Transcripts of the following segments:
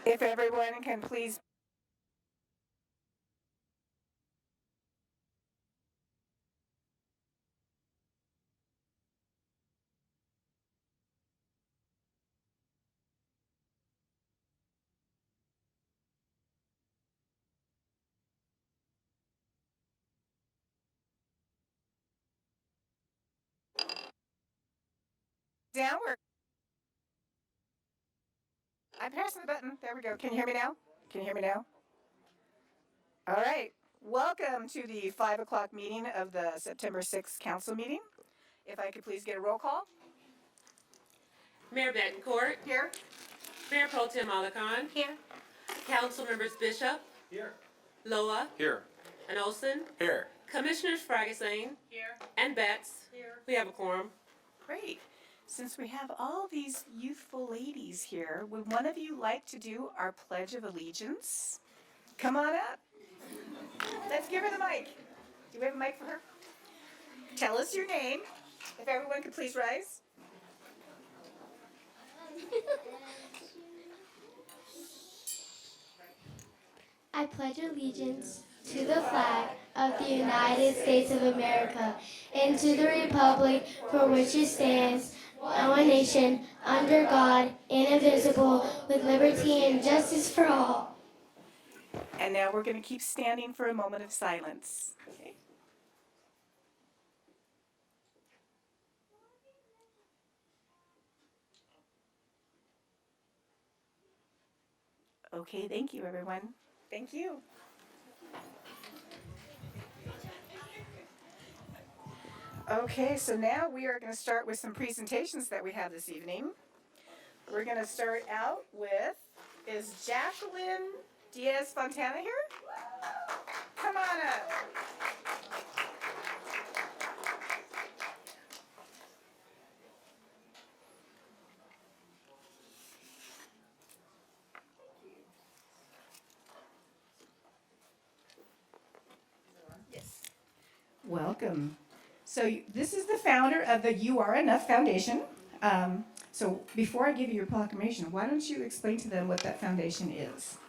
If everyone can please. Downward. I'm pressing the button. There we go. Can you hear me now? Can you hear me now? All right. Welcome to the 5 o'clock meeting of the September 6th council meeting. If I could please get a roll call. Mayor Betancourt, Here. Mayor Pro Tem Alarcon, Here. Council Members Bishop, Here. Loa, Here. and Olson, Here. Commissioners Fragasane, Here. and Betts. Here. We have a quorum. Great. Since we have all these youthful ladies here, would one of you like to do our Pledge of Allegiance? Come on up. Let's give her the mic. Do we have a mic for her? Tell us your name. If everyone could please rise. I pledge allegiance to the flag of the United States of America and to the republic for which it stands, one nation, under God, indivisible, with liberty and justice for all. And now we're going to keep standing for a moment of silence. Okay. Okay, thank you, everyone. Thank you. Okay, so now we are going to start with some presentations that we have this evening. We're going to start out with, is Jacqueline Diaz Fontana here? Come on up. Yes. Welcome. So this is the founder of the You Are Enough Foundation. So before I give you your proclamation, why don't you explain to them what that foundation is?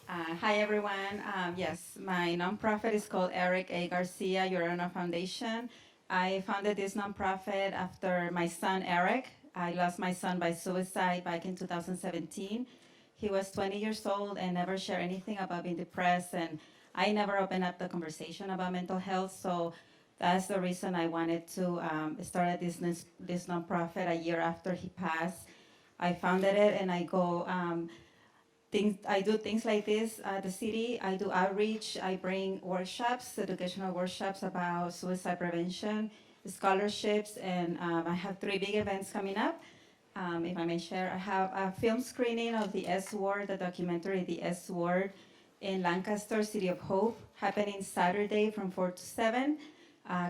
Hi everyone. Yes, my nonprofit is called Eric A. Garcia Llorona Foundation. I founded this nonprofit after my son Eric. I lost my son by suicide back in 2017. He was 20 years old and never shared anything about being depressed, and I never opened up the conversation about mental health. So that's the reason I wanted to start this nonprofit a year after he passed. I founded it, and I do things like this at the city. I do outreach. I bring workshops, educational workshops about suicide prevention, scholarships, and I have 3 big events coming up. If I may share, I have a film screening of The S Word, the documentary The S Word, in Lancaster, City of Hope, happening Saturday from 4 to 7.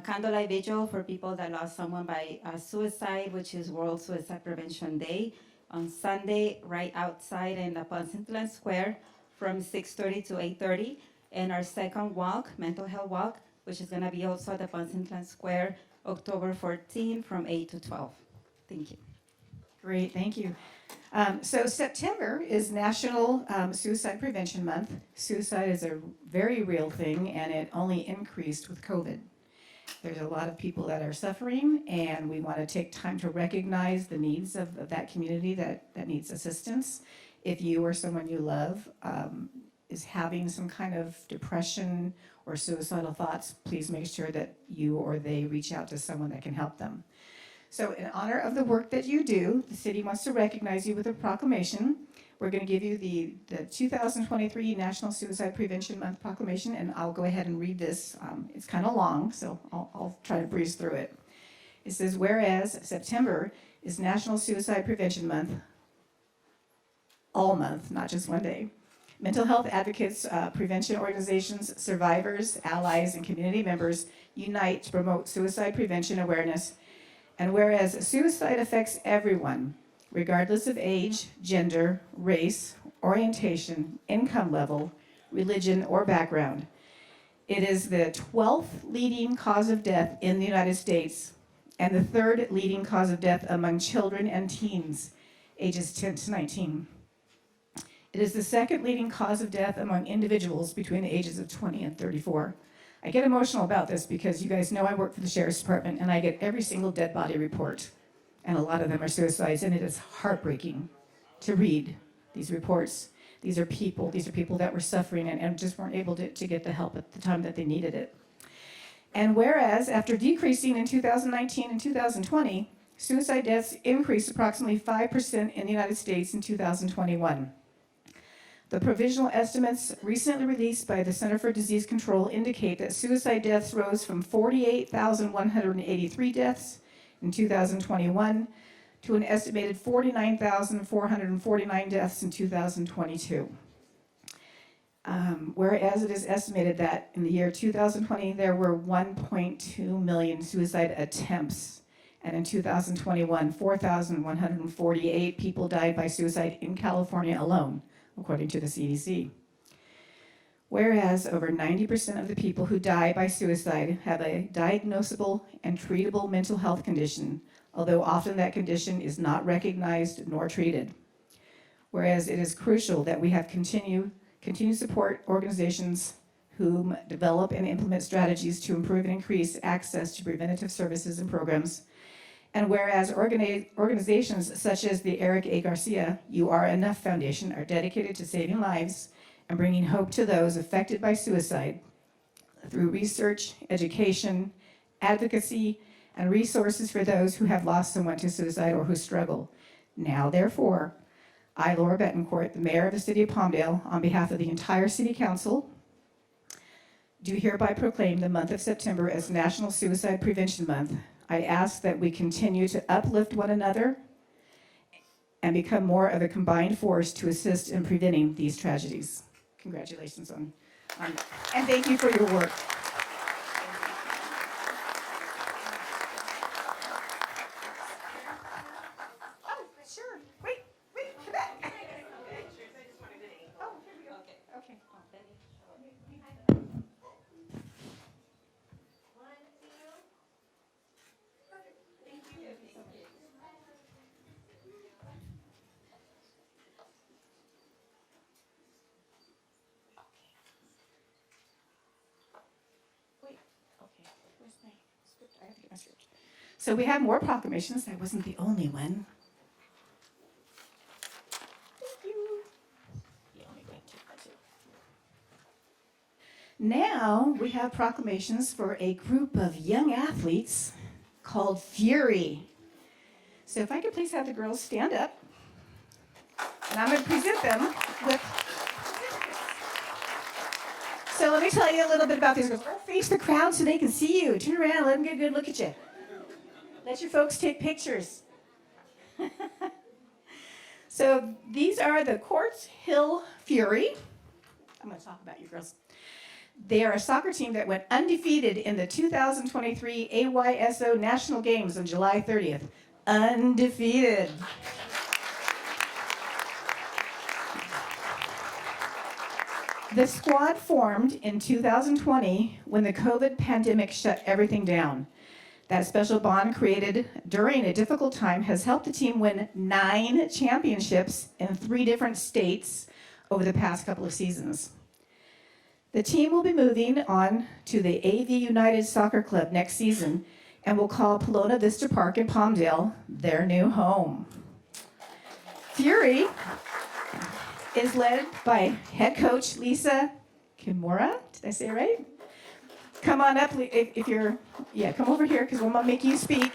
Candlelight vigil for people that lost someone by suicide, which is World Suicide Prevention Day, on Sunday right outside in the Palmdale Square from 6:30 to 8:30. And our second walk, mental health walk, which is going to be also at the Palmdale Square, October 14 from 8 to 12. Thank you. Great, thank you. So September is National Suicide Prevention Month. Suicide is a very real thing, and it only increased with COVID. There's a lot of people that are suffering, and we want to take time to recognize the needs of that community that needs assistance. If you or someone you love is having some kind of depression or suicidal thoughts, please make sure that you or they reach out to someone that can help them. So in honor of the work that you do, the city wants to recognize you with a proclamation. We're going to give you the 2023 National Suicide Prevention Month proclamation, and I'll go ahead and read this. It's kind of long, so I'll try to breeze through it. It says, whereas September is National Suicide Prevention Month, all month, not just one day. Mental health advocates, prevention organizations, survivors, allies, and community members unite to promote suicide prevention awareness. And whereas suicide affects everyone, regardless of age, gender, race, orientation, income level, religion, or background, it is the 12th leading cause of death in the United States and the 3rd leading cause of death among children and teens, ages 10 to 19. It is the second leading cause of death among individuals between the ages of 20 and 34. I get emotional about this because you guys know I work for the Sheriff's Department and I get every single dead body report. And a lot of them are suicides, and it is heartbreaking to read these reports. These are people that were suffering and just weren't able to get the help at the time that they needed it. And whereas, after decreasing in 2019 and 2020, suicide deaths increased approximately 5% in the United States in 2021. The provisional estimates recently released by the Center for Disease Control indicate that suicide deaths rose from 48,183 deaths in 2021 to an estimated 49,449 deaths in 2022. Whereas it is estimated that in the year 2020 there were 1.2 million suicide attempts, and in 2021 4,148 people died by suicide in California alone, according to the CDC. Whereas over 90% of the people who die by suicide have a diagnosable and treatable mental health condition, although often that condition is not recognized nor treated. Whereas it is crucial that we have continue support organizations who develop and implement strategies to improve and increase access to preventative services and programs. And whereas organizations such as the Eric A. Garcia You Are Enough Foundation are dedicated to saving lives and bringing hope to those affected by suicide through research, education, advocacy, and resources for those who have lost someone to suicide or who struggle. Now, therefore, I, Laura Betancourt, the mayor of the city of Palmdale, on behalf of the entire city council, do hereby proclaim the month of September as National Suicide Prevention Month. I ask that we continue to uplift one another and become more of a combined force to assist in preventing these tragedies. Congratulations and thank you for your work. Oh, sure. Wait, come back. Oh, here we go. Okay. Wait, okay, where's my script? I have to get my script. So we have more proclamations. I wasn't the only one. Thank you. Yeah, let me go take that too. Now we have proclamations for a group of young athletes called Fury. So if I could please have the girls stand up, and I'm going to present them with. So let me tell you a little bit about these girls. Face the crowd so they can see you. Turn around, let them get a good look at you. Let your folks take pictures. So these are the Quartz Hill Fury. I'm going to talk about you girls. They are a soccer team that went undefeated in the 2023 AYSO National Games on July 30th. Undefeated. The squad formed in 2020 when the COVID pandemic shut everything down. That special bond created during a difficult time has helped the team win 9 championships in 3 different states over the past couple of seasons. The team will be moving on to the AV United Soccer Club next season and will call Pelona Vista Park in Palmdale their new home. Fury is led by head coach Lisa Kimura. Did I say it right? Come on up if you're, come over here because we'll make you speak.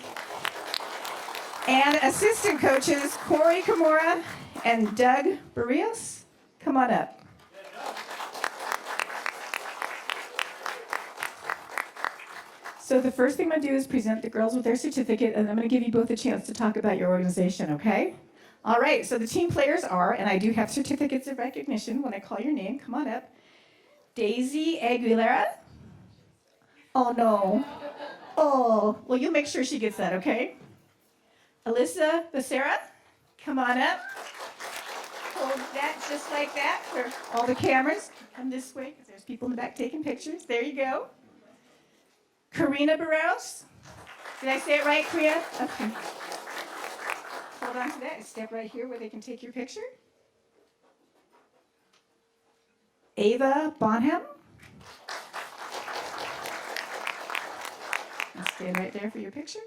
And assistant coaches Corey Kimura and Doug Barrios. Come on up. So the first thing I'm going to do is present the girls with their certificate, and I'm going to give you both a chance to talk about your organization, okay? All right, so the team players are, and I do have certificates of recognition when I call your name. Come on up. Daisy Aguilera. Oh, no. Oh, well, you make sure she gets that, okay? Alyssa Becerra. Come on up. Hold that just like that for all the cameras. Come this way, because there's people in the back taking pictures. There you go. Karina Barros. Did I say it right, Karina? Okay. Hold on to that and step right here where they can take your picture. Ava Bonham. Stand right there for your picture.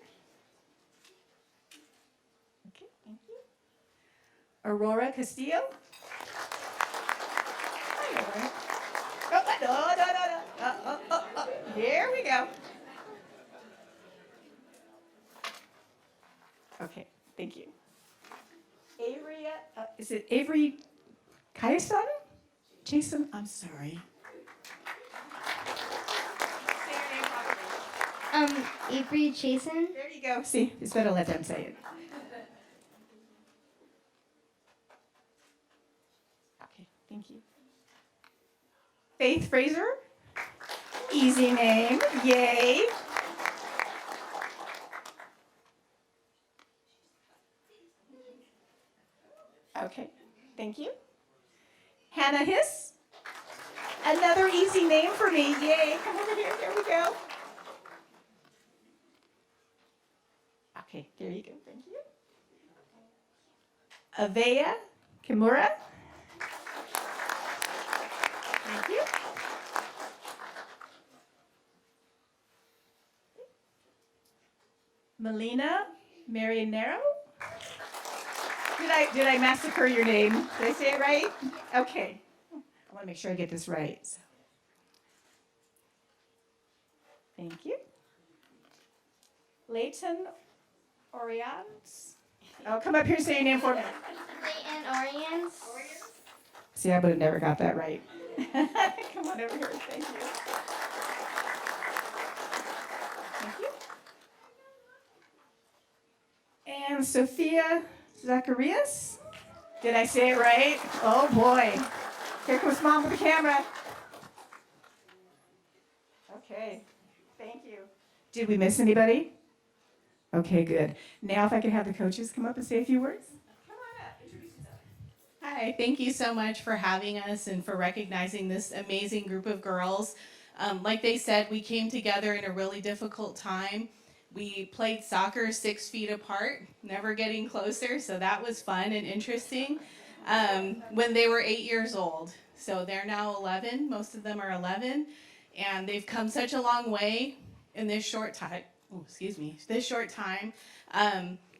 Okay, thank you. Aurora Castillo. Hi, Aurora. Oh. Here we go. Okay, thank you. Avery, is it Avery Kayasada? Jason, I'm sorry. Say your name properly. Avery Jason. There you go. See, it's better let them say it. Okay, thank you. Faith Fraser. Easy name. Yay. Okay, thank you. Hannah Hiss. Another easy name for me. Yay. Come over here. There we go. Okay, there you go. Thank you. Avea Kimura. Thank you. Melina Marinero. Did I massacre your name? Did I say it right? Okay. I want to make sure I get this right. So. Thank you. Leighton Orians. Oh, come up here and say your name for me. Leighton Orians. See, I would have never got that right. Come on over here. Thank you. Thank you. And Sophia Zacharias. Did I say it right? Oh boy. Here comes Mom with the camera. Okay. Thank you. Did we miss anybody? Okay, good. Now if I could have the coaches come up and say a few words. Come on up. Introduce yourself. Hi, thank you so much for having us and for recognizing this amazing group of girls. Like they said, we came together in a really difficult time. We played soccer 6 feet apart, never getting closer, so that was fun and interesting. When they were 8 years old, so they're now 11. Most of them are 11, and they've come such a long way in this short time. This short time.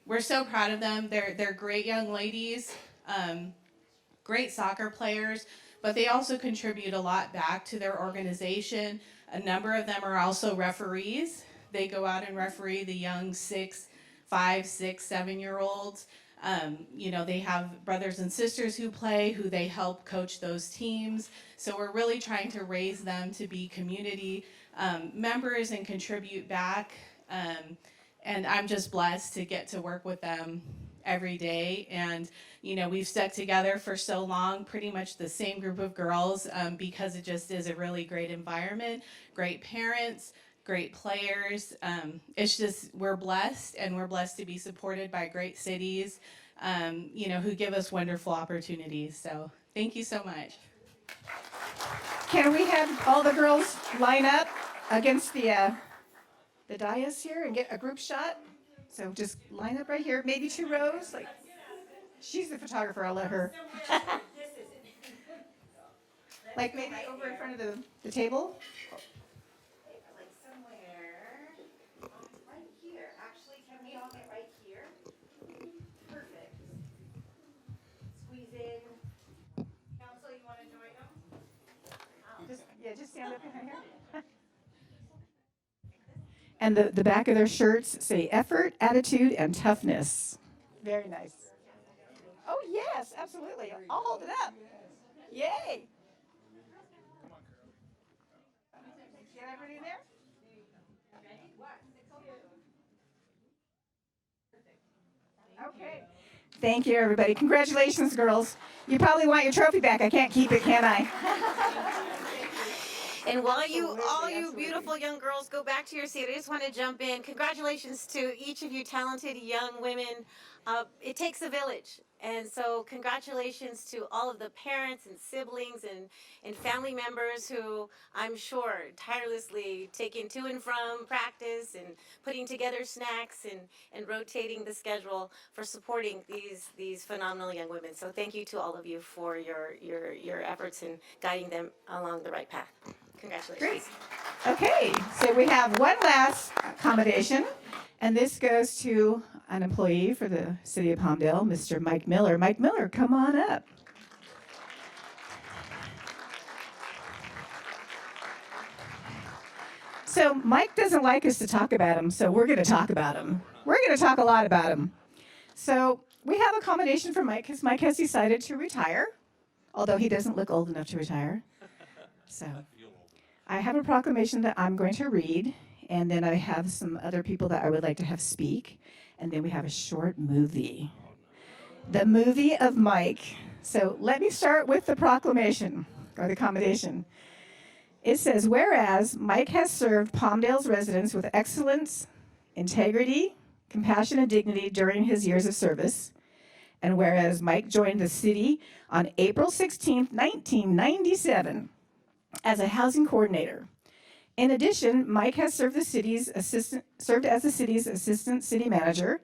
We're so proud of them. They're great young ladies. Great soccer players, but they also contribute a lot back to their organization. A number of them are also referees. They go out and referee the young 5, 6, 7-year-olds. They have brothers and sisters who play, who they help coach those teams. So we're really trying to raise them to be community members and contribute back. And I'm just blessed to get to work with them every day. And we've stuck together for so long, pretty much the same group of girls, because it just is a really great environment, great parents, great players. It's just, we're blessed, and we're blessed to be supported by great cities, who give us wonderful opportunities. So thank you so much. Can we have all the girls line up against the dais here and get a group shot? So just line up right here, maybe 2 rows. Like, she's the photographer, I'll let her. Like maybe over in front of the table. Like somewhere, right here. Actually, can we all get right here? Perfect. Squeeze in. Council, you want to join them? Just stand up behind here. And the back of their shirts say effort, attitude, and toughness. Very nice. Oh, yes, absolutely. I'll hold it up. Yay. Get everybody in there? Okay. Thank you, everybody. Congratulations, girls. You probably want your trophy back. I can't keep it, can I? And while you, Absolutely, all you absolutely. beautiful young girls go back to your seat, I just want to jump in. Congratulations to each of you talented young women. It takes a village. And so congratulations to all of the parents and siblings and family members who I'm sure tirelessly taking to and from practice and putting together snacks and rotating the schedule for supporting these phenomenal young women. So thank you to all of you for your efforts in guiding them along the right path. Congratulations. Great. Okay, so we have one last accommodation, and this goes to an employee for the city of Palmdale, Mr. Mike Miller. Mike Miller, come on up. So Mike doesn't like us to talk about him, so we're going to talk about him. We're going to talk a lot about him. So we have accommodation for Mike because Mike has decided to retire, although he doesn't look old enough to retire. So I have a proclamation that I'm going to read, and then I have some other people that I would like to have speak, and then we have a short movie. The movie of Mike. So let me start with the proclamation, or the accommodation. It says, whereas Mike has served Palmdale's residents with excellence, integrity, compassion, and dignity during his years of service, and whereas Mike joined the city on April 16, 1997, as a housing coordinator. In addition, Mike has served as the city's assistant city manager,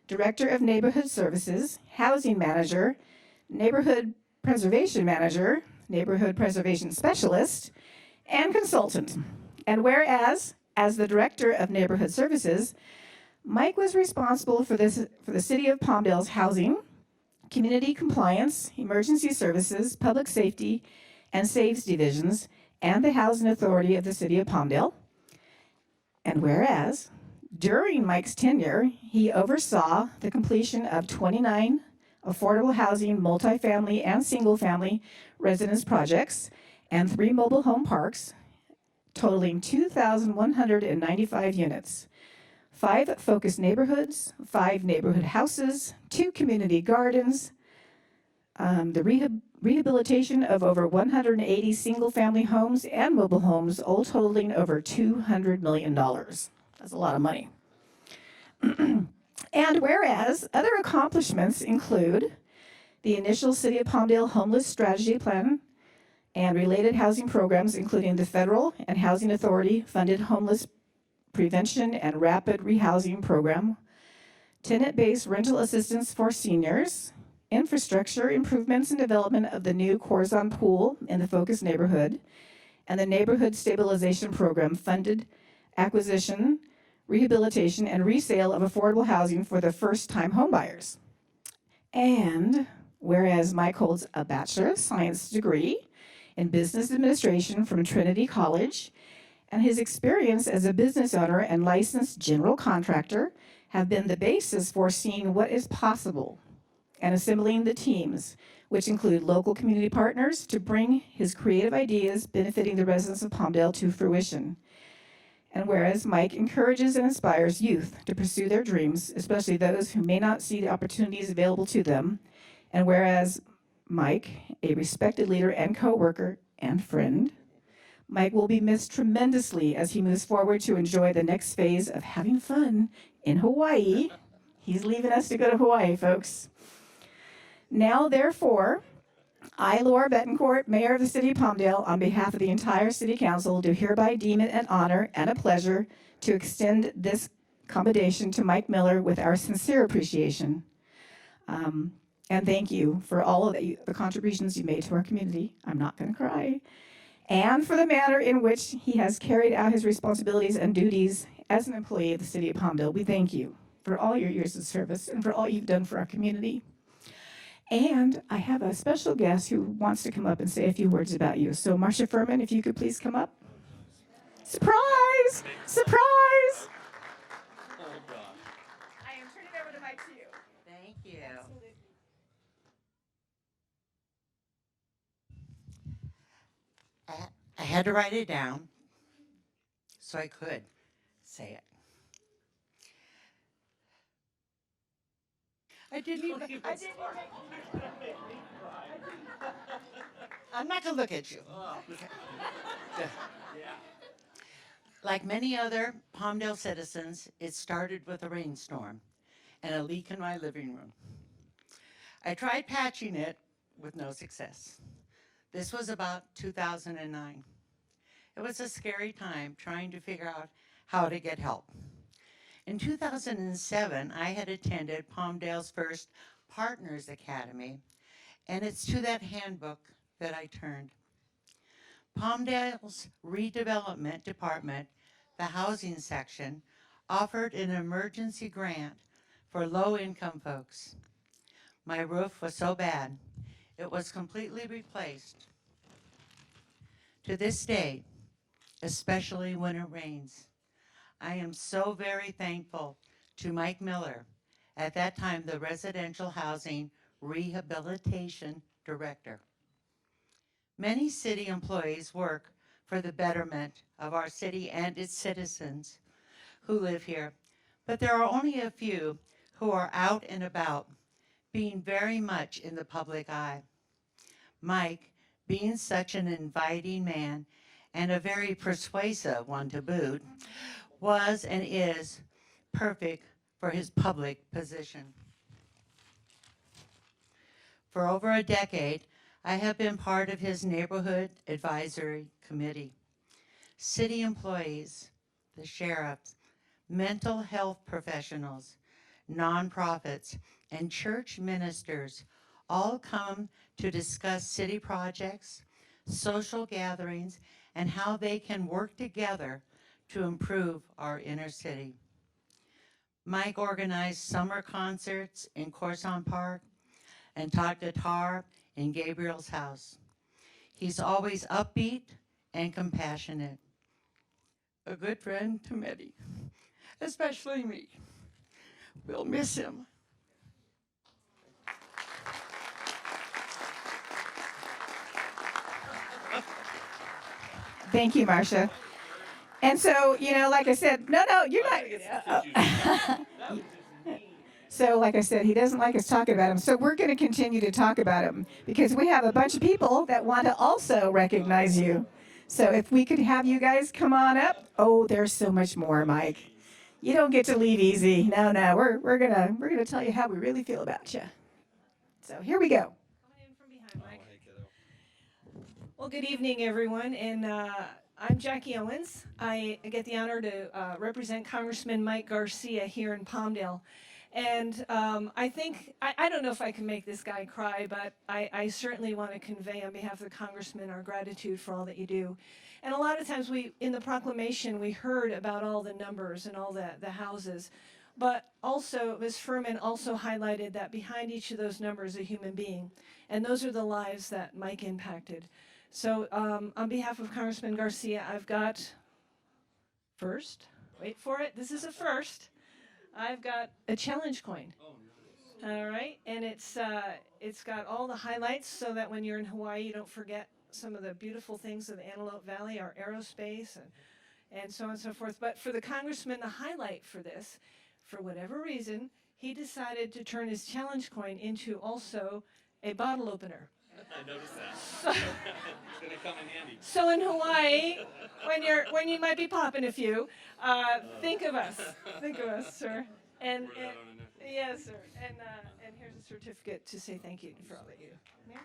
director of neighborhood services, housing manager, neighborhood preservation manager, neighborhood preservation specialist, and consultant. And whereas, as the director of neighborhood services, Mike was responsible for the city of Palmdale's housing, community compliance, emergency services, public safety, and saves divisions, and the housing authority of the city of Palmdale. And whereas, during Mike's tenure, he oversaw the completion of 29 affordable housing, multifamily, and single-family residence projects, and 3 mobile home parks, totaling 2,195 units, 5 focused neighborhoods, 5 neighborhood houses, 2 community gardens, the rehabilitation of over 180 single-family homes and mobile homes, all totaling over $200 million. That's a lot of money. And whereas other accomplishments include the initial City of Palmdale Homeless Strategy Plan and related housing programs, including the Federal and Housing Authority funded Homeless Prevention and Rapid Rehousing Program, tenant-based rental assistance for seniors, infrastructure improvements and development of the new Corzon Pool in the Focus neighborhood, and the Neighborhood Stabilization Program funded acquisition, rehabilitation, and resale of affordable housing for the first-time homebuyers. And whereas Mike holds a Bachelor of Science degree in Business Administration from Trinity College, and his experience as a business owner and licensed general contractor have been the basis for seeing what is possible and assembling the teams, which include local community partners, to bring his creative ideas benefiting the residents of Palmdale to fruition. And whereas Mike encourages and inspires youth to pursue their dreams, especially those who may not see the opportunities available to them, and whereas Mike, a respected leader and co-worker and friend, Mike will be missed tremendously as he moves forward to enjoy the next phase of having fun in Hawaii. He's leaving us to go to Hawaii, folks. Now, therefore, I, Laura Betancourt, Mayor of the City of Palmdale, on behalf of the entire City Council, do hereby deem it an honor and a pleasure to extend this commendation to Mike Miller with our sincere appreciation. And thank you for all of the contributions you made to our community. I'm not going to cry. And for the manner in which he has carried out his responsibilities and duties as an employee of the City of Palmdale. We thank you for all your years of service and for all you've done for our community. And I have a special guest who wants to come up and say a few words about you. So Marcia Furman, if you could please come up. Surprise! Surprise! I am turning over the mic to you. Thank you. I had to write it down so I could say it. I didn't even. I'm not going to look at you. Okay. Like many other Palmdale citizens, it started with a rainstorm and a leak in my living room. I tried patching it with no success. This was about 2009. It was a scary time trying to figure out how to get help. In 2007, I had attended Palmdale's first Partners Academy, and it's to that handbook that I turned. Palmdale's redevelopment department, the housing section, offered an emergency grant for low-income folks. My roof was so bad, it was completely replaced. To this day, especially when it rains, I am so very thankful to Mike Miller, at that time the Residential Housing Rehabilitation Director. Many city employees work for the betterment of our city and its citizens who live here, but there are only a few who are out and about, being very much in the public eye. Mike, being such an inviting man and a very persuasive one to boot, was and is perfect for his public position. For over a decade, I have been part of his neighborhood advisory committee. City employees, the sheriffs, mental health professionals, nonprofits, and church ministers all come to discuss city projects, social gatherings, and how they can work together to improve our inner city. Mike organized summer concerts in Corson Park and taught guitar in Gabriel's house. He's always upbeat and compassionate. A good friend to many, especially me. We'll miss him. Thank you, Marcia. And so, like I said, no, you're not. So, like I said, he doesn't like us talking about him. So, we're going to continue to talk about him because we have a bunch of people that want to also recognize you. So, if we could have you guys come on up. Oh, there's so much more, Mike. You don't get to leave easy. No, we're gonna tell you how we really feel about you. So, here we go. Well, good evening, everyone, and I'm Jackie Owens. I get the honor to represent Congressman Mike Garcia here in Palmdale. And I think, I don't know if I can make this guy cry, but I certainly want to convey on behalf of the Congressman our gratitude for all that you do. And a lot of times in the proclamation, we heard about all the numbers and all the houses. But also, Ms. Furman also highlighted that behind each of those numbers is a human being. And those are the lives that Mike impacted. So on behalf of Congressman Garcia, I've got first, wait for it, this is a first. I've got a challenge coin. All right, and it's got all the highlights so that when you're in Hawaii, you don't forget some of the beautiful things of the Antelope Valley, our aerospace, and so on and so forth. But for the congressman, the highlight for this, for whatever reason, he decided to turn his challenge coin into also a bottle opener. I noticed that. It's gonna come in handy. So in Hawaii, when you might be popping a few, think of us, sir. And yes, sir. And here's a certificate to say thank you for all that you do. Yeah.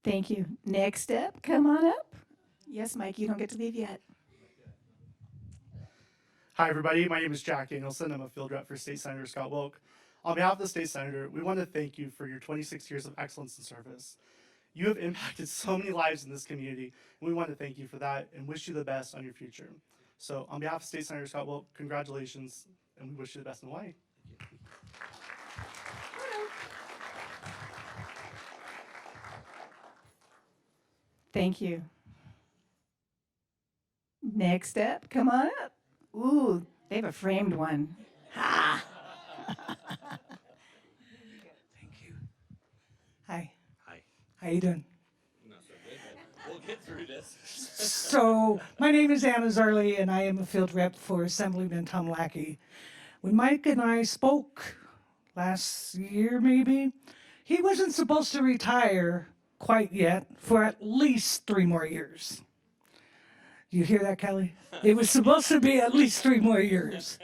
Thank you. Next up, come on up. Yes, Mike, you don't get to leave yet. Hi, everybody. My name is Jack Danielson. I'm a field rep for State Senator Scott Wilk. On behalf of the State Senator, we want to thank you for your 26 years of excellence and service. You have impacted so many lives in this community, and we want to thank you for that and wish you the best on your future. So on behalf of State Senator Scott Wilk, congratulations, and we wish you the best in Hawaii. Thank you. Next up, come on up. Ooh, they have a framed one. Ha! Thank you. Hi. Hi. How you doing? Not so good, but we'll get through So, my name is Anna Zarley, and I am a field rep for Assemblyman Tom Lackey. When Mike and I spoke last year, maybe, he wasn't supposed to retire quite yet for at least 3 more years. You hear that, Kelly? It was supposed to be at least 3 more years.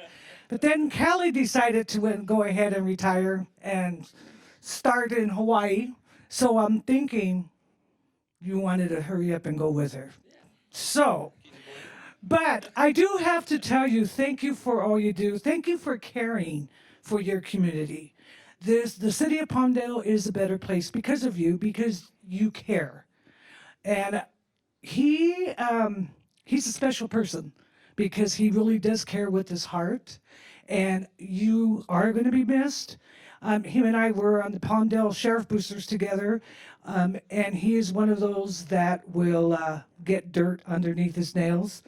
But then Kelly decided to go ahead and retire and start in Hawaii. So I'm thinking you wanted to hurry up and go with her. So, but I do have to tell you, thank you for all you do. Thank you for caring for your community. The city of Palmdale is a better place because of you, because you care. And he he's a special person because he really does care with his heart. And you are going to be missed. Him and I were on the Palmdale Sheriff Boosters together, and he is one of those that will get dirt underneath his nails.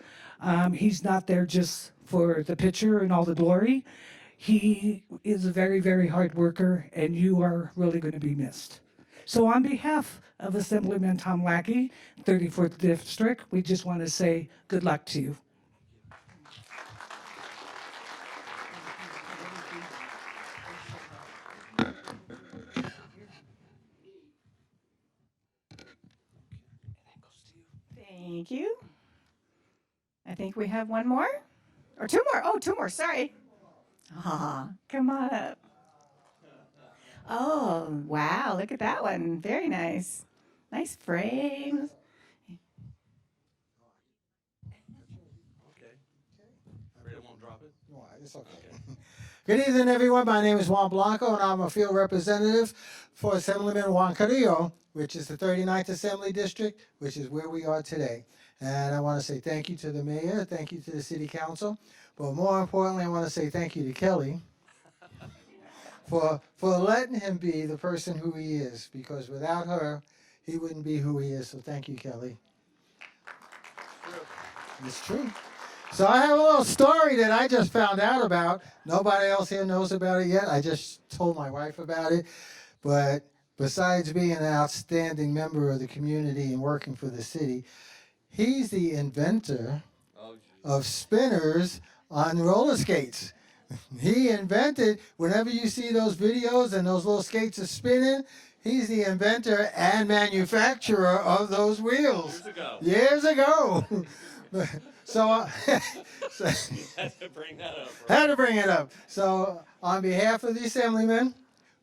He's not there just for the picture and all the glory. He is a very, very hard worker, and you are really going to be missed. So on behalf of Assemblyman Tom Lackey, 34th District, we just want to say good luck to you. Thank you. I think we have one more or 2 more. Oh, 2 more. Sorry. Come on up. Oh, wow. Look at that one. Very nice. Nice frames. Afraid I won't drop it? No, it's okay. Good evening, everyone. My name is Juan Blanco, and I'm a field representative for Assemblyman Juan Carrillo, which is the 39th Assembly District, which is where we are today. And I want to say thank you to the mayor, thank you to the city council, but more importantly, I want to say thank you to Kelly for letting him be the person who he is, because without her, he wouldn't be who he is. So thank you, Kelly. It's true. So I have a little story that I just found out about. Nobody else here knows about it yet. I just told my wife about it. But besides being an outstanding member of the community and working for the city, he's the inventor of spinners on roller skates. He invented, whenever you see those videos and those little skates are spinning, he's the inventor and manufacturer of those wheels. Years ago. So, Had to bring that up. had to bring it up. So, on behalf of the Assemblyman,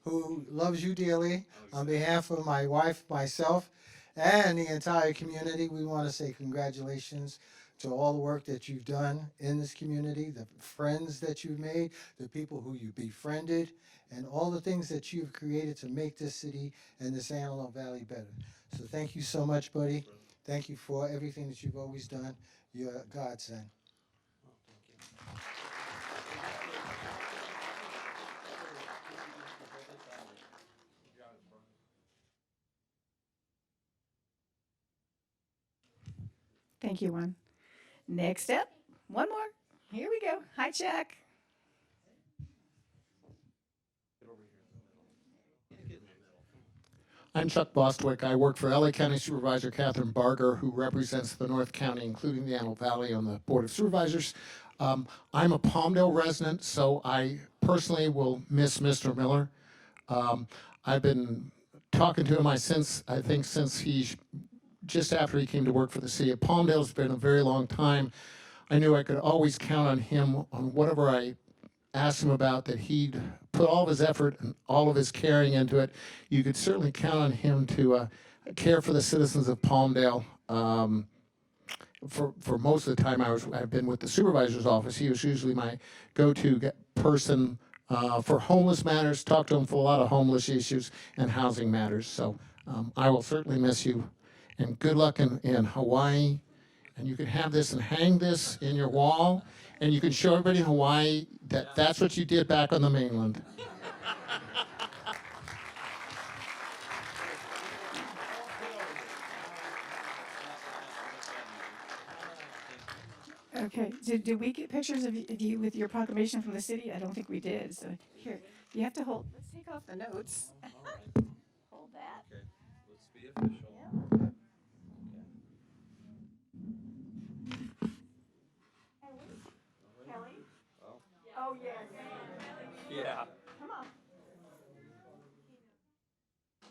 who loves you dearly, on behalf of my wife, myself, and the entire community, we want to say congratulations to all the work that you've done in this community, the friends that you've made, the people who you befriended, and all the things that you've created to make this city and this Antelope Valley better. So thank you so much, buddy. Thank you for everything that you've always done. You're a godsend. Thank you, Juan. Next up, one more. Here we go. Hi, Chuck. I'm Chuck Bostwick. I work for LA County Supervisor Catherine Barger, who represents the North County, including the Antelope Valley, on the Board of Supervisors. I'm a Palmdale resident, so I personally will miss Mr. Miller. I've been talking to him since just after he came to work for the city of Palmdale. It's been a very long time. I knew I could always count on him on whatever I asked him about, that he'd put all of his effort and all of his caring into it. You could certainly count on him to care for the citizens of Palmdale. For most of the time I've been with the supervisor's office, he was usually my go-to person for homeless matters, talk to him for a lot of homeless issues and housing matters. So I will certainly miss you, and good luck in Hawaii. And you can have this and hang this in your wall, and you can show everybody in Hawaii that that's what you did back on the mainland. Okay. Did we get pictures of you with your proclamation from the city? I don't think we did. So here, you have to hold. Let's take off the notes. Hold that. Okay, let's be official. Yep. Oh, yes. Yeah. Come on.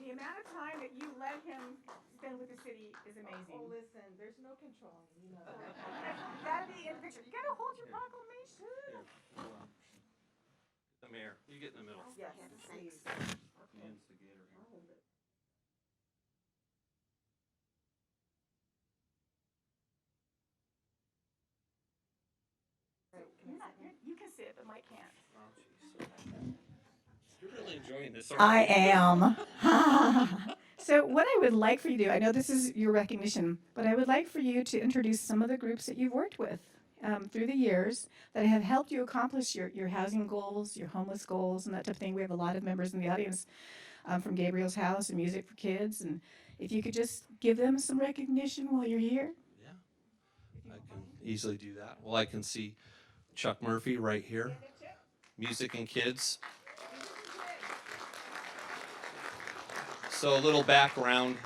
The amount of time that you let him spend with the city is amazing. Oh, listen, there's no control. You know that. You gotta be in the picture. You gotta hold your proclamation. Here, hold on. The mayor, you get in the middle. Yes, please. The instigator here. You can sit, but Mike can't. Oh, jeez. You're really enjoying this, aren't I you? am. So what I would like for you to do, I know this is your recognition, but I would like for you to introduce some of the groups that you've worked with through the years that have helped you accomplish your housing goals, your homeless goals, and that type of thing. We have a lot of members in the audience from Gabriel's House and Music for Kids, and if you could just give them some recognition while you're here. Yeah, I can easily do that. Well, I can see Chuck Murphy right here. Music and Kids. So a little background.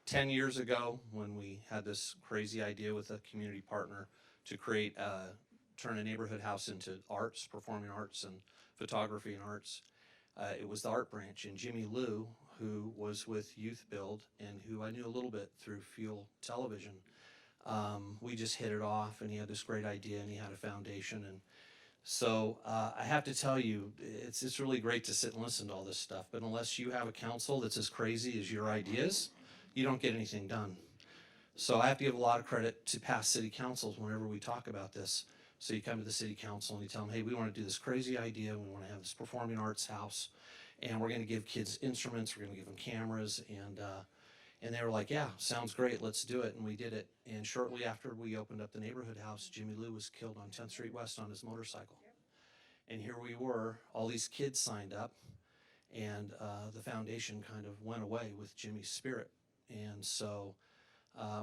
10 years ago, when we had this crazy idea with a community partner to turn a neighborhood house into arts, performing arts and photography and arts, it was the art branch. And Jimmy Lou, who was with Youth Build and who I knew a little bit through Fuel Television, we just hit it off, and he had this great idea, and he had a foundation. And so I have to tell you, it's really great to sit and listen to all this stuff, but unless you have a council that's as crazy as your ideas, you don't get anything done. So I have to give a lot of credit to past city councils whenever we talk about this. So you come to the city council and you tell them, hey, we want to do this crazy idea, we want to have this performing arts house, and we're going to give kids instruments, we're going to give them cameras, and they were like, yeah, sounds great, let's do it. And we did it. And shortly after we opened up the neighborhood house, Jimmy Lou was killed on 10th Street West on his motorcycle. And here we were, all these kids signed up, and the foundation kind of went away with Jimmy's spirit. And so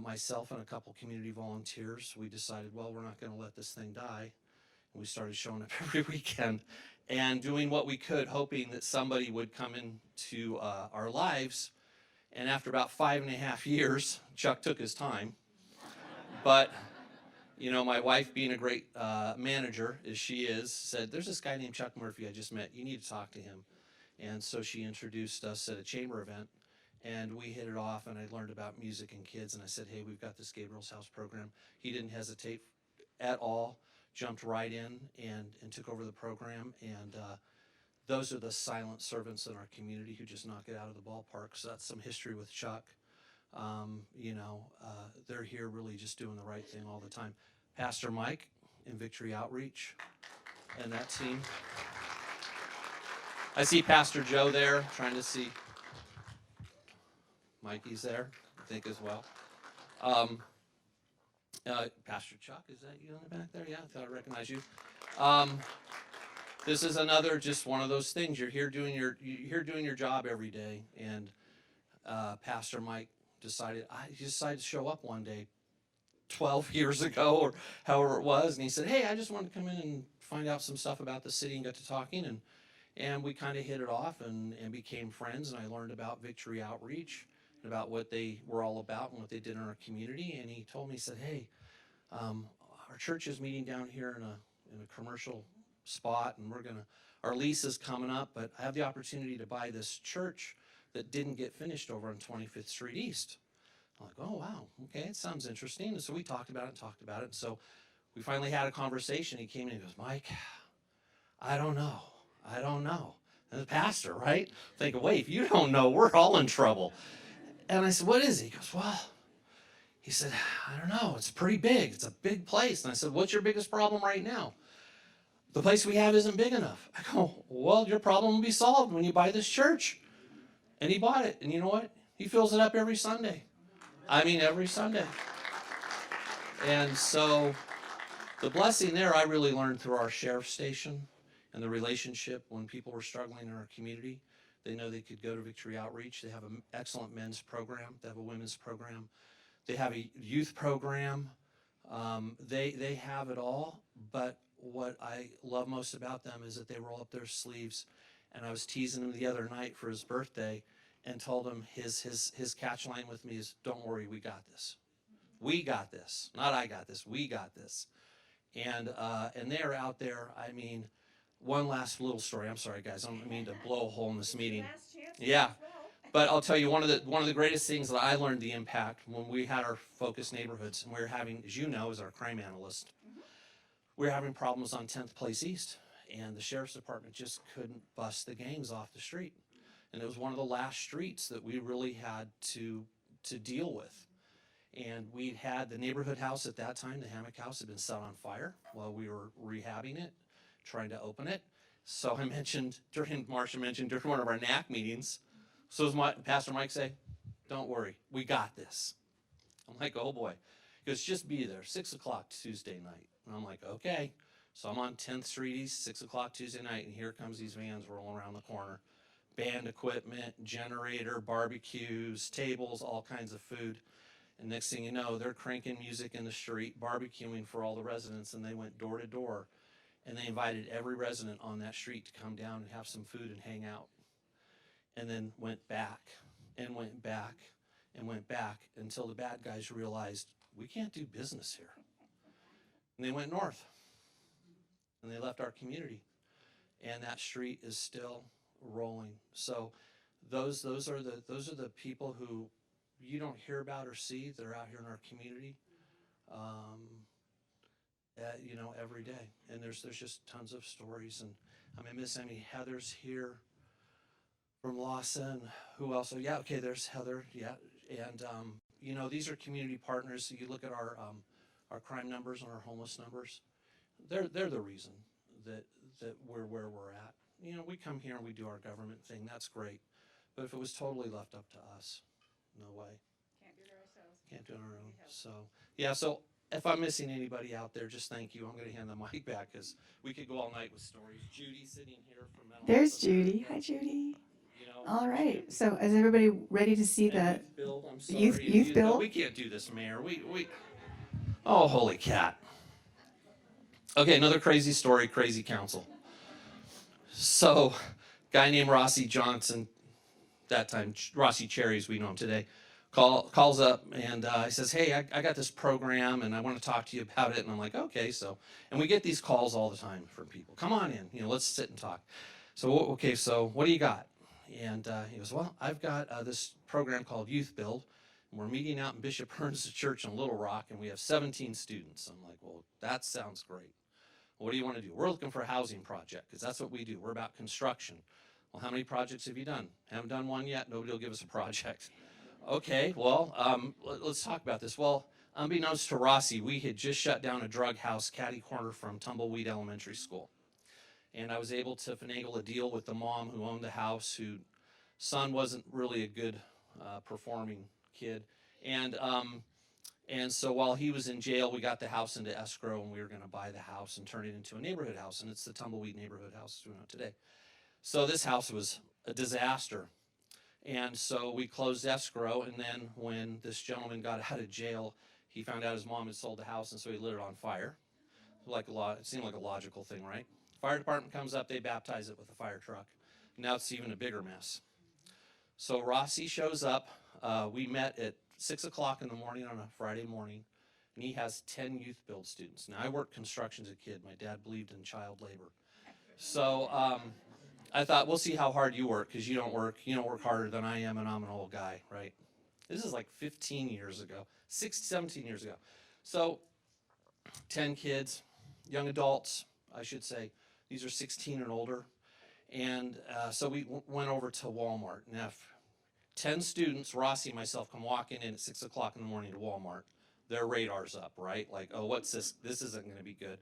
myself and a couple community volunteers, we decided, well, we're not going to let this thing die. And we started showing up every weekend and doing what we could, hoping that somebody would come into our lives. And after about 5.5 years, Chuck took his time. But, you know, my wife, being a great manager, as she is, said, there's this guy named Chuck Murphy I just met. You need to talk to him. And so she introduced us at a chamber event, and we hit it off, and I learned about music and kids, and I said, hey, we've got this Gabriel's House program. He didn't hesitate at all, jumped right in and took over the program, and those are the silent servants in our community who just knock it out of the ballpark. So that's some history with Chuck. They're here really just doing the right thing all the time. Pastor Mike in Victory Outreach and that team. I see Pastor Joe there, trying to see. Mikey's there, I think, as well. Pastor Chuck, is that you in the back there? Yeah, I thought I recognized you. This is another, just one of those things. You're here doing your job every day, and Pastor Mike decided to show up one day 12 years ago or however it was, and he said, hey, I just wanted to come in and find out some stuff about the city, and got to talking, and we kind of hit it off and became friends, and I learned about Victory Outreach and about what they were all about and what they did in our community. And he told me, he said, hey, our church is meeting down here in a commercial spot, and our lease is coming up, but I have the opportunity to buy this church that didn't get finished over on 25th Street East. I'm like, oh, wow, okay, it sounds interesting. And so we talked about it. And so we finally had a conversation. He came in and he goes, Mike, I don't know. And the pastor, right? Thinking, wait, if you don't know, we're all in trouble. And I said, what is it? He goes, well, he said, I don't know. It's pretty big. It's a big place. And I said, what's your biggest problem right now? The place we have isn't big enough. I go, well, your problem will be solved when you buy this church. And he bought it. And you know what? He fills it up every Sunday. I mean, every Sunday. And so the blessing there I really learned through our sheriff's station and the relationship when people were struggling in our community. They know they could go to Victory Outreach. They have an excellent men's program. They have a women's program. They have a youth program. They have it all. But what I love most about them is that they roll up their sleeves. And I was teasing him the other night for his birthday and told him his catch line with me is, don't worry, we got this. We got this. Not I got this. We got this. And they are out there. I mean, one last little story. I'm sorry, guys. I don't mean to blow a hole in this meeting. Yeah. But I'll tell you, one of the greatest things that I learned the impact when we had our focus neighborhoods, and we were having, as you know, as our crime analyst, we were having problems on 10th Place East, and the sheriff's department just couldn't bust the gangs off the street. And it was one of the last streets that we really had to deal with. And we had the neighborhood house at that time, the Hammock House, had been set on fire while we were rehabbing it, trying to open it. So Marcia mentioned during one of our NAC meetings, so as Pastor Mike say, don't worry, we got this. I'm like, oh boy. He goes, just be there, 6 o'clock Tuesday night. And I'm like, okay. So I'm on 10th Street East, 6 o'clock Tuesday night, and here comes these vans rolling around the corner. Band equipment, generator, barbecues, tables, all kinds of food. And next thing you know, they're cranking music in the street, barbecuing for all the residents, and they went door to door. And they invited every resident on that street to come down and have some food and hang out. And then went back and went back and went back until the bad guys realized we can't do business here. And they went north. And they left our community. And that street is still rolling. So those are the people who you don't hear about or see that are out here in our community, every day. And there's just tons of stories. And I mean, Miss Emmy Heather's here from Lawson. Who else? Oh, yeah, okay, there's Heather. Yeah, and these are community partners. So you look at our crime numbers and our homeless numbers. They're the reason that we're where we're at. We come here and we do our government thing. That's great. But if it was totally left up to us, no way. Can't do it ourselves. Can't do it on our own. So, yeah, so if I'm missing anybody out there, just thank you. I'm going to hand the mic back because we could go all night with stories. Judy sitting here from Mental There's Health Judy. Hi, Judy. All right. So is everybody ready to see the youth build? I'm sorry. youth build? We can't do this, Mayor. Oh, holy cat. Okay, another crazy story, crazy council. So, guy named Rossi Johnson, that time Rossi Cherries, we know him today, calls up and he says, hey, I got this program and I want to talk to you about it. And I'm like, okay. So, and we get these calls all the time from people. Come on in, let's sit and talk. So, okay, so what do you got? And he goes, well, I've got this program called Youth Build. And we're meeting out in Bishop Hearns' church in Little Rock, and we have 17 students. I'm like, well, that sounds great. What do you want to do? We're looking for a housing project, because that's what we do. We're about construction. Well, how many projects have you done? Haven't done one yet. Nobody will give us a project. Okay, well, let's talk about this. Well, unbeknownst to Rossi, we had just shut down a drug house catty corner from Tumbleweed Elementary School. And I was able to finagle a deal with the mom who owned the house, whose son wasn't really a good performing kid. And so while he was in jail, we got the house into escrow, and we were going to buy the house and turn it into a neighborhood house. And it's the Tumbleweed neighborhood house we know today. So this house was a disaster. And so we closed escrow, and then when this gentleman got out of jail, he found out his mom had sold the house, and so he lit it on fire. It seemed like a logical thing, right? Fire department comes up, they baptize it with a fire truck. Now it's even a bigger mess. So Rossi shows up. We met at 6 o'clock in the morning on a Friday morning, and he has 10 youth build students. Now, I worked construction as a kid. My dad believed in child labor. So I thought, we'll see how hard you work, because you don't work harder than I am, and I'm an old guy, right? This is like 15 years ago, 17 years ago. So 10 kids, young adults, I should say. These are 16 and older. And so we went over to Walmart. Now, if 10 students, Rossi and myself, come walking in at 6 o'clock in the morning to Walmart, their radar's up, right? Like, oh, what's this? This isn't going to be good.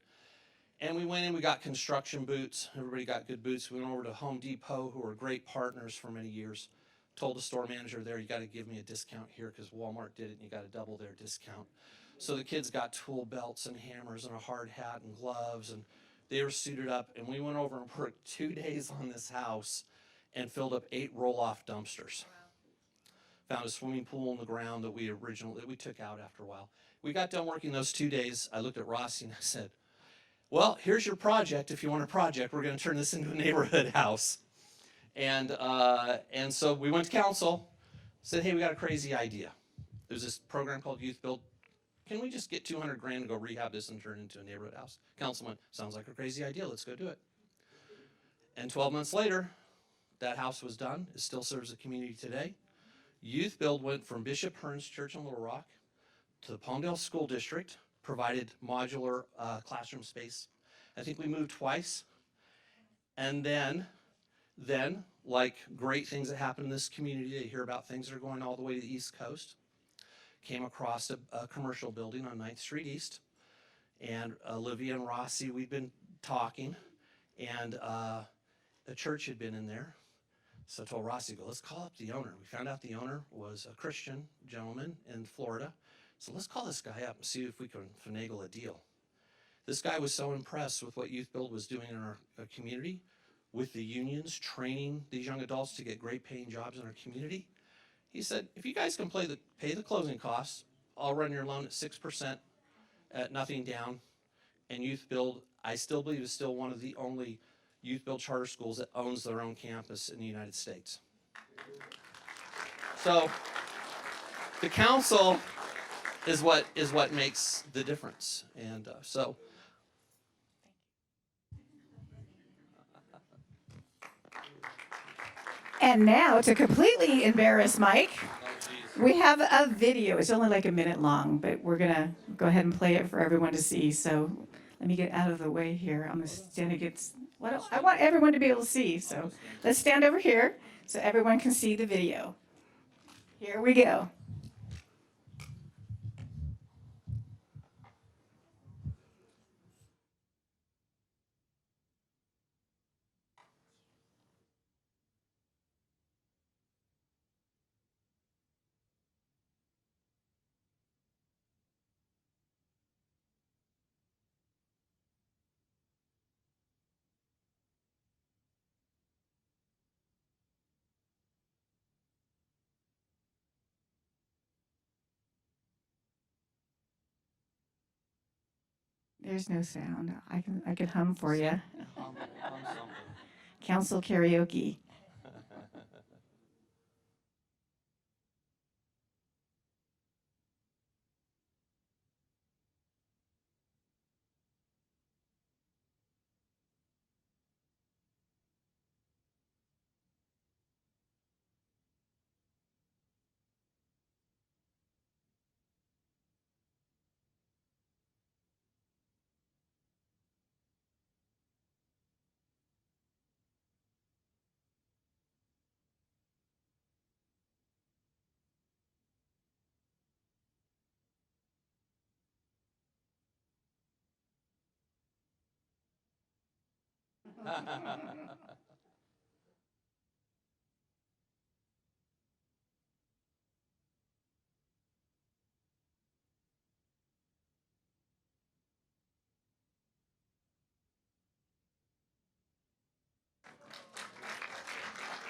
And we went in, we got construction boots. Everybody got good boots. We went over to Home Depot, who were great partners for many years. Told the store manager there, you got to give me a discount here because Walmart did it, and you got to double their discount. So the kids got tool belts and hammers and a hard hat and gloves, and they were suited up. And we went over and worked 2 days on this house and filled up 8 roll-off dumpsters. Wow. Found a swimming pool in the ground that we took out after a while. We got done working those 2 days. I looked at Rossi and I said, well, here's your project. If you want a project, we're going to turn this into a neighborhood house. And so we went to council, said, hey, we got a crazy idea. There's this program called Youth Build. Can we just get 200 grand to go rehab this and turn it into a neighborhood house? Council went, sounds like a crazy idea. Let's go do it. And 12 months later, that house was done. It still serves the community today. Youth Build went from Bishop Hearn's Church in Little Rock to the Palmdale School District, provided modular classroom space. I think we moved twice. And then, like great things that happen in this community, you hear about things that are going all the way to the East Coast. Came across a commercial building on 9th Street East. And Olivia and Rossi, we'd been talking, and a church had been in there. So I told Rossi, go, let's call up the owner. We found out the owner was a Christian gentleman in Florida. So let's call this guy up and see if we can finagle a deal. This guy was so impressed with what Youth Build was doing in our community, with the unions, training these young adults to get great paying jobs in our community. He said, if you guys can pay the closing costs, I'll run your loan at 6% at nothing down. And Youth Build, I still believe, is still one of the only Youth Build charter schools that owns their own campus in the United States. So the council is what makes the difference. And so. And now, to completely embarrass Mike, we have a video. It's only like a minute long, but we're going to go ahead and play it for everyone to see. So let me get out of the way here. I'm going to stand against, I want everyone to be able to see. So let's stand over here so everyone can see the video. Here we go. There's no sound. I can hum for you. Council karaoke.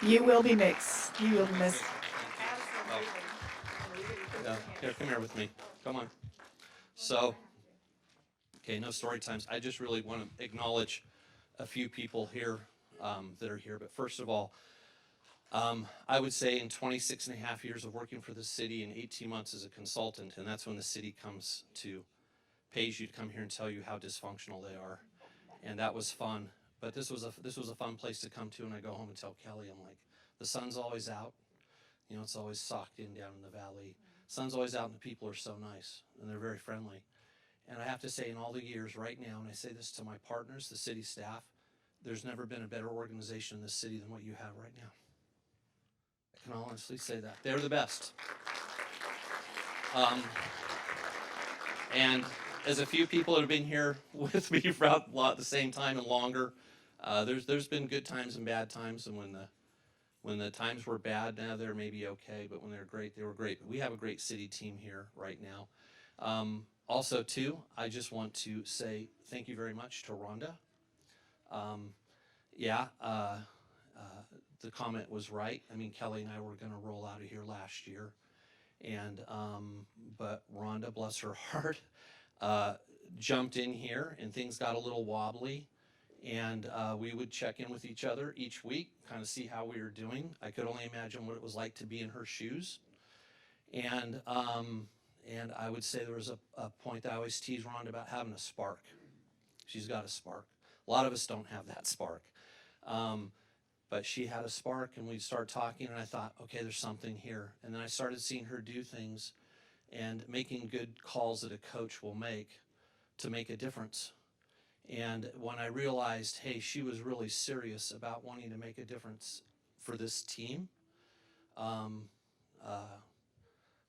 You will be mixed. You will be missed. Yeah, here, come here with me. Come on. So, okay, no story times. I just really want to acknowledge a few people here that are here. But first of all, I would say in 26 and a half years of working for the city and 18 months as a consultant, and that's when the city pays you to come here and tell you how dysfunctional they are. And that was fun. But this was a fun place to come to, and I go home and tell Kelly, I'm like, the sun's always out. You know, it's always socked in down in the valley. Sun's always out and the people are so nice and they're very friendly. And I have to say, in all the years right now, and I say this to my partners, the city staff, there's never been a better organization in this city than what you have right now. I can honestly say that. They're the best. And as a few people that have been here with me for a lot the same time and longer, there's been good times and bad times, and when the times were bad, now they're maybe okay, but when they're great, they were great. But we have a great city team here right now. Also, too, I just want to say thank you very much to Rhonda. The comment was right. I mean, Kelly and I were going to roll out of here last year, and but Rhonda, bless her heart, jumped in here, and things got a little wobbly. And we would check in with each other each week, kind of see how we were doing. I could only imagine what it was like to be in her shoes. And And I would say there was a point that I always tease Rhonda about having a spark. She's got a spark. A lot of us don't have that spark. But she had a spark, and we'd start talking, and I thought, okay, there's something here. And then I started seeing her do things and making good calls that a coach will make to make a difference. And when I realized, hey, she was really serious about wanting to make a difference for this team,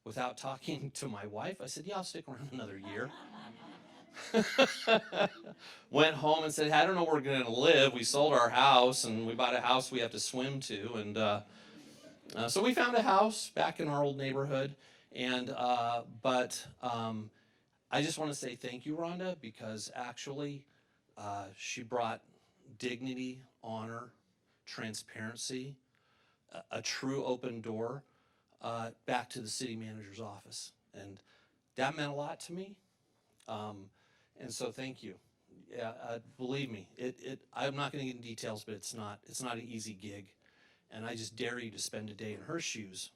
without talking to my wife, I said, yeah, I'll stick around another year. Went home and said, hey, I don't know where we're going to live. We sold our house, and we bought a house we have to swim to. And so we found a house back in our old neighborhood. But I just want to say thank you, Rhonda, because actually she brought dignity, honor, transparency, a true open door back to the city manager's office. And that meant a lot to me. And so thank you. Yeah, believe me, I'm not going to get into details, but it's not an easy gig. And I just dare you to spend a day in her shoes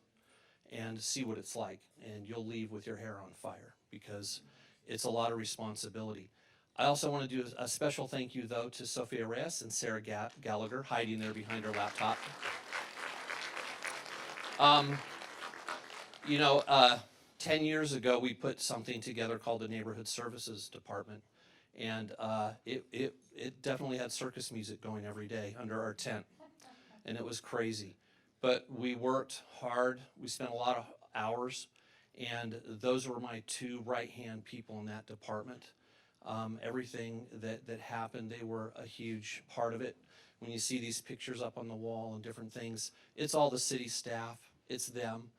and see what it's like. And you'll leave with your hair on fire because it's a lot of responsibility. I also want to do a special thank you, though, to Sophia Reyes and Sarah Gallagher, hiding there behind her laptop. 10 years ago, we put something together called the Neighborhood Services Department. And it definitely had circus music going every day under our tent. And it was crazy. But we worked hard. We spent a lot of hours. And those were my two right-hand people in that department. Everything that happened, they were a huge part of it. When you see these pictures up on the wall and different things, it's all the city staff. It's them.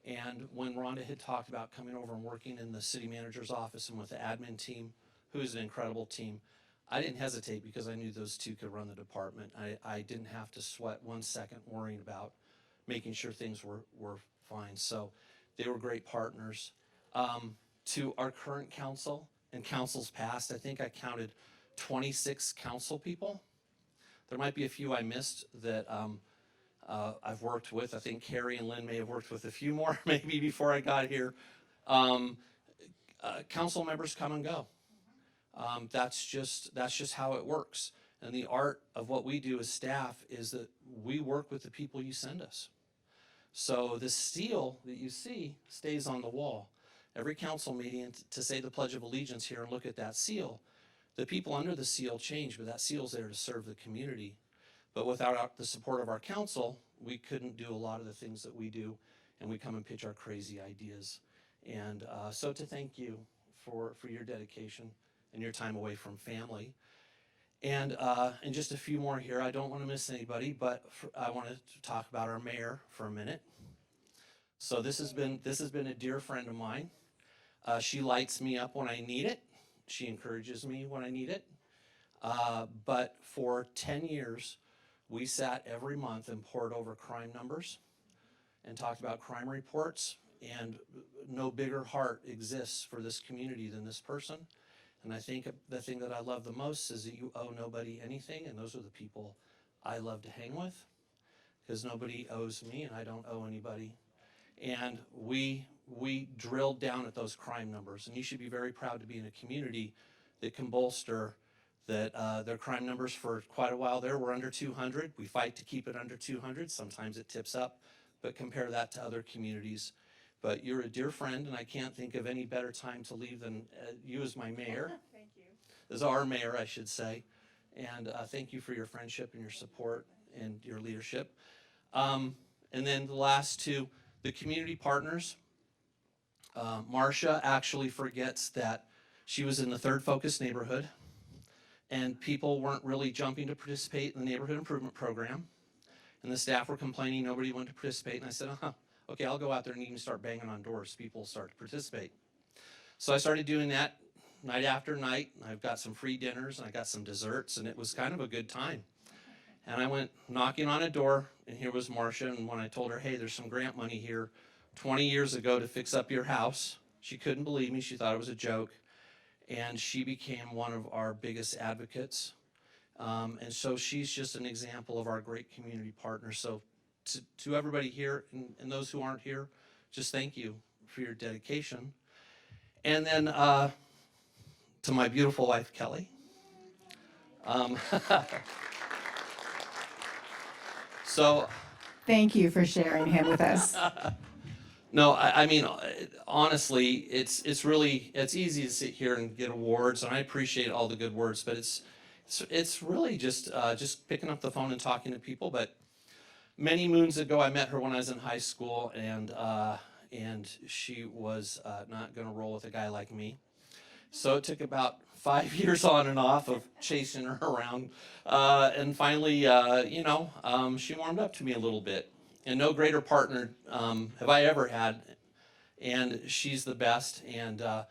And when Rhonda had talked about coming over and working in the city manager's office and with the admin team, who is an incredible team, I didn't hesitate because I knew those two could run the department. I didn't have to sweat 1 second worrying about making sure things were fine. So they were great partners. To our current council and councils past, I think I counted 26 council people. There might be a few I missed that I've worked with. I think Carrie and Lynn may have worked with a few more maybe before I got here. Council members come and go. That's just how it works. And the art of what we do as staff is that we work with the people you send us. So the seal that you see stays on the wall. Every council meeting to say the Pledge of Allegiance here and look at that seal, the people under the seal change, but that seal's there to serve the community. But without the support of our council, we couldn't do a lot of the things that we do, and we come and pitch our crazy ideas. And so to thank you for your dedication and your time away from family. And just a few more here. I don't want to miss anybody, but I want to talk about our mayor for a minute. So this has been a dear friend of mine. She lights me up when I need it. She encourages me when I need it. But for 10 years, we sat every month and poured over crime numbers and talked about crime reports. And no bigger heart exists for this community than this person. And I think the thing that I love the most is that you owe nobody anything, and those are the people I love to hang with, because nobody owes me and I don't owe anybody. And we drilled down at those crime numbers, and you should be very proud to be in a community that can bolster that. Their crime numbers for quite a while there were under 200. We fight to keep it under 200. Sometimes it tips up, but compare that to other communities. But you're a dear friend, and I can't think of any better time to leave than you as my mayor. Thank you. As our mayor, I should say. And thank you for your friendship and your support and your leadership. And then the last two, the community partners. Marcia actually forgets that she was in the third focus neighborhood, and people weren't really jumping to participate in the neighborhood improvement program. And the staff were complaining nobody wanted to participate. And I said, okay, I'll go out there and even start banging on doors. People start to participate. So I started doing that night after night. I've got some free dinners and I got some desserts, and it was kind of a good time. And I went knocking on a door, and here was Marcia. And when I told her, hey, there's some grant money here 20 years ago to fix up your house, she couldn't believe me. She thought it was a joke. And she became one of our biggest advocates. And so she's just an example of our great community partners. So to everybody here and those who aren't here, just thank you for your dedication. And then to my beautiful wife, Kelly. So, Thank you for sharing him with us. no, I mean, honestly, it's really it's easy to sit here and get awards, and I appreciate all the good words, but it's really just picking up the phone and talking to people. But many moons ago, I met her when I was in high school, and she was not going to roll with a guy like me. So it took about 5 years on and off of chasing her around, and finally, she warmed up to me a little bit. And no greater partner have I ever had, and she's the best. And I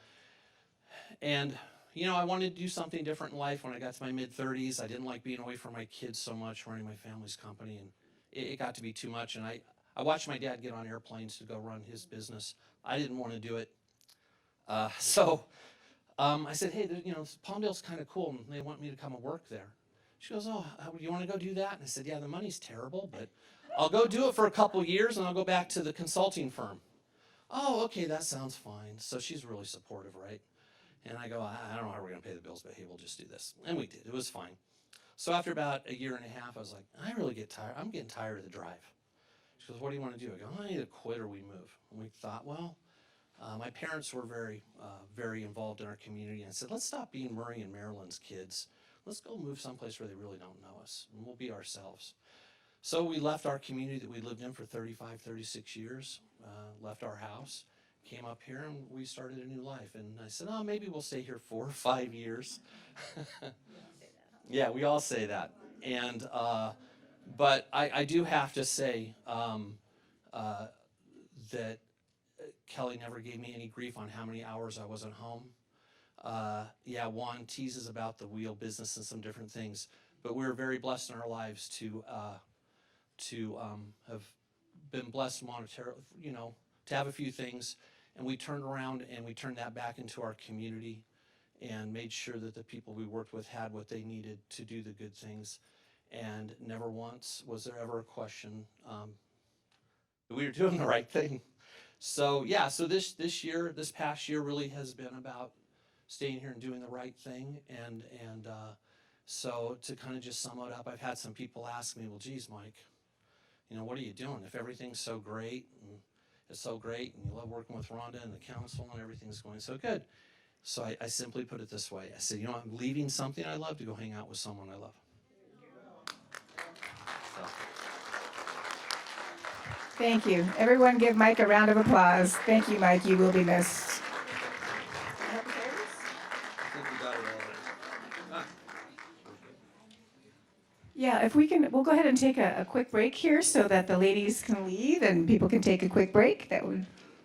wanted to do something different in life when I got to my mid-30s. I didn't like being away from my kids so much, running my family's company, and it got to be too much. And I watched my dad get on airplanes to go run his business. I didn't want to do it. So I said, hey, Palmdale's kind of cool, and they want me to come and work there. She goes, oh, you want to go do that? And I said, yeah, the money's terrible, but I'll go do it for a couple years, and I'll go back to the consulting firm. Oh, okay, that sounds fine. So she's really supportive, right? And I go, I don't know how we're going to pay the bills, but hey, we'll just do this. And we did. It was fine. So after about a year and a half, I was like, I really get tired. I'm getting tired of the drive. She goes, what do you want to do? I go, I need to quit or we move. And we thought, well, my parents were very involved in our community. And I said, let's stop being Murray and Maryland's kids. Let's go move someplace where they really don't know us, and we'll be ourselves. So we left our community that we lived in for 35, 36 years, left our house, came up here, and we started a new life. And I said, oh, maybe we'll stay here 4 or 5 years. Yeah, we all say that. And but I do have to say that Kelly never gave me any grief on how many hours I wasn't home. Yeah, Juan teases about the wheel business and some different things, but we're very blessed in our lives to have been blessed monetarily, to have a few things, and we turned around and we turned that back into our community and made sure that the people we worked with had what they needed to do the good things, and never once was there ever a question that we were doing the right thing. So yeah, so this past year really has been about staying here and doing the right thing, and so to kind of just sum it up, I've had some people ask me, well, geez, Mike, what are you doing if everything's so great and it's so great and you love working with Rhonda and the council and everything's going so good? So I simply put it this way. I said, I'm leaving something I love to go hang out with someone I love. So. Thank you. Everyone give Mike a round of applause. Thank you, Mike. You will be missed. I think we got it all. Yeah, if we can, we'll go ahead and take a quick break here so that the ladies can leave and people can take a quick break.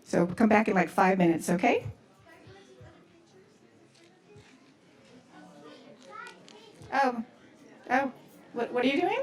So come back in like 5 minutes, okay? Oh, what are you doing?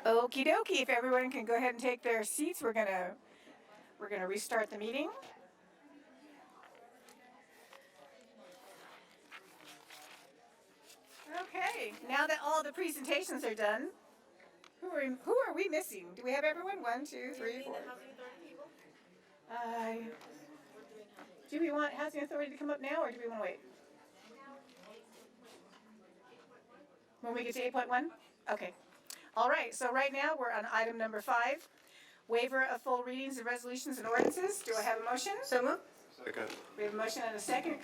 Okie dokie, if everyone can go ahead and take their seats, we're gonna restart the meeting. Okay, now that all the presentations are done, who are we missing? Do we have everyone? 1, 2, 3, 4. Do we want Housing Authority to come up now, or do we want to wait? When we get to 8.1? Okay. All right, so right now we're on item number 5, waiver of full readings of resolutions and ordinances. Do I have a motion? So moved. Second. We have a motion and a second.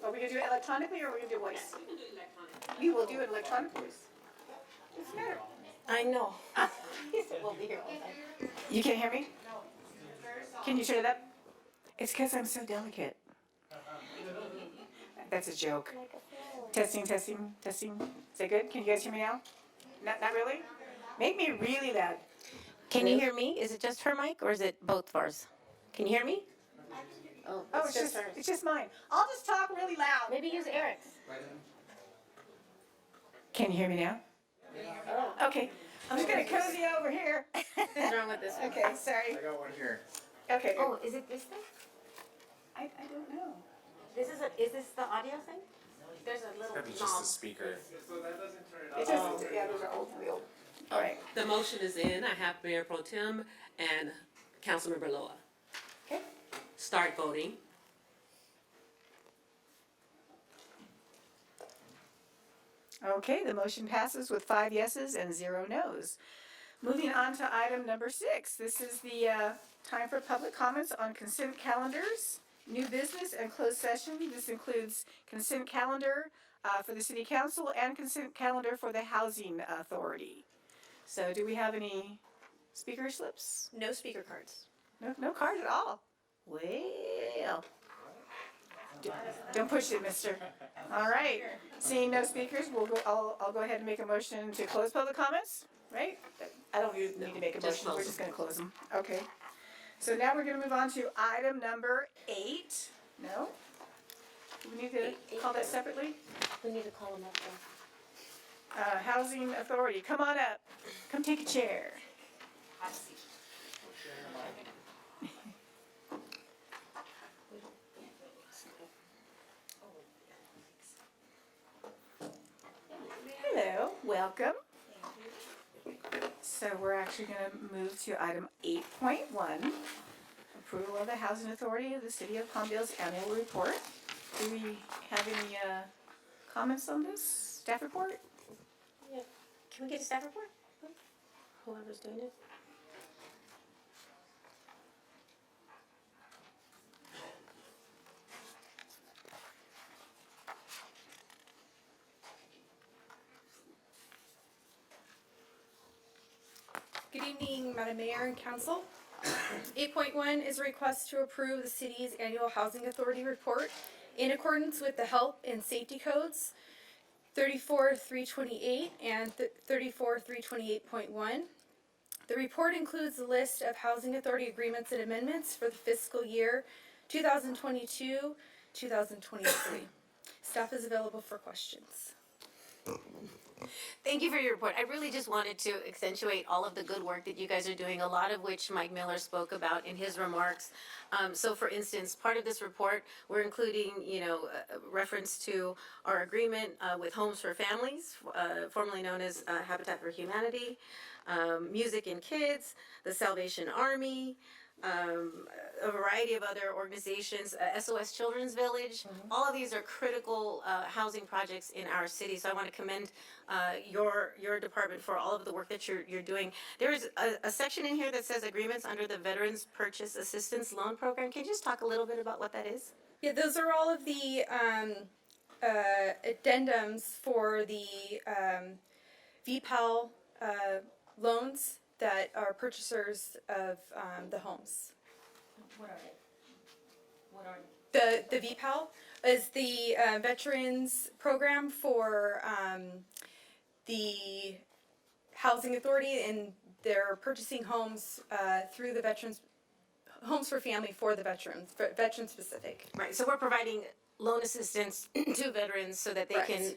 Are we gonna do it electronically or are we gonna do voice? We will do it electronically. Doesn't matter. I know. He said we'll be here all day. You can't hear me? Can you turn it up? It's because I'm so delicate. That's a joke. Testing, testing, testing. Is that good? Can you guys hear me now? Not really? Make me really loud. Can you hear me? Is it just her mic or is it both of ours? Can you hear me? Oh, it's just mine. I'll just talk really loud. Maybe use Eric's. Can you hear me now? Okay. I'm just gonna cozy over here. What's wrong with this one? Okay, sorry. I got one here. Okay. Oh, is it this thing? I don't know. Is this the audio thing? There's a little That'd be just knob. a speaker. It doesn't, yeah, those are old. All right. The motion is in. I have Mayor Pro Tem and Councilmember Loa. Okay. Start voting. Okay, the motion passes with 5 yeses and 0 nos. Moving on to item number 6. This is the time for public comments on consent calendars, new business, and closed session. This includes consent calendar for the city council and consent calendar for the housing authority. So do we have any speaker slips? No speaker cards. No card at all. Well, don't push it, mister. All right, seeing no speakers, I'll go ahead and make a motion to close public comments, right? I don't need to make a Just motion, we're close just gonna close them. Okay. So now we're gonna move on to item number 8. No? Do we need to call that separately? We need to call them up there. Housing Authority, come on up. Come take a chair. Hello, welcome. So we're actually going to move to item 8.1, approval of the Housing Authority of the City of Palmdale's annual report. Do we have any comments on this staff report? Yeah. Can we get a staff report? Whoever's doing it. Good evening, Madam Mayor and Council. 8.1 is a request to approve the city's annual Housing Authority report in accordance with the health and safety codes 34.328 and 34.328.1. The report includes a list of Housing Authority agreements and amendments for the fiscal year 2022-2023. Staff is available for questions. Thank you for your report. I really just wanted to accentuate all of the good work that you guys are doing, a lot of which Mike Miller spoke about in his remarks. So for instance, part of this report, we're including, reference to our agreement with Homes for Families, formerly known as Habitat for Humanity, Music and Kids, the Salvation Army, a variety of other organizations, SOS Children's Village. All of these are critical housing projects in our city. So I want to commend your department for all of the work that you're doing. There is a section in here that says agreements under the Veterans Purchase Assistance Loan Program. Can you just talk a little bit about what that is? Yeah, those are all of the addendums for the VPAL loans that are purchasers of the homes. What are they? The VPAL is the Veterans Program for the Housing Authority, and they're purchasing homes through the Veterans Homes for Family for the veterans, veteran specific. Right, so we're providing loan assistance to veterans so that they can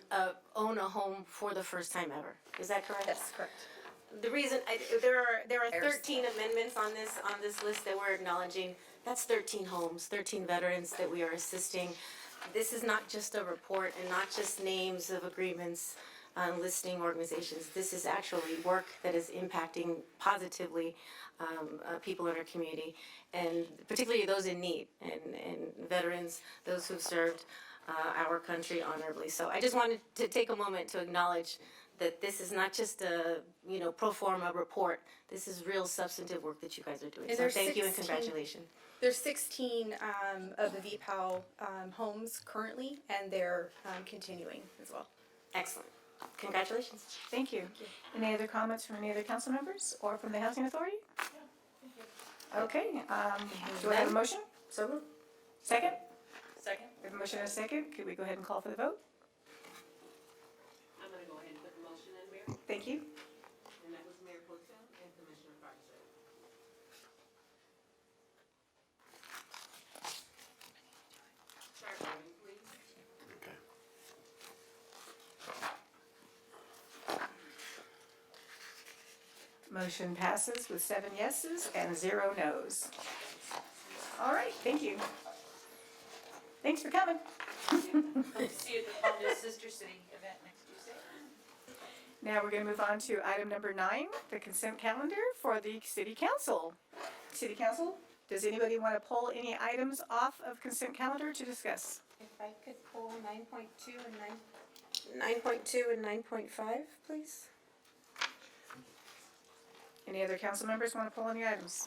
own a home for the first time ever. Is that correct? Yes, correct. The reason, there are 13 amendments on this list that we're acknowledging. That's 13 homes, 13 veterans that we are assisting. This is not just a report and not just names of agreements listing organizations. This is actually work that is impacting positively people in our community, and particularly those in need, and veterans, those who've served our country honorably. So I just wanted to take a moment to acknowledge that this is not just a, pro forma report. This is real substantive work that you guys are doing. And So there's thank you and 16 congratulations. There's 16 of the VPAL homes currently, and they're continuing as well. Excellent. Congratulations. Thank you. Any other comments from any other council members or from the Housing Authority? Okay, do I have a motion? So moved. Second? Second. We have a motion and a second. Could we go ahead and call for the vote? I'm gonna go ahead and put the motion in, Mayor. Thank you. And that was Mayor Pro Tem and Commissioner Carter. Start voting, please. Motion passes with 7 yeses and 0 nos. All right, thank you. Thanks for coming. Hope to see you at the Palmdale Sister City event next Tuesday. Now we're going to move on to item number 9, the consent calendar for the City Council. City Council, does anybody want to pull any items off of consent calendar to discuss? If I could pull 9.2 and 9.5, please. Any other council members want to pull any items?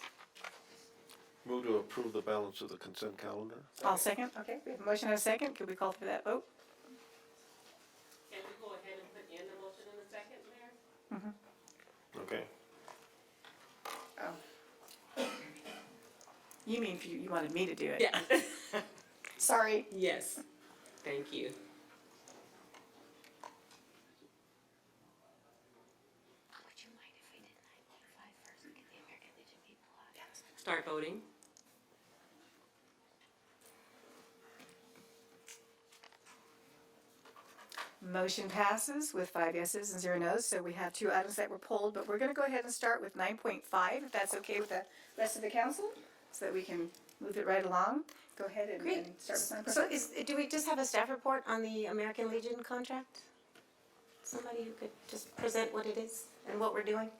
Move to approve the balance of the consent calendar. I'll second. Okay, we have a motion and a second. Could we call for that vote? Can we go ahead and put in the motion in a second, Mayor? Okay. Oh. You mean you wanted me to do it? Yeah. Sorry. Yes. Thank you. Would you mind if we did 9.5 first and get the American Legion people out? Start voting. Motion passes with 5 yeses and 0 nos, so we have 2 items that were pulled, but we're going to go ahead and start with 9.5, if that's okay with the rest of the council, so that we can move it right along. Go ahead and Great. and start with 9.5. So do we just have a staff report on the American Legion contract? Somebody who could just present what it is and what we're doing?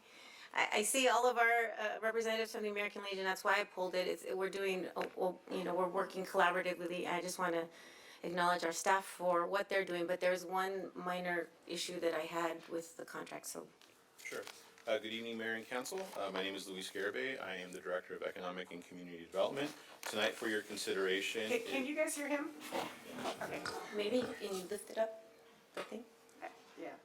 I see all of our representatives from the American Legion, that's why I pulled it. We're doing, we're working collaboratively. I just want to acknowledge our staff for what they're doing, but there's one minor issue that I had with the contract, so. Sure. Good evening, Mayor and Council. My name is Luis Garibay. I am the Director of Economic and Community Development. Tonight for your consideration. Can you guys hear him? Okay. Maybe can you lift it up, the thing? Yeah.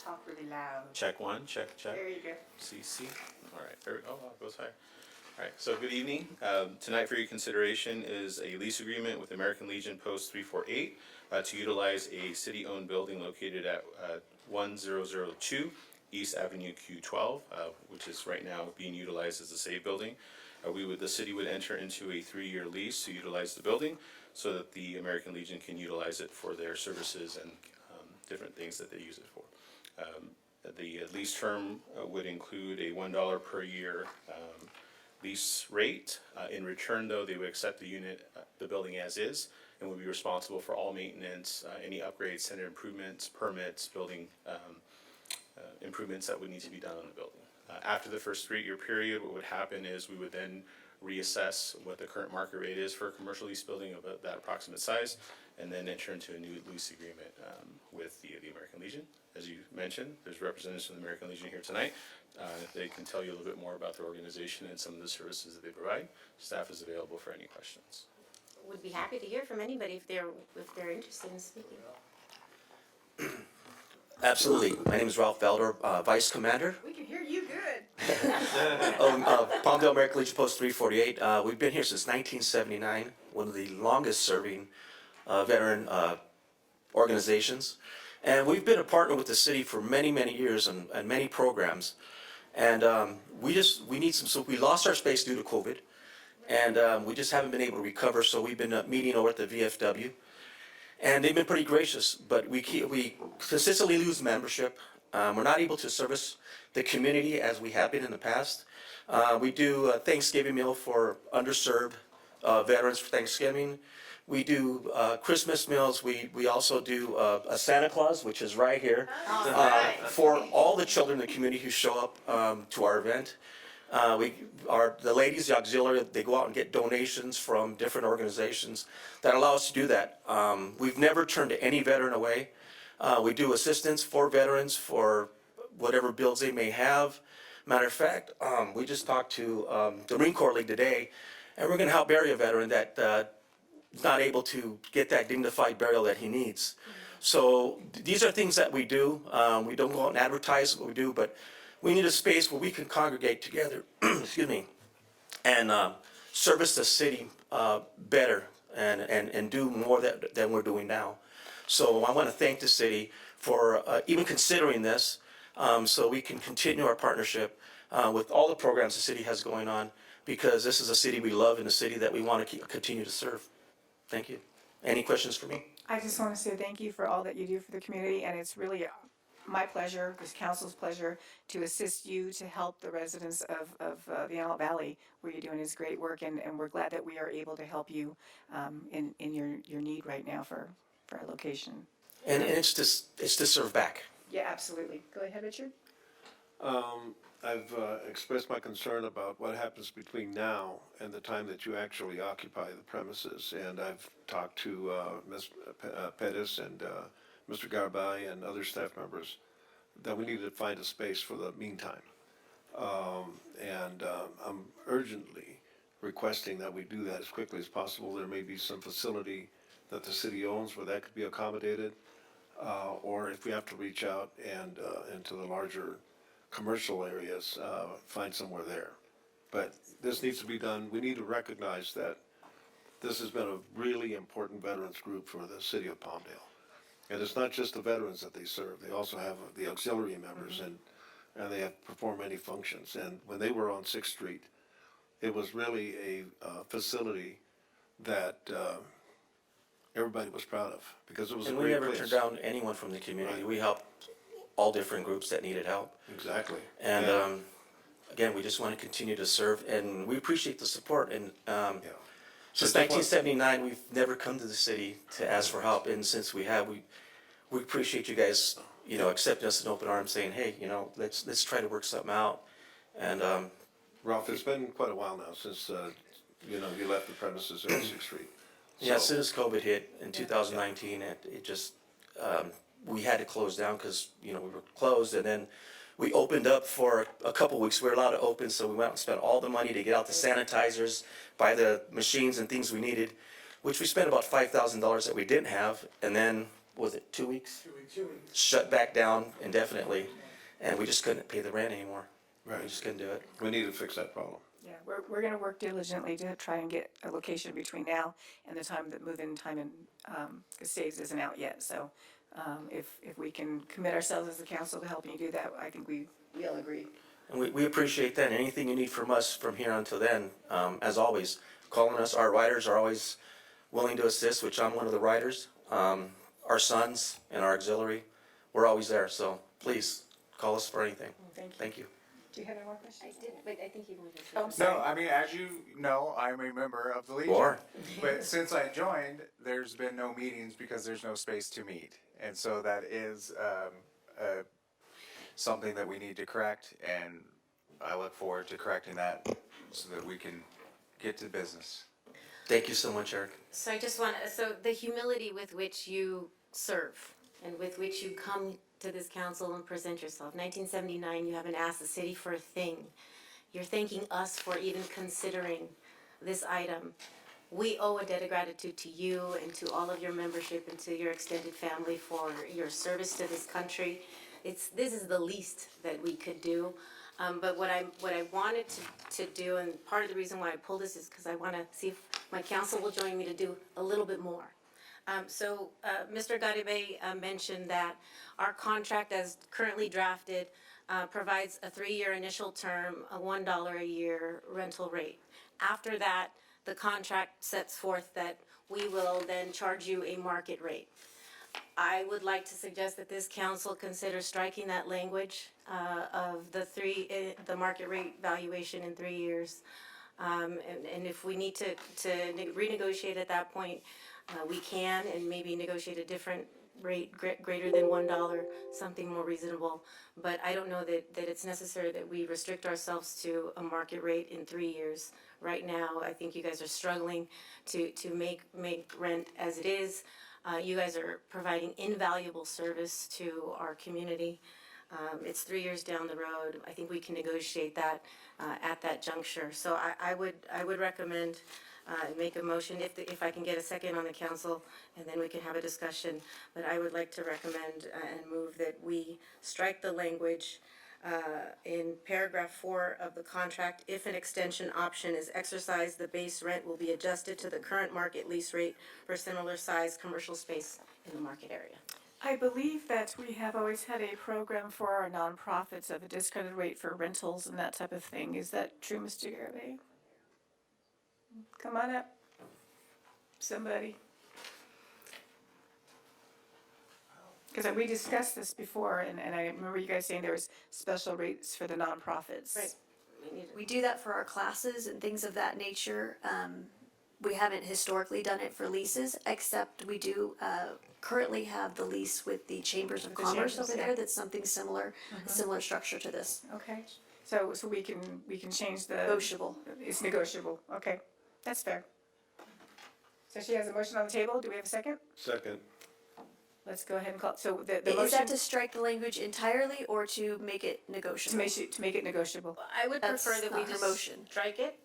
Talk really loud. Check one, check. There you go. CC. All right. There we go. Oh, it goes higher. All right. So good evening. Tonight for your consideration is a lease agreement with American Legion Post 348 to utilize a city-owned building located at 1002 East Avenue Q12, which is right now being utilized as a SAVE building. The city would enter into a 3-year lease to utilize the building so that the American Legion can utilize it for their services and different things that they use it for. The lease term would include a $1 per year lease rate. In return, though, they would accept the building as is, and would be responsible for all maintenance, any upgrades, center improvements, permits, building improvements that would need to be done on the building. After the first 3-year period, what would happen is we would then reassess what the current market rate is for a commercial lease building of that approximate size, and then enter into a new lease agreement with the American Legion. As you mentioned, there's representatives from the American Legion here tonight. They can tell you a little bit more about their organization and some of the services that they provide. Staff is available for any questions. Would be happy to hear from anybody if they're interested in speaking. Absolutely. My name is Ralph Felder, Vice Commander We can hear you good. of Palmdale American Legion Post 348. We've been here since 1979, one of the longest serving veteran organizations. And we've been a partner with the city for many, many years and many programs. And we lost our space due to COVID. And we just haven't been able to recover, so we've been meeting over at the VFW. And they've been pretty gracious, but we consistently lose membership. We're not able to service the community as we have been in the past. We do a Thanksgiving meal for underserved veterans for Thanksgiving. We do Christmas meals. We also do a Santa Claus, which is right here, for all the children in the community who show up to our event. The ladies, the auxiliary, they go out and get donations from different organizations that allow us to do that. We've never turned any veteran away. We do assistance for veterans for whatever bills they may have. Matter of fact, we just talked to the Marine Corps League today, and we're going to help bury a veteran that is not able to get that dignified burial that he needs. So these are things that we do. We don't go out and advertise what we do, but we need a space where we can congregate together, excuse me, and service the city better and do more than we're doing now. So I want to thank the city for even considering this, so we can continue our partnership with all the programs the city has going on, because this is a city we love and a city that we want to continue to serve. Thank you. Any questions for me? I just want to say thank you for all that you do for the community, and it's really my pleasure, this council's pleasure, to assist you to help the residents of the Antelope Valley, where you're doing this great work, and we're glad that we are able to help you in your need right now for our location. And it's to serve back. Yeah, absolutely. Go ahead, Richard. I've expressed my concern about what happens between now and the time that you actually occupy the premises. And I've talked to Ms. Pettis and Mr. Garbay and other staff members that we need to find a space for the meantime. I'm urgently requesting that we do that as quickly as possible. There may be some facility that the city owns where that could be accommodated, or if we have to reach out and into the larger commercial areas, find somewhere there. But this needs to be done. We need to recognize that this has been a really important veterans group for the city of Palmdale. And it's not just the veterans that they serve. They also have the auxiliary members, and they have performed many functions. And when they were on 6th Street, it was really a facility that everybody was proud of, because it was And a we great never place. turned down anyone from the community. Right. We helped all different groups that needed help. Exactly. And Yeah. again, we just want to continue to serve, and we appreciate the support. And since So just 1979, we've never come to the city to ask for help, and since we have, we appreciate you guys, accepting us in open arms, saying, hey, let's try to work something out. And Ralph, it's been quite a while now since you left the premises on 6th Street. yeah, as So- soon as COVID hit in 2019, it just we had to close down because we were closed, and then we opened up for a couple weeks. We were allowed to open, so we went out and spent all the money to get out the sanitizers, buy the machines and things we needed, which we spent about $5,000 that we didn't have, and then was it 2 weeks? 2 weeks. Shut back down indefinitely, and we just couldn't pay the rent anymore. Right. We just couldn't do it. We need to fix that problem. Yeah, we're going to work diligently to try and get a location between now and the time that move-in time and Gustaves isn't out yet. So if we can commit ourselves as a council to helping you do that, I think we all agree. And we appreciate that. And anything you need from us from here until then, as always, calling us. Our writers are always willing to assist, which I'm one of the writers. Our sons and our auxiliary, we're always there. So please call us for anything. Thank you. Thank you. Do you have any more questions? I didn't, but I think he wanted to. Oh, I'm sorry. No, I mean, as you know, I'm a member of the Legion. Or. But since I joined, there's been no meetings because there's no space to meet. And so that is something that we need to correct, and I look forward to correcting that so that we can get to business. Thank you so much, Eric. So I just want, so the humility with which you serve and with which you come to this council and present yourself. 1979, you haven't asked the city for a thing. You're thanking us for even considering this item. We owe a debt of gratitude to you and to all of your membership and to your extended family for your service to this country. This is the least that we could do. But what I wanted to do, and part of the reason why I pulled this is because I want to see if my council will join me to do a little bit more. Mr. Garibay mentioned that our contract as currently drafted provides a 3-year initial term, a $1 a year rental rate. After that, the contract sets forth that we will then charge you a market rate. I would like to suggest that this council consider striking that language of the market rate valuation in 3 years. And if we need to renegotiate at that point, we can, and maybe negotiate a different rate greater than $1, something more reasonable. But I don't know that it's necessary that we restrict ourselves to a market rate in 3 years. Right now, I think you guys are struggling to make rent as it is. You guys are providing invaluable service to our community. It's 3 years down the road. I think we can negotiate that at that juncture. So I would recommend make a motion if I can get a second on the council, and then we can have a discussion. But I would like to recommend and move that we strike the language in paragraph 4 of the contract. If an extension option is exercised, the base rent will be adjusted to the current market lease rate for similar size commercial space in the market area. I believe that we have always had a program for our nonprofits of a discounted rate for rentals and that type of thing. Is that true, Mr. Garvey? Come on up. Somebody. Because we discussed this before, and I remember you guys saying there was special rates for the nonprofits. Right. We do that for our classes and things of that nature. We haven't historically done it for leases, except we do currently have the lease with the Chambers of The Commerce Chambers, over yeah. there. That's something similar, a similar structure to this. Okay. So we can change the. Negotiable. It's negotiable. Okay. That's fair. So she has a motion on the table. Do we have a second? Second. Let's go ahead and call, so the Is motion. that to strike the language entirely or to make it negotiable? To make it negotiable. I would That's prefer that we not her just motion. strike it.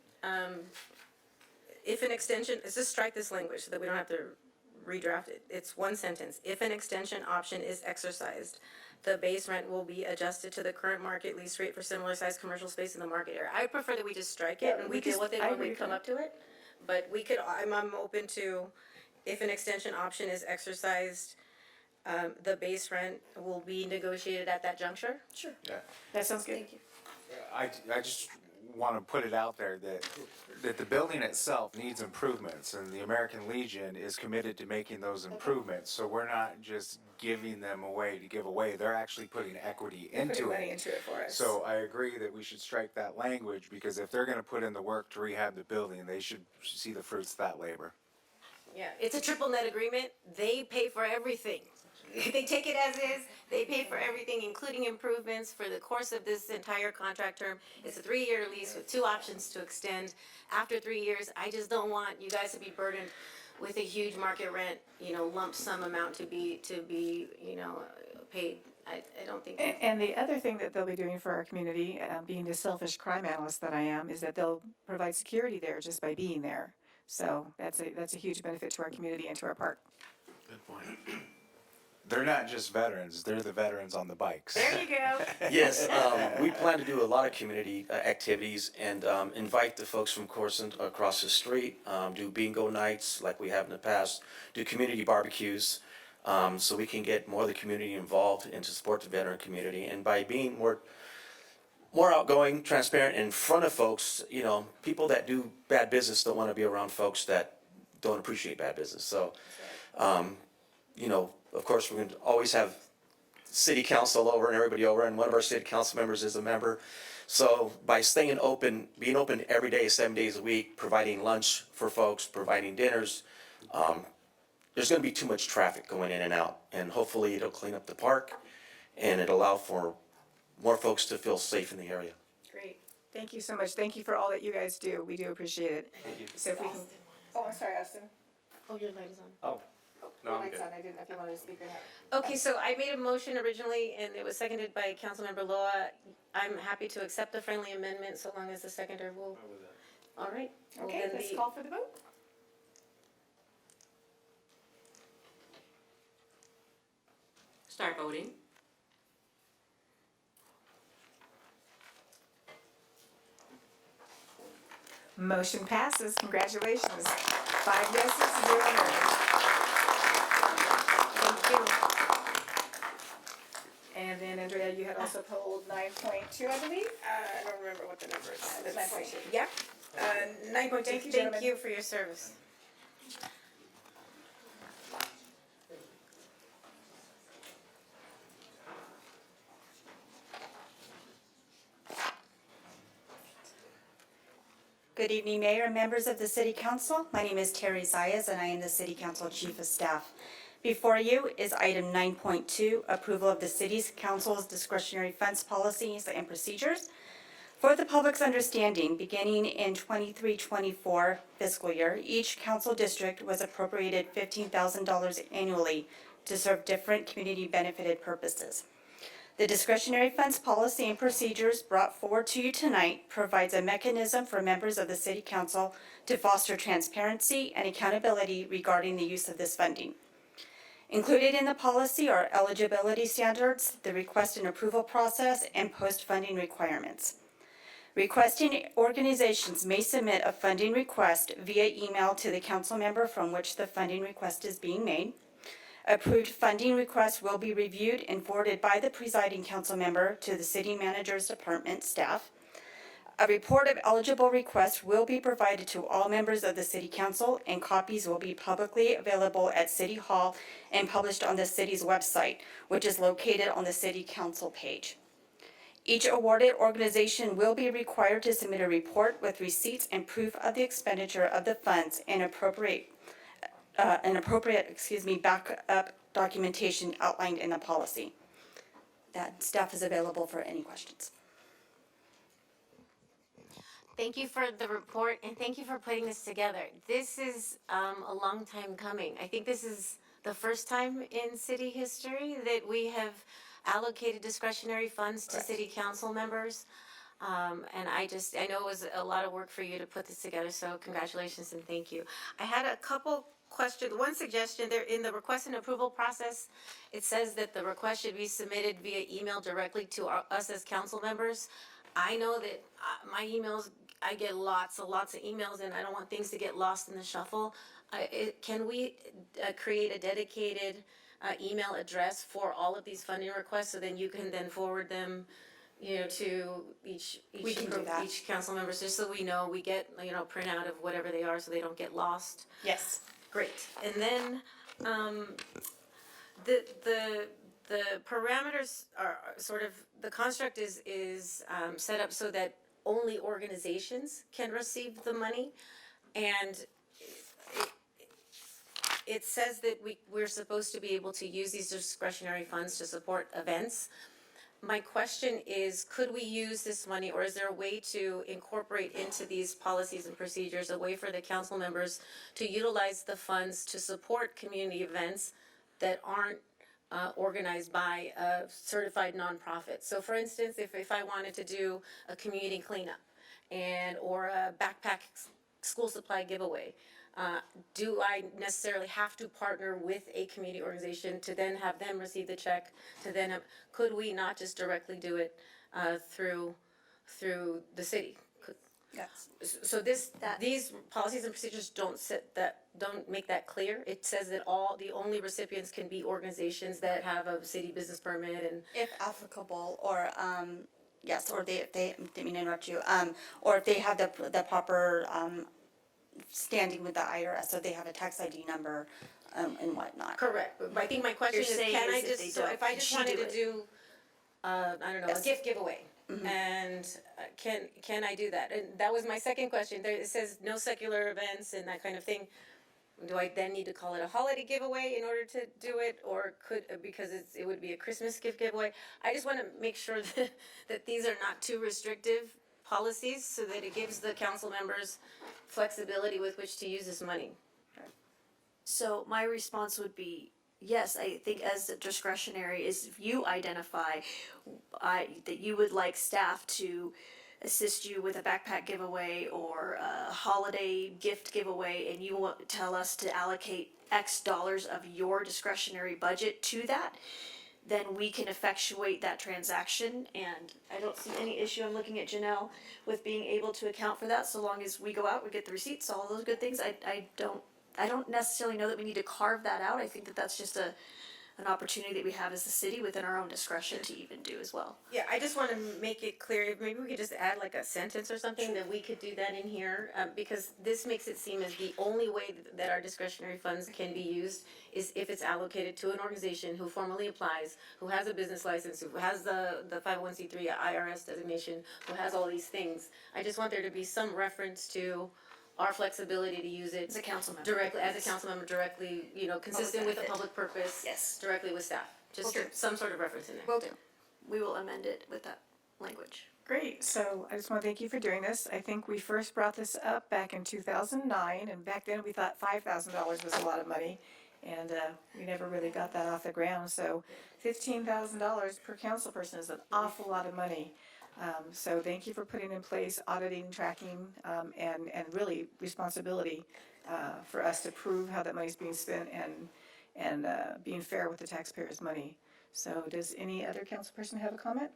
If an extension, let's just strike this language so that we don't have to redraft it. It's one sentence. If an extension option is exercised, the base rent will be adjusted to the current market lease rate for similar sized commercial space in the market area. I would prefer that we just strike it Yeah, and we we deal just- with it I when we agree come with up to it. But we could, I'm open to, if an extension option is exercised, the base rent will be negotiated at that juncture. Sure. Yeah. That sounds good. Thank you. I just want to put it out there that the building itself needs improvements, and the American Legion is committed to making those improvements. So we're not just giving them away to give away. They're actually putting equity into Putting it. money into it for us. So I agree that we should strike that language, because if they're going to put in the work to rehab the building, they should see the fruits of that labor. Yeah, it's a triple net agreement. They pay for everything. They take it as is. They pay for everything, including improvements for the course of this entire contract term. It's a 3-year lease with 2 options to extend. After 3 years, I just don't want you guys to be burdened with a huge market rent, lump sum amount to be, paid. I don't think. And the other thing that they'll be doing for our community, being the selfish crime analyst that I am, is that they'll provide security there just by being there. So that's a huge benefit to our community and to our park. Good point. They're not just veterans, they're the veterans on the bikes. There you go. Yes, we plan to do a lot of community activities and invite the folks from Corson across the street, do bingo nights like we have in the past, do community barbecues, so we can get more of the community involved and to support the veteran community. And by being more outgoing, transparent, in front of folks, people that do bad business don't want to be around folks that don't appreciate bad business. So, of course, we're going to always have city council over and everybody over, and one of our city council members is a member. So by staying open, being open every day, 7 days a week, providing lunch for folks, providing dinners, there's going to be too much traffic going in and out. And hopefully it'll clean up the park and it'll allow for more folks to feel safe in the area. Great. Thank you so much. Thank you for all that you guys do. We do appreciate it. Thank you. So if we can. Oh, I'm sorry, Austin. Oh, your light is on. Oh, no, I'm Light's good. on. I didn't know if you wanted to speak or not. Okay, so I made a motion originally, and it was seconded by Councilmember Loa. I'm happy to accept the friendly amendment, so long as the seconder will. All right. Well, Okay, then let's the- call for the vote. Start voting. Motion passes. Congratulations. 5 yeses, 0 no's. Thank you. And then Andrea, you had also polled 9.2, I believe? I don't remember what the number is. It's 9.2. Yep. 9.2, Thank you, thank gentlemen. you for your service. Good evening, Mayor and members of the City Council. My name is Terry Zayas, and I am the City Council Chief of Staff. Before you is item 9.2, approval of the City's Council's discretionary funds policies and procedures. For the public's understanding, beginning in 23-24 fiscal year, each council district was appropriated $15,000 annually to serve different community benefited purposes. The discretionary funds policy and procedures brought forward to you tonight provides a mechanism for members of the City Council to foster transparency and accountability regarding the use of this funding. Included in the policy are eligibility standards, the request and approval process, and post-funding requirements. Requesting organizations may submit a funding request via email to the council member from which the funding request is being made. Approved funding requests will be reviewed and forwarded by the presiding council member to the city manager's department staff. A report of eligible requests will be provided to all members of the city council, and copies will be publicly available at City Hall and published on the city's website, which is located on the city council page. Each awarded organization will be required to submit a report with receipts and proof of the expenditure of the funds and appropriate backup documentation outlined in the policy. That staff is available for any questions. Thank you for the report and thank you for putting this together. This is a long time coming. I think this is the first time in city history that we have allocated discretionary funds to city council members. And I know it was a lot of work for you to put this together, so congratulations and thank you. I had a couple questions. One suggestion there in the request and approval process, it says that the request should be submitted via email directly to us as council members. I know that my emails, I get lots of emails and I don't want things to get lost in the shuffle. Can we create a dedicated email address for all of these funding requests so then you can then forward them, to each We can do that. each council members, just so we know, we get, printout of whatever they are so they don't get lost. Yes. Great. And then, the parameters are sort of, the construct is set up so that only organizations can receive the money. And it says that we're supposed to be able to use these discretionary funds to support events. My question is, could we use this money, or is there a way to incorporate into these policies and procedures a way for the council members to utilize the funds to support community events that aren't organized by a certified nonprofit? So for instance, if I wanted to do a community cleanup or a backpack school supply giveaway, do I necessarily have to partner with a community organization to then have them receive the check, to then have, could we not just directly do it through the city? Yes. So these policies and procedures don't make that clear. It says that the only recipients can be organizations that have a city business permit and. If applicable, or yes, or they didn't mean to interrupt you, or if they have the proper standing with the IRS, so they have a tax ID number and whatnot. Correct, but I think my question is, saying can I is if they just, so don't, if I can just she wanted do to it? do, I don't know, a Yes. gift giveaway, and can I do that? And that was my second question. There, it says no secular events and that kind of thing. Do I then need to call it a holiday giveaway in order to do it, or because it would be a Christmas giveaway? I just want to make sure that these are not too restrictive policies, so that it gives the council members flexibility with which to use this money. So my response would be, yes, I think as discretionary is if you identify that you would like staff to assist you with a backpack giveaway or a holiday gift giveaway, and you want tell us to allocate X dollars of your discretionary budget to that, then we can effectuate that transaction, and I don't see any issue, I'm looking at Janelle, with being able to account for that, so long as we go out, we get the receipts, all those good things. I don't necessarily know that we need to carve that out. I think that that's just a an opportunity that we have as a city within our own discretion to even do as well. Yeah, I just want to make it clear, maybe we could just add like a sentence or something that we could do that in here, because this makes it seem as the only way that our discretionary funds can be used is if it's allocated to an organization who formally applies, who has a business license, who has the 501c3 IRS designation, who has all these things. I just want there to be some reference to our flexibility to use it As a council member. directly, as a council member, directly, consistent with the benefit. public purpose. Yes. Directly with staff, just Will do. some sort of reference in there. Will do. We will amend it with that language. Great, so I just want to thank you for doing this. I think we first brought this up back in 2009, and back then we thought $5,000 was a lot of money, and we never really got that off the ground. So $15,000 per council person is an awful lot of money. So thank you for putting in place auditing, tracking, and really responsibility for us to prove how that money's being spent and being fair with the taxpayers' money. So does any other council person have a comment?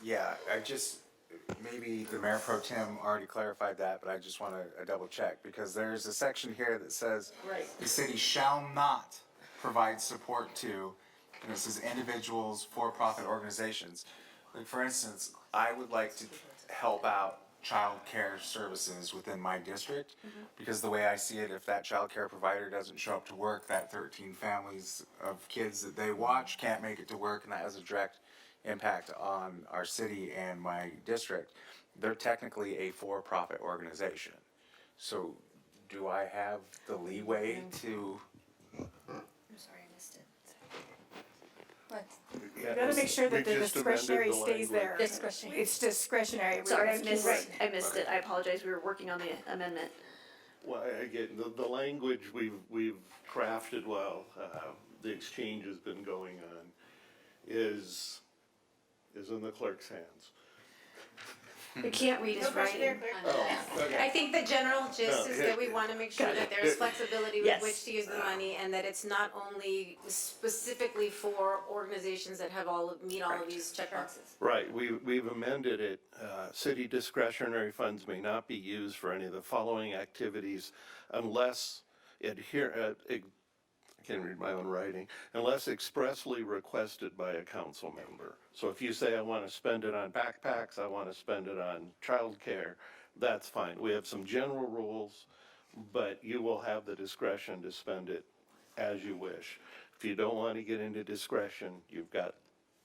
Yeah, maybe the Mayor Pro Tem already clarified that, but I just want to double check, because there's a section here that says Right. the city shall not provide support to, and it says individuals, for-profit organizations. Like, for instance, I would like to help out child care services within my district, because the way I see it, if that child care provider doesn't show up to work, that 13 families of kids that they watch can't make it to work, and that has a direct impact on our city and my district. They're technically a for-profit organization. So do I have the leeway to? I'm sorry, I missed it. What? You gotta make sure that the discretionary stays there. Discretionary. It's discretionary. Sorry, I Right. missed it. I apologize. We were working on the amendment. Well, again, the language we've crafted while the exchange has been going on is in the clerk's hands. We can't read his writing. I think the general gist is that we want to make sure that there's flexibility with Yes. which to use the money, and that it's not only specifically for organizations that have meet all of these checkboxes. Right, we've amended it. City discretionary funds may not be used for any of the following activities unless I can't read my own writing, unless expressly requested by a council member. So if you say, I want to spend it on backpacks, I want to spend it on childcare, that's fine. We have some general rules, but you will have the discretion to spend it as you wish. If you don't want to get into discretion, you've got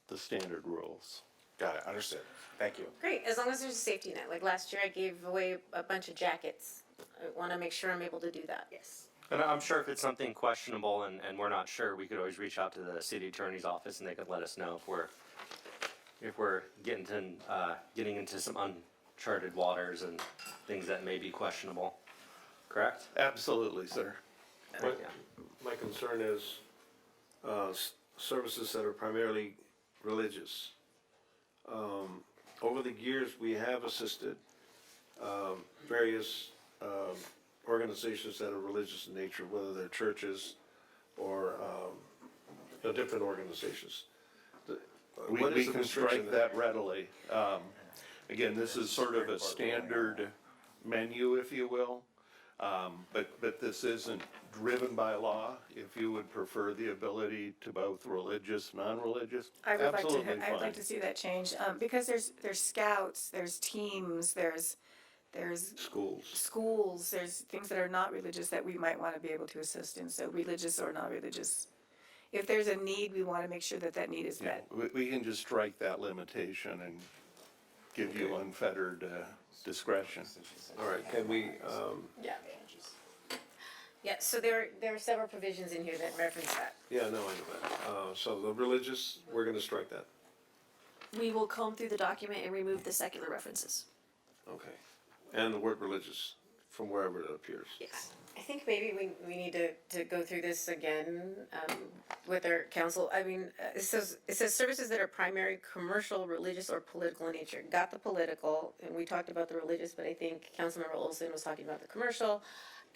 the standard rules. Got it, understood. Thank you. Great, as long as there's a safety net. Like last year, I gave away a bunch of jackets. I want to make sure I'm able to do that. Yes. And I'm sure if it's something questionable and we're not sure, we could always reach out to the city attorney's office and they could let us know if we're getting into some uncharted waters and things that may be questionable. Correct? Absolutely, sir. My concern is services that are primarily religious. Over the years, we have assisted various organizations that are religious in nature, whether they're churches or different organizations. We can strike that readily. Again, this is sort of a standard menu, if you will, but this isn't driven by law. If you would prefer the ability to both religious, non-religious, absolutely fine. I would like to see that change, because there's scouts, there's teams, there's schools, there's things that are not religious that we might want to be able to assist in, so religious or non-religious. If there's a need, we want to make sure that that need is met. We can just strike that limitation and give you unfettered discretion. All right, can we, Yeah. Yeah, so there are several provisions in here that reference that. yeah, no, I know that. So the religious, we're gonna strike that. We will comb through the document and remove the secular references. Okay. And the word religious, from wherever it appears. Yes. I think maybe we need to go through this again with our council. I mean, it says services that are primary, commercial, religious, or political in nature. Got the political, and we talked about the religious, but I think Councilmember Olson was talking about the commercial.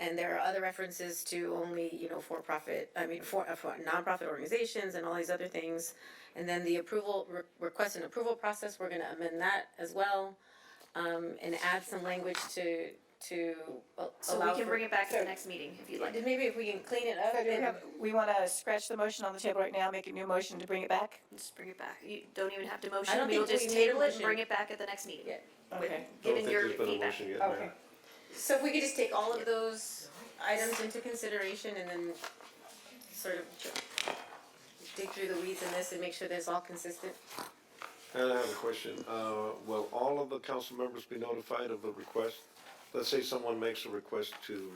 And there are other references to only, for-profit, for nonprofit organizations and all these other things. And then the request and approval process, we're gonna amend that as well. And add some language to So we can bring it back at the next meeting if you'd like. Maybe if we can clean it up. So do we and- have, we want to scratch the motion on the table right now, make a new motion to bring it back? Just bring it back. You don't even have to I motion. don't We'll think just we made a table it and motion. bring it back at the next meeting. Yeah. With- Okay. Given your There's been a feedback. motion yet, Okay. Mayor. So if we could just take all of those items into consideration and then sort of dig through the weeds in this and make sure that it's all consistent. And I have a question. Will all of the council members be notified of the request? Let's say someone makes a request to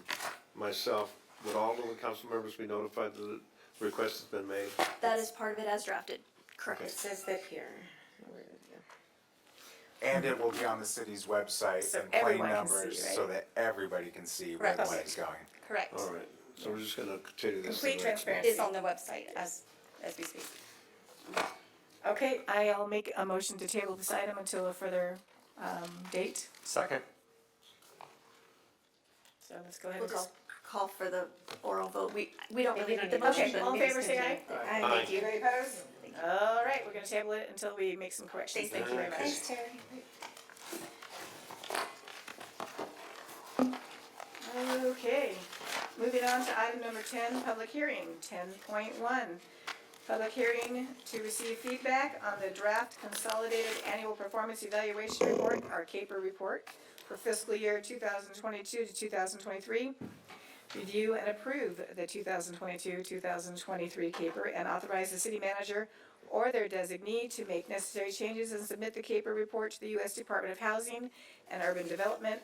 myself, would all of the council members be notified that the request has been made? That is part of it as drafted. Correct. It says that here. And it will be on the city's website So in plain everyone can see, numbers right? so that everybody can see where the Correct. money's going. Correct. All right, so we're just gonna continue this. Complete to the next one. transparency. It's on the website as we speak. Okay, I'll make a motion to table this item until a further date. Second. So let's go ahead We'll and just call for the oral vote. We don't Yeah, really we don't need the need a motion. Okay, but all in we favor, just say aye. continue. Aye. Thank you. Anybody opposed? All right, we're gonna table it until we make some corrections. Thank you very much. Thanks, Terry. Okay, moving on to item number 10, public hearing, 10.1. Public hearing to receive feedback on the draft consolidated annual performance evaluation report, our CAPER report, for fiscal year 2022 to 2023. Review and approve the 2022-2023 CAPER and authorize the city manager or their designee to make necessary changes and submit the CAPER report to the U.S. Department of Housing and Urban Development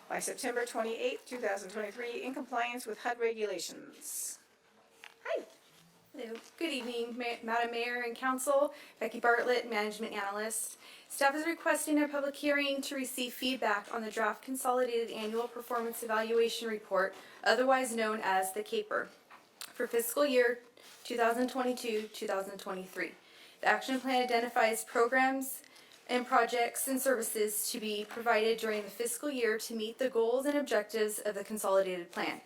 by September 28, 2023, in compliance with HUD regulations. Hello. Good evening, Madam Mayor and Council. Becky Bartlett, Management Analyst. Staff is requesting a public hearing to receive feedback on the draft Consolidated Annual Performance Evaluation Report, otherwise known as the CAPER, for fiscal year 2022-2023. The action plan identifies programs and projects and services to be provided during the fiscal year to meet the goals and objectives of the consolidated plan.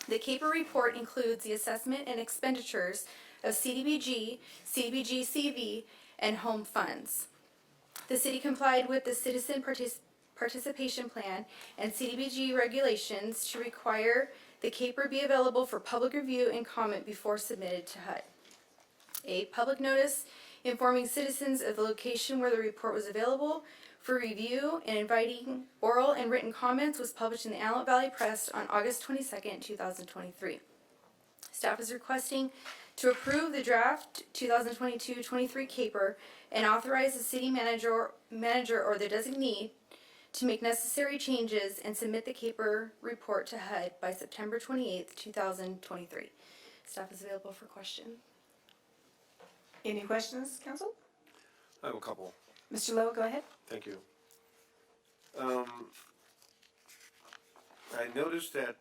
The CAPER report includes the assessment and expenditures of CDBG, CDBG-CV, and home funds. The city complied with the Citizen Participation Plan and CDBG regulations to require the CAPER be available for public review and comment before submitted to HUD. A public notice informing citizens of the location where the report was available for review and inviting oral and written comments was published in the Antelope Valley Press on August 22nd, 2023. Staff is requesting to approve the draft 2022-23 CAPER and authorize the city manager or their designee to make necessary changes and submit the CAPER report to HUD by September 28th, 2023. Staff is available for questions. Any questions, council? I have a couple. Mr. Lowe, go ahead. Thank you. I noticed that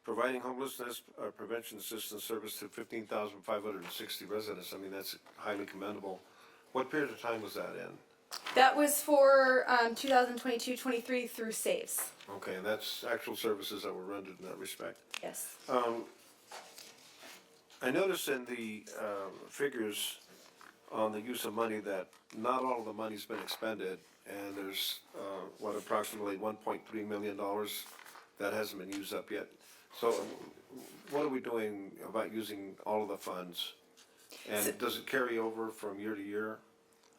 providing homelessness prevention assistance service to 15,560 residents, I mean, that's highly commendable. What period of time was that in? That was for 2022-23 through SAVES. Okay, and that's actual services that were rendered in that respect. Yes. I noticed in the figures on the use of money that not all of the money's been expended, and there's, approximately $1.3 million that hasn't been used up yet. So what are we doing about using all of the funds? And does it carry over from year to year?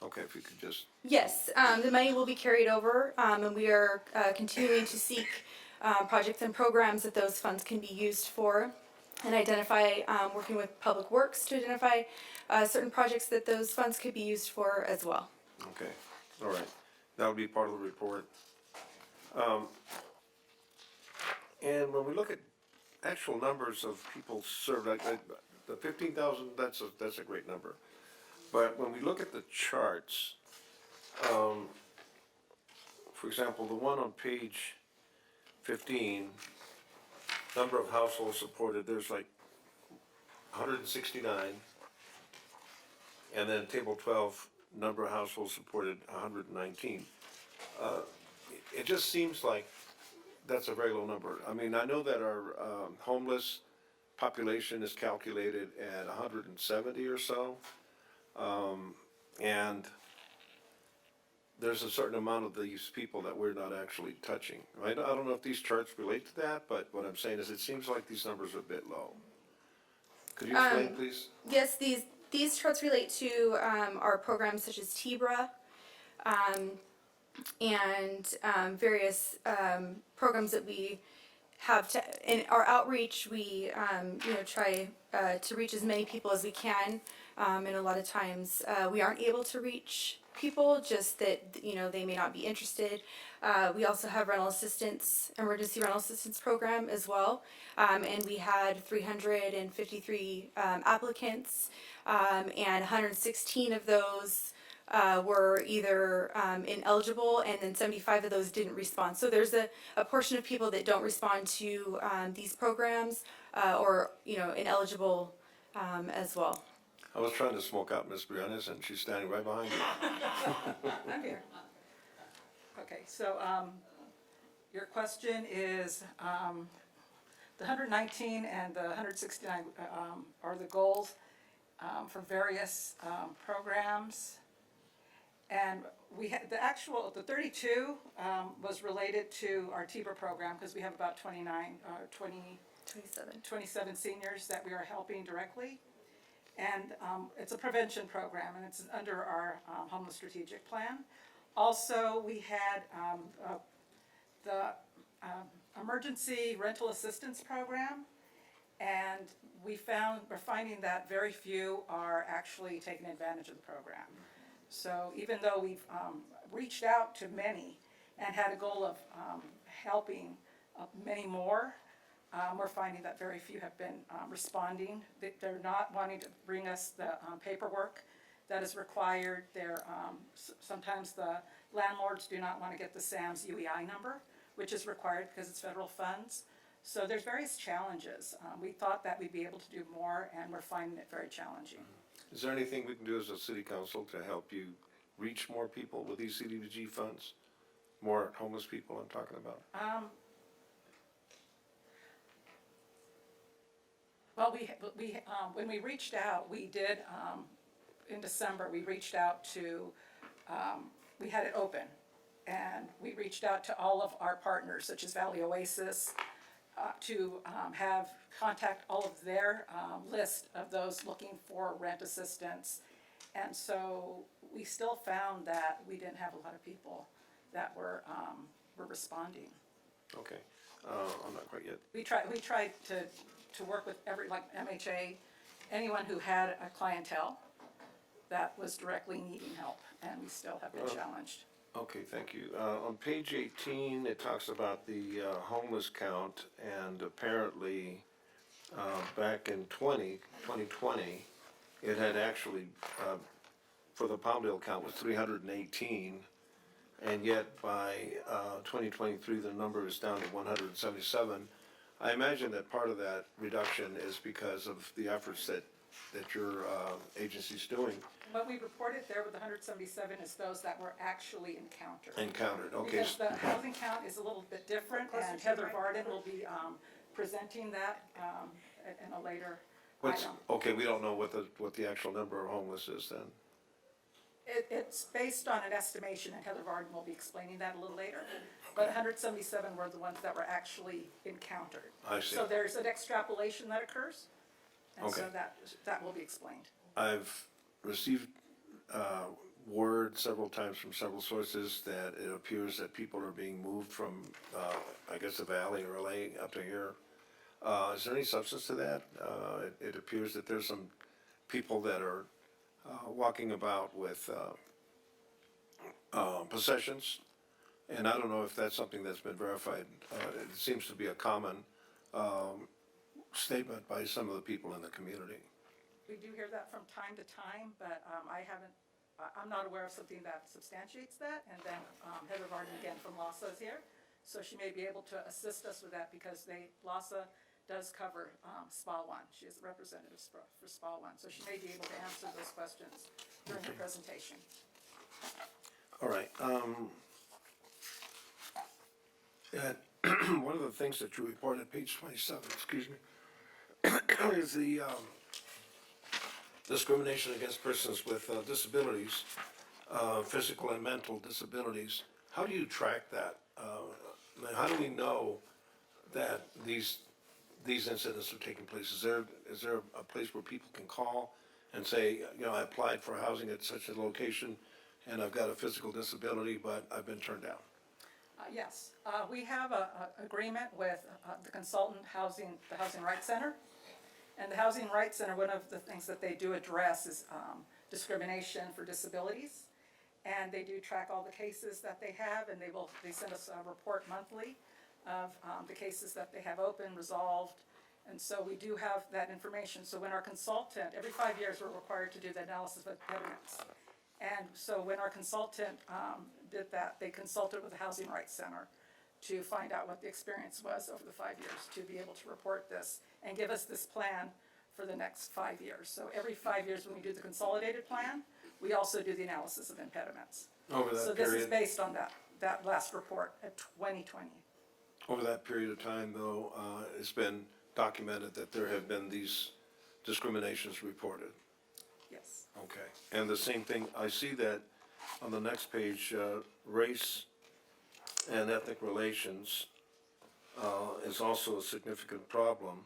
Okay, if you could just. Yes, the money will be carried over, and we are continuing to seek projects and programs that those funds can be used for, and identify, working with Public Works to identify certain projects that those funds could be used for as well. Okay, all right. That would be part of the report. And when we look at actual numbers of people served, the 15,000, that's a great number. But when we look at the charts, for example, the one on page 15, number of households supported, there's like 169. And then table 12, number of households supported, 119. It just seems like that's a very low number. I mean, I know that our homeless population is calculated at 170 or so. And there's a certain amount of these people that we're not actually touching. I don't know if these charts relate to that, but what I'm saying is it seems like these numbers are a bit low. Could you explain, please? Yes, these charts relate to our programs such as TBRA and various programs that we have to, in our outreach, we try to reach as many people as we can, and a lot of times we aren't able to reach people, just that they may not be interested. We also have emergency rental assistance program as well, and we had 353 applicants, and 116 of those were either ineligible, and then 75 of those didn't respond. So there's a portion of people that don't respond to these programs or ineligible as well. I was trying to smoke out Miss Briones, and she's standing right behind you. I'm here. Okay, so your question is the 119 and the 169 are the goals for various programs. And we had the 32 was related to our TBRA program, because we have about 27 seniors that we are helping directly. And it's a prevention program, and it's under our homeless strategic plan. Also, we had the emergency rental assistance program, and we're finding that very few are actually taking advantage of the program. So even though we've reached out to many and had a goal of helping many more, we're finding that very few have been responding. They're not wanting to bring us the paperwork that is required. Sometimes the landlords do not want to get the SAM's UEI number, which is required because it's federal funds. So there's various challenges. We thought that we'd be able to do more, and we're finding it very challenging. Is there anything we can do as a city council to help you reach more people with these CDBG funds? More homeless people I'm talking about? Well, when we reached out, we did, in December, we reached out to, we had it open, and we reached out to all of our partners, such as Valley Oasis, to have contact all of their list of those looking for rent assistance. And so we still found that we didn't have a lot of people that were responding. Okay, I'm not quite yet. We tried to work with like MHA, anyone who had a clientele that was directly needing help, and we still have been challenged. Okay, thank you. On page 18, it talks about the homeless count, and apparently back in 2020, it had actually, for the Palmdale count, was 318, and yet by 2023, the number is down to 177. I imagine that part of that reduction is because of the efforts that your agency's doing. What we reported there with 177 is those that were actually encountered. Encountered, okay. Because the housing count is a little bit different, and Heather Varden will be presenting that in a later item. Okay, we don't know what the actual number of homeless is then. It's based on an estimation, and Heather Varden will be explaining that a little later. But 177 were the ones that were actually encountered. I see. So there's an extrapolation that occurs, and so Okay. that will be explained. I've received word several times from several sources that it appears that people are being moved from, I guess, the valley or LA up to here. Is there any substance to that? It appears that there's some people that are walking about with possessions, and I don't know if that's something that's been verified. It seems to be a common statement by some of the people in the community. We do hear that from time to time, but I'm not aware of something that substantiates that. And then Heather Varden again from LASA is here, so she may be able to assist us with that, because LASA does cover SPA 1. She is the representative for SPA 1, so she may be able to answer those questions during the presentation. All right. One of the things that you report at page 27, excuse me, is the discrimination against persons with disabilities. physical and mental disabilities. How do you track that? How do we know that these incidents are taking place? Is there a place where people can call and say, you know, I applied for housing at such a location and I've got a physical disability, but I've been turned down? Yes, we have a agreement with the consultant the Housing Rights Center. And the Housing Rights Center, one of the things that they do address is discrimination for disabilities. And they do track all the cases that they have, and they send us a report monthly of the cases that they have open, resolved. And so we do have that information. So when our consultant, every 5 years, we're required to do the analysis of impediments. And so when our consultant did that, they consulted with the Housing Rights Center to find out what the experience was over the 5 years, to be able to report this and give us this plan for the next 5 years. So every 5 years when we do the consolidated plan, we also do the analysis of impediments. Over that So this is period, based on that last report at 2020. over that period of time, though, it's been documented that there have been these discriminations reported. Yes. Okay. And the same thing, I see that on the next page, race and ethnic relations is also a significant problem.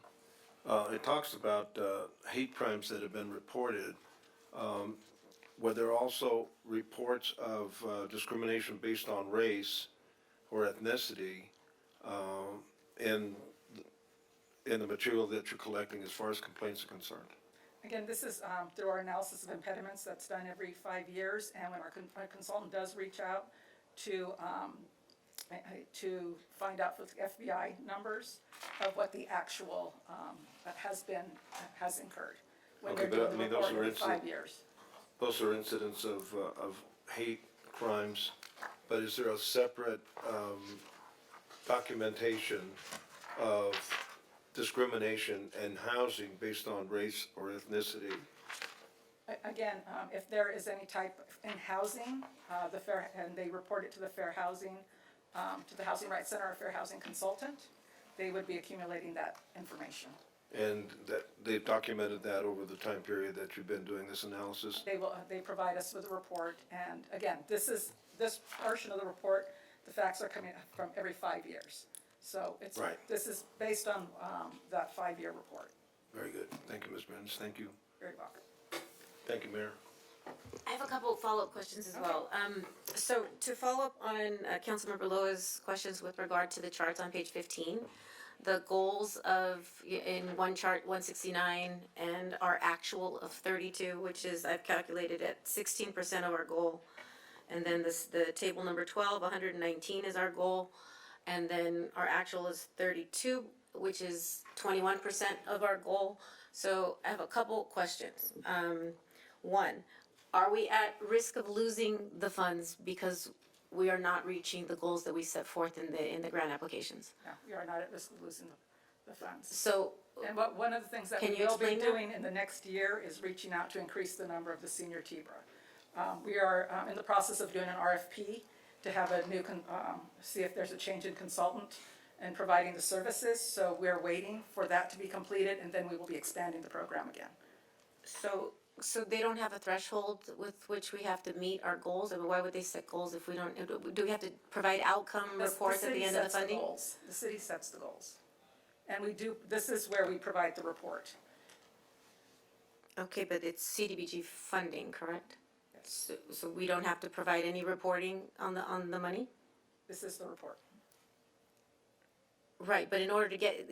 It talks about hate crimes that have been reported. Were there also reports of discrimination based on race or ethnicity in the material that you're collecting as far as complaints are concerned? Again, this is through our analysis of impediments that's done every 5 years, and when our consultant does reach out to find out with FBI numbers of what the actual has incurred. When Okay, they're but doing I the mean, report those are every 5 years. Those are incidents of hate crimes, but is there a separate documentation of discrimination in housing based on race or ethnicity? Again, if there is any type in housing, and they report it to the Fair Housing, to the Housing Rights Center or Fair Housing Consultant, they would be accumulating that information. And that they've documented that over the time period that you've been doing this analysis? They provide us with a report, and again, this portion of the report, the facts are coming from every 5 years. So Right. this is based on that 5-year report. Very good. Thank you, Ms. Benz. Thank you. Very welcome. Thank you, Mayor. I have a couple follow-up questions as well. So to follow up on Councilmember Loa's questions with regard to the charts on page 15, the goals in one chart 169 and our actual of 32, which is I've calculated at 16% of our goal. And then the table number 12, 119 is our goal. And then our actual is 32, which is 21% of our goal. So I have a couple questions. One, are we at risk of losing the funds because we are not reaching the goals that we set forth in the grant applications? No, we are not at risk of losing the funds. So, And one of the things that Can we you will be explain that? doing in the next year is reaching out to increase the number of the senior TBRA. We are in the process of doing an RFP to have a new, see if there's a change in consultant and providing the services. So we're waiting for that to be completed, and then we will be expanding the program again. So they don't have a threshold with which we have to meet our goals? I mean, why would they set goals if we don't, do we have to provide outcome reports at the end of the funding? The city sets the goals. And this is where we provide the report. Okay, but it's CDBG funding, correct? So we don't have to provide any reporting on the money? This is the report. Right, but in order to get,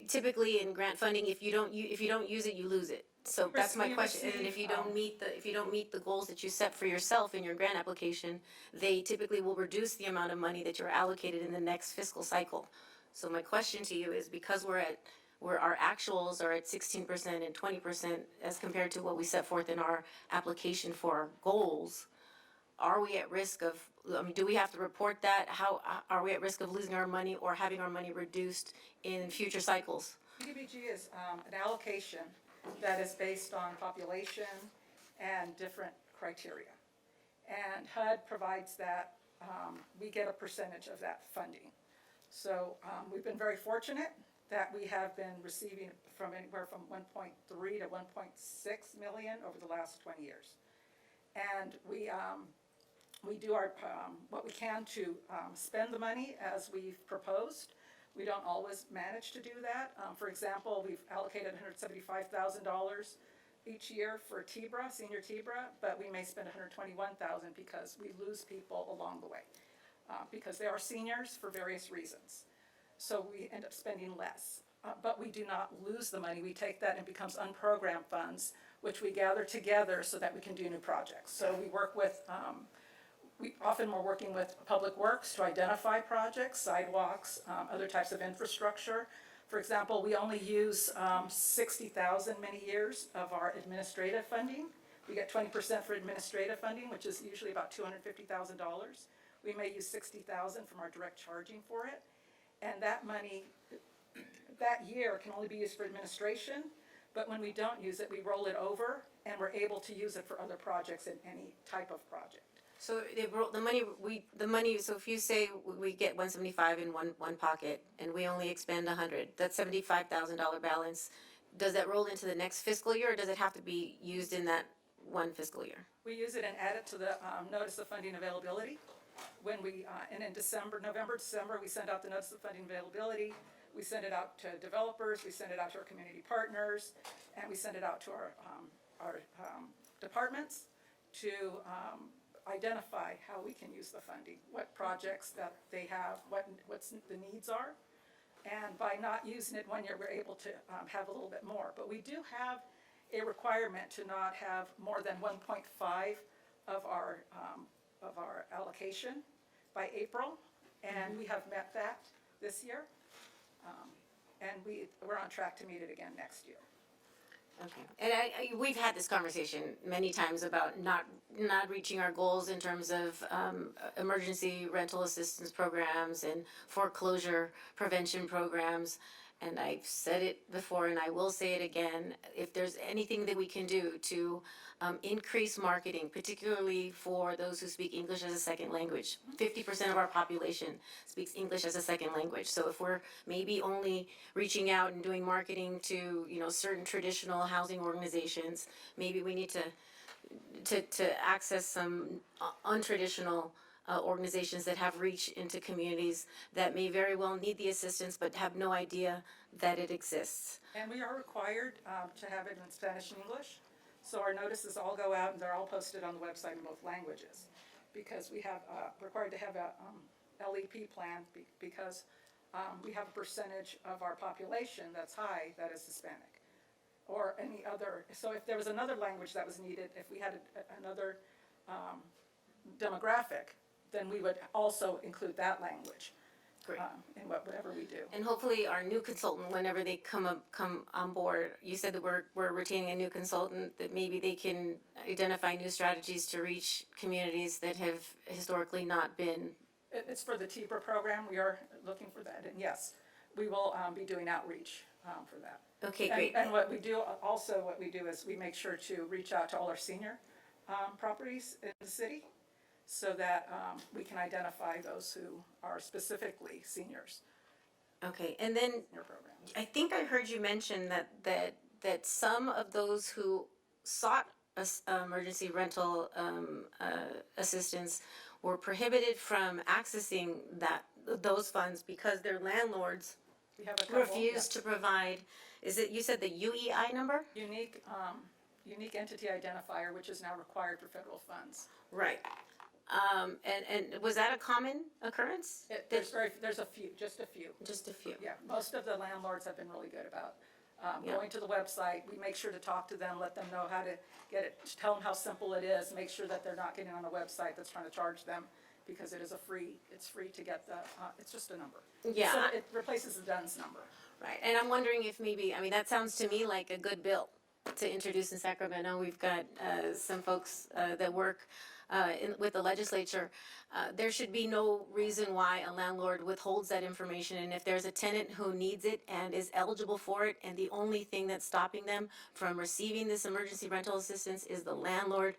typically in grant funding, if you don't use it, you lose it. So that's my We question, and if you don't meet the goals that you set for yourself in your grant application, they typically will reduce the amount of money that you're allocated in the next fiscal cycle. So my question to you is, because where our actuals are at 16% and 20% as compared to what we set forth in our application for our goals, are we at risk of, do we have to report that? How are we at risk of losing our money or having our money reduced in future cycles? CDBG is an allocation that is based on population and different criteria. And HUD provides that, we get a percentage of that funding. So we've been very fortunate that we have been receiving from anywhere from 1.3 to 1.6 million over the last 20 years. And we we do our, what we can to spend the money as we've proposed. We don't always manage to do that. For example, we've allocated $175,000 each year for TBRA, senior TBRA, but we may spend $121,000 because we lose people along the way, because they are seniors for various reasons. So we end up spending less. But we do not lose the money. We take that and it becomes unprogrammed funds, which we gather together so that we can do new projects. So we work with, we're working with Public Works to identify projects, sidewalks, other types of infrastructure. For example, we only use 60,000 many years of our administrative funding. We get 20% for administrative funding, which is usually about $250,000. We may use 60,000 from our direct charging for it. And that money, that year can only be used for administration, but when we don't use it, we roll it over and we're able to use it for other projects in any type of project. So the money, so if you say we get 175 in one pocket and we only expend 100, that's $75,000 balance. Does that roll into the next fiscal year or does it have to be used in that one fiscal year? We use it and add it to the notice of funding availability. When we, and in November, December, we send out the notice of funding availability. We send it out to developers, we send it out to our community partners, and we send it out to our departments to identify how we can use the funding, what projects that they have, what's the needs are. And by not using it one year, we're able to have a little bit more. But we do have a requirement to not have more than 1.5 of our allocation by April, and we have met that this year. And we're on track to meet it again next year. Okay, and we've had this conversation many times about not reaching our goals in terms of emergency rental assistance programs and foreclosure prevention programs. And I've said it before and I will say it again, if there's anything that we can do to increase marketing, particularly for those who speak English as a second language. 50% of our population speaks English as a second language. So if we're maybe only reaching out and doing marketing to, certain traditional housing organizations, maybe we need to access some untraditional organizations that have reach into communities that may very well need the assistance but have no idea that it exists. And we are required to have it in Spanish and English. So our notices all go out and they're all posted on the website in both languages. Because we have required to have a LEP plan because we have a percentage of our population that's high that is Hispanic. Or any other, so if there was another language that was needed, if we had another demographic, then we would also include that language in whatever we do. And hopefully our new consultant, whenever they come on board, you said that we're retaining a new consultant, that maybe they can identify new strategies to reach communities that have historically not been. It's for the TBRA program. We are looking for that. And yes, we will be doing outreach for that. Okay, great. And what we do is we make sure to reach out to all our senior properties in the city so that we can identify those who are specifically seniors. Okay, and then I think I heard you mention that some of those who sought emergency rental assistance were prohibited from accessing those funds because their landlords refused to provide. Is it, you said the UEI number? Unique entity identifier, which is now required for federal funds. Right. And was that a common occurrence? There's a few, just a few. Just a few. Yeah, most of the landlords have been really good about Yeah. going to the website. We make sure to talk to them, let them know how to get it, tell them how simple it is, make sure that they're not getting on a website that's trying to charge them because it's free to get it's just a number. Yeah. So it replaces the DUNS number. Right, and I'm wondering if maybe, that sounds to me like a good bill to introduce in Sacramento. We've got some folks that work with the legislature. There should be no reason why a landlord withholds that information, and if there's a tenant who needs it and is eligible for it, and the only thing that's stopping them from receiving this emergency rental assistance is the landlord,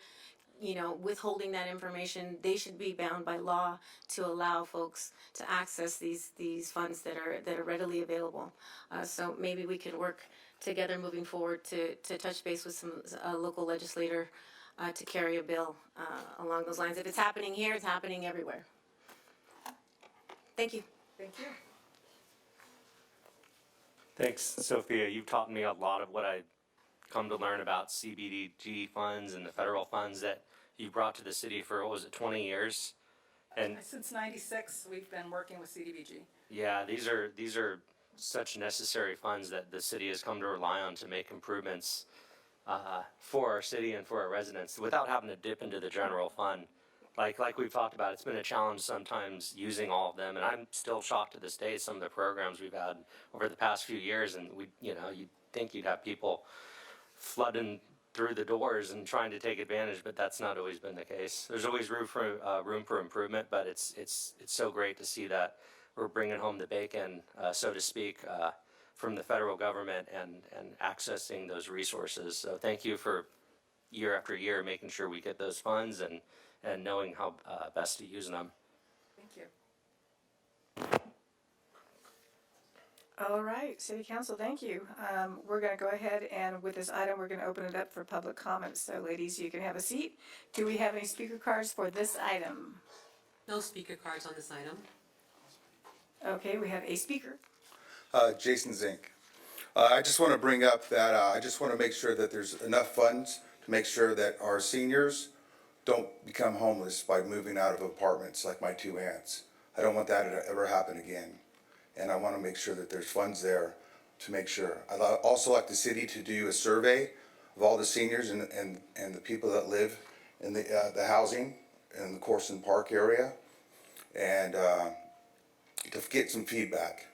withholding that information, they should be bound by law to allow folks to access these funds that are readily available. So maybe we could work together moving forward to touch base with some local legislator to carry a bill along those lines. If it's happening here, it's happening everywhere. Thank you. Thank you. Thanks, Sophia. You've taught me a lot of what I come to learn about CBDG funds and the federal funds that you brought to the city for, what was it, 20 years? And Since '96, we've been working with CDBG. yeah, these are such necessary funds that the city has come to rely on to make improvements for our city and for our residents without having to dip into the general fund. Like we've talked about, it's been a challenge sometimes using all of them, and I'm still shocked to this day some of the programs we've had over the past few years. And you'd think you'd have people flooding through the doors and trying to take advantage, but that's not always been the case. There's always room for improvement, but it's so great to see that we're bringing home the bacon, so to speak, from the federal government and accessing those resources. So thank you for year after year making sure we get those funds and knowing how best to use them. Thank you. All right, City Council, thank you. We're going to go ahead and with this item, we're going to open it up for public comments. So ladies, you can have a seat. Do we have any speaker cards for this item? No speaker cards on this item. Okay, we have a speaker. Jason Zink. I just want to bring up that I just want to make sure that there's enough funds to make sure that our seniors don't become homeless by moving out of apartments like my two aunts. I don't want that to ever happen again. And I want to make sure that there's funds there to make sure. I'd also like the city to do a survey of all the seniors and the people that live in the housing in the Corson Park area, and to get some feedback.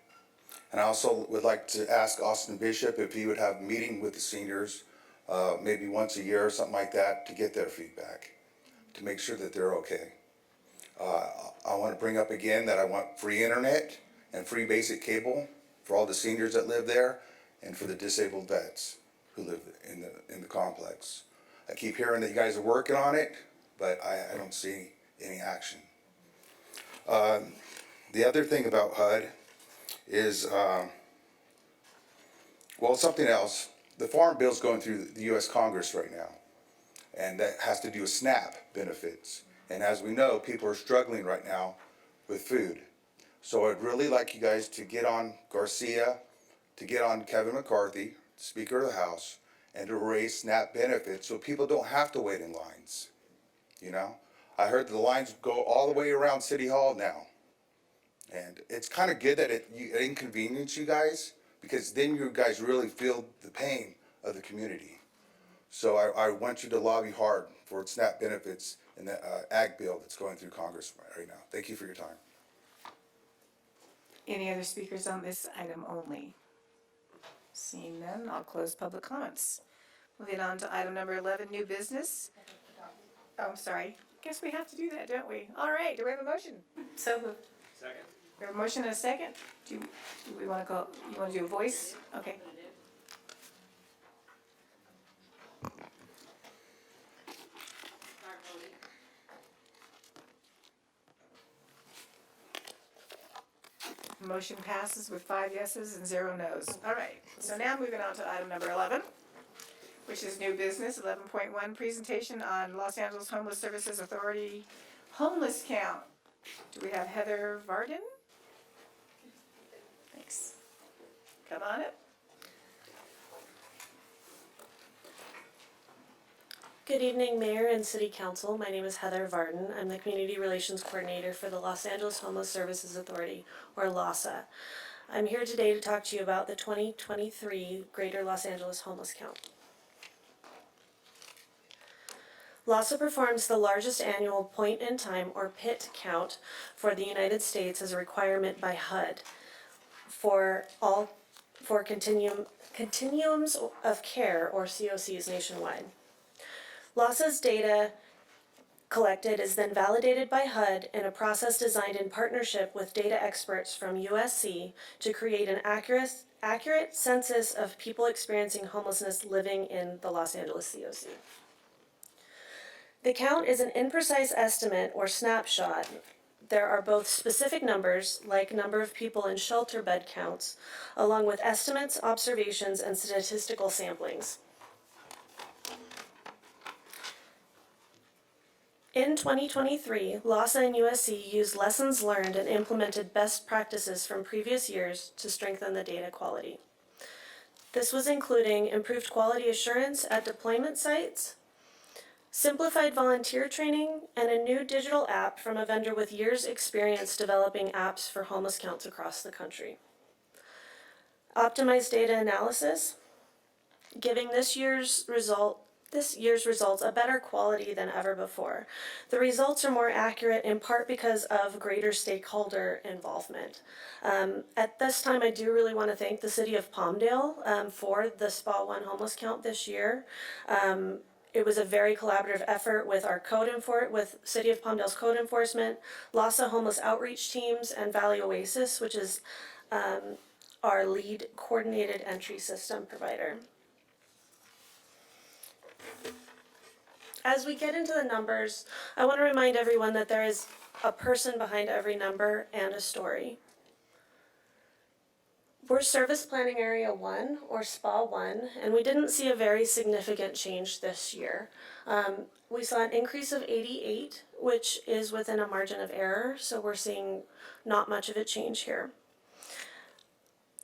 And I also would like to ask Austin Bishop if he would have a meeting with the seniors, maybe once a year or something like that, to get their feedback, to make sure that they're okay. I want to bring up again that I want free internet and free basic cable for all the seniors that live there and for the disabled vets who live in the complex. I keep hearing that you guys are working on it, but I don't see any action. The other thing about HUD is, well, something else. The Farm Bill's going through the U.S. Congress right now, and that has to do with SNAP benefits. And as we know, people are struggling right now with food. So I'd really like you guys to get on Garcia, to get on Kevin McCarthy, Speaker of the House, and to raise SNAP benefits so people don't have to wait in lines. You know, I heard the lines go all the way around City Hall now. And it's kind of good that it inconveniences you guys, because then you guys really feel the pain of the community. So I want you to lobby hard for SNAP benefits in the ag bill that's going through Congress right now. Thank you for your time. Any other speakers on this item only? Seeing none, I'll close public comments. Moving on to item number 11, new business. Oh, I'm sorry. Guess we have to do that, don't we? All right, do we have a motion? So moved. Second. We have a motion and a second. Do we want to go, you want to do a voice? Okay. Motion passes with 5 yeses and 0 nos. All right, so now moving on to item number 11, which is new business, 11.1, presentation on Los Angeles Homeless Services Authority homeless count. Do we have Heather Varden? Thanks. Come on up. Good evening, Mayor and City Council. My name is Heather Varden. I'm the Community Relations Coordinator for the Los Angeles Homeless Services Authority, or LAHSA. I'm here today to talk to you about the 2023 Greater Los Angeles Homeless Count. LAHSA performs the largest annual point-in-time, or PIT, count for the United States as a requirement by HUD for continuums of care, or COCs, nationwide. LAHSA's data collected is then validated by HUD in a process designed in partnership with data experts from USC to create an accurate census of people experiencing homelessness living in the Los Angeles COC. The count is an imprecise estimate or snapshot. There are both specific numbers, like number of people in shelter bed counts, along with estimates, observations, and statistical samplings. In 2023, LASA and USC used lessons learned and implemented best practices from previous years to strengthen the data quality. This was including improved quality assurance at deployment sites, simplified volunteer training, and a new digital app from a vendor with years' experience developing apps for homeless counts across the country. Optimized data analysis, giving this year's results a better quality than ever before. The results are more accurate in part because of greater stakeholder involvement. At this time, I do really want to thank the City of Palmdale for the SPA 1 homeless count this year. It was a very collaborative effort with our with City of Palmdale's code enforcement, LASA homeless outreach teams, and Valley Oasis, which is our lead coordinated entry system provider. As we get into the numbers, I want to remind everyone that there is a person behind every number and a story. We're Service Planning Area 1, or SPA 1, and we didn't see a very significant change this year. We saw an increase of 88, which is within a margin of error, so we're seeing not much of a change here.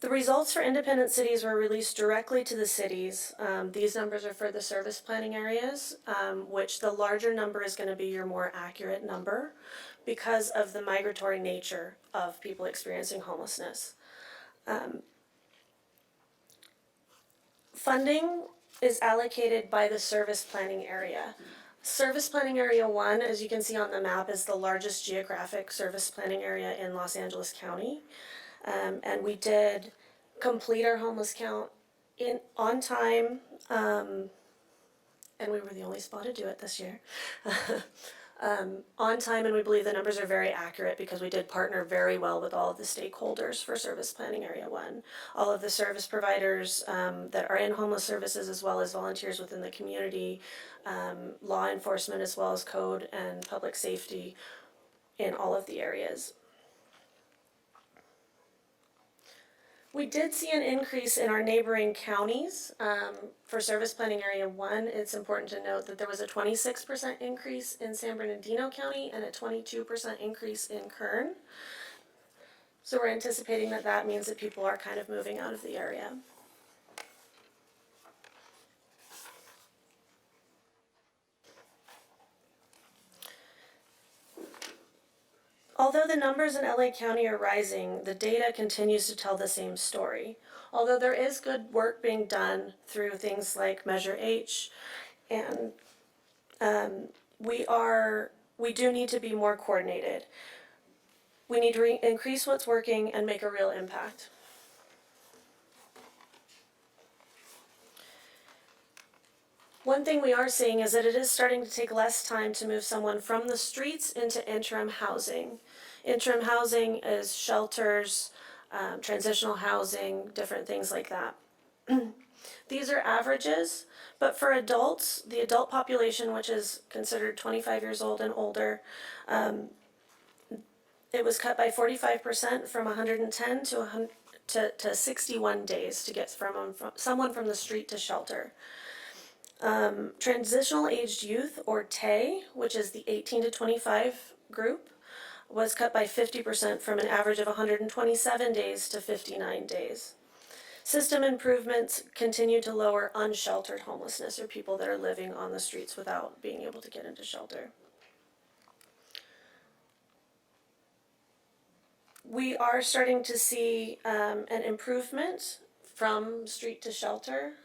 The results for independent cities were released directly to the cities. These numbers are for the service planning areas, which the larger number is going to be your more accurate number because of the migratory nature of people experiencing homelessness. Funding is allocated by the service planning area. Service Planning Area 1, as you can see on the map, is the largest geographic service planning area in Los Angeles County. And we did complete our homeless count on time, and we were the only SPA to do it this year. On time, and we believe the numbers are very accurate because we did partner very well with all of the stakeholders for Service Planning Area 1. All of the service providers that are in homeless services, as well as volunteers within the community, law enforcement, as well as code and public safety in all of the areas. We did see an increase in our neighboring counties. For Service Planning Area 1, it's important to note that there was a 26% increase in San Bernardino County and a 22% increase in Kern. So we're anticipating that that means that people are kind of moving out of the area. Although the numbers in LA County are rising, the data continues to tell the same story. Although there is good work being done through things like Measure H, and we do need to be more coordinated. We need to increase what's working and make a real impact. One thing we are seeing is that it is starting to take less time to move someone from the streets into interim housing. Interim housing is shelters, transitional housing, different things like that. These are averages, but for adults, the adult population, which is considered 25 years old and older, it was cut by 45% from 110 to 61 days to get someone from the street to shelter. Transitional aged youth, or TAY, which is the 18 to 25 group, was cut by 50% from an average of 127 days to 59 days. System improvements continue to lower unsheltered homelessness, or people that are living on the streets without being able to get into shelter. We are starting to see an improvement from street to shelter.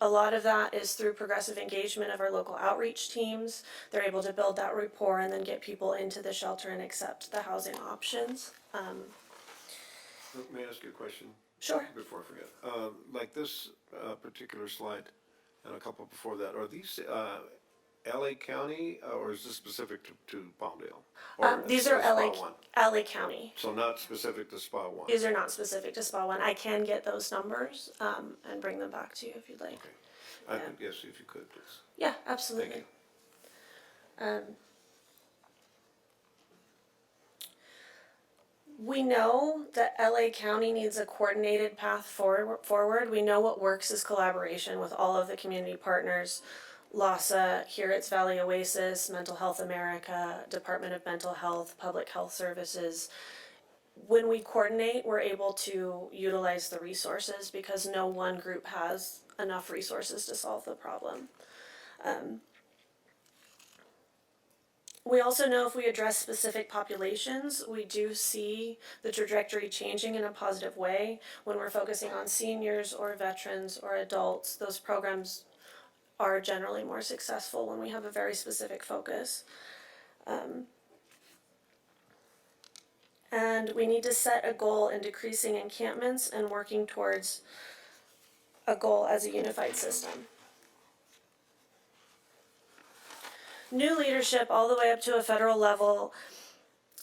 A lot of that is through progressive engagement of our local outreach teams. They're able to build that rapport and then get people into the shelter and accept the housing options. May I ask you a question? Sure. Before I forget. Like this particular slide and a couple before that, are these LA County or is this specific to Palmdale? Or These are SPA 1? LA County. So not specific to SPA 1? These are not specific to SPA 1. I can get those numbers and bring them back to you if you'd like. Okay. Yes, if you could, please. Yeah, absolutely. Thank you. We know that LA County needs a coordinated path forward. We know what works is collaboration with all of the community partners, LASA, here it's Valley Oasis, Mental Health America, Department of Mental Health, Public Health Services. When we coordinate, we're able to utilize the resources because no one group has enough resources to solve the problem. We also know if we address specific populations, we do see the trajectory changing in a positive way. When we're focusing on seniors or veterans or adults, those programs are generally more successful when we have a very specific focus. And we need to set a goal in decreasing encampments and working towards a goal as a unified system. New leadership all the way up to a federal level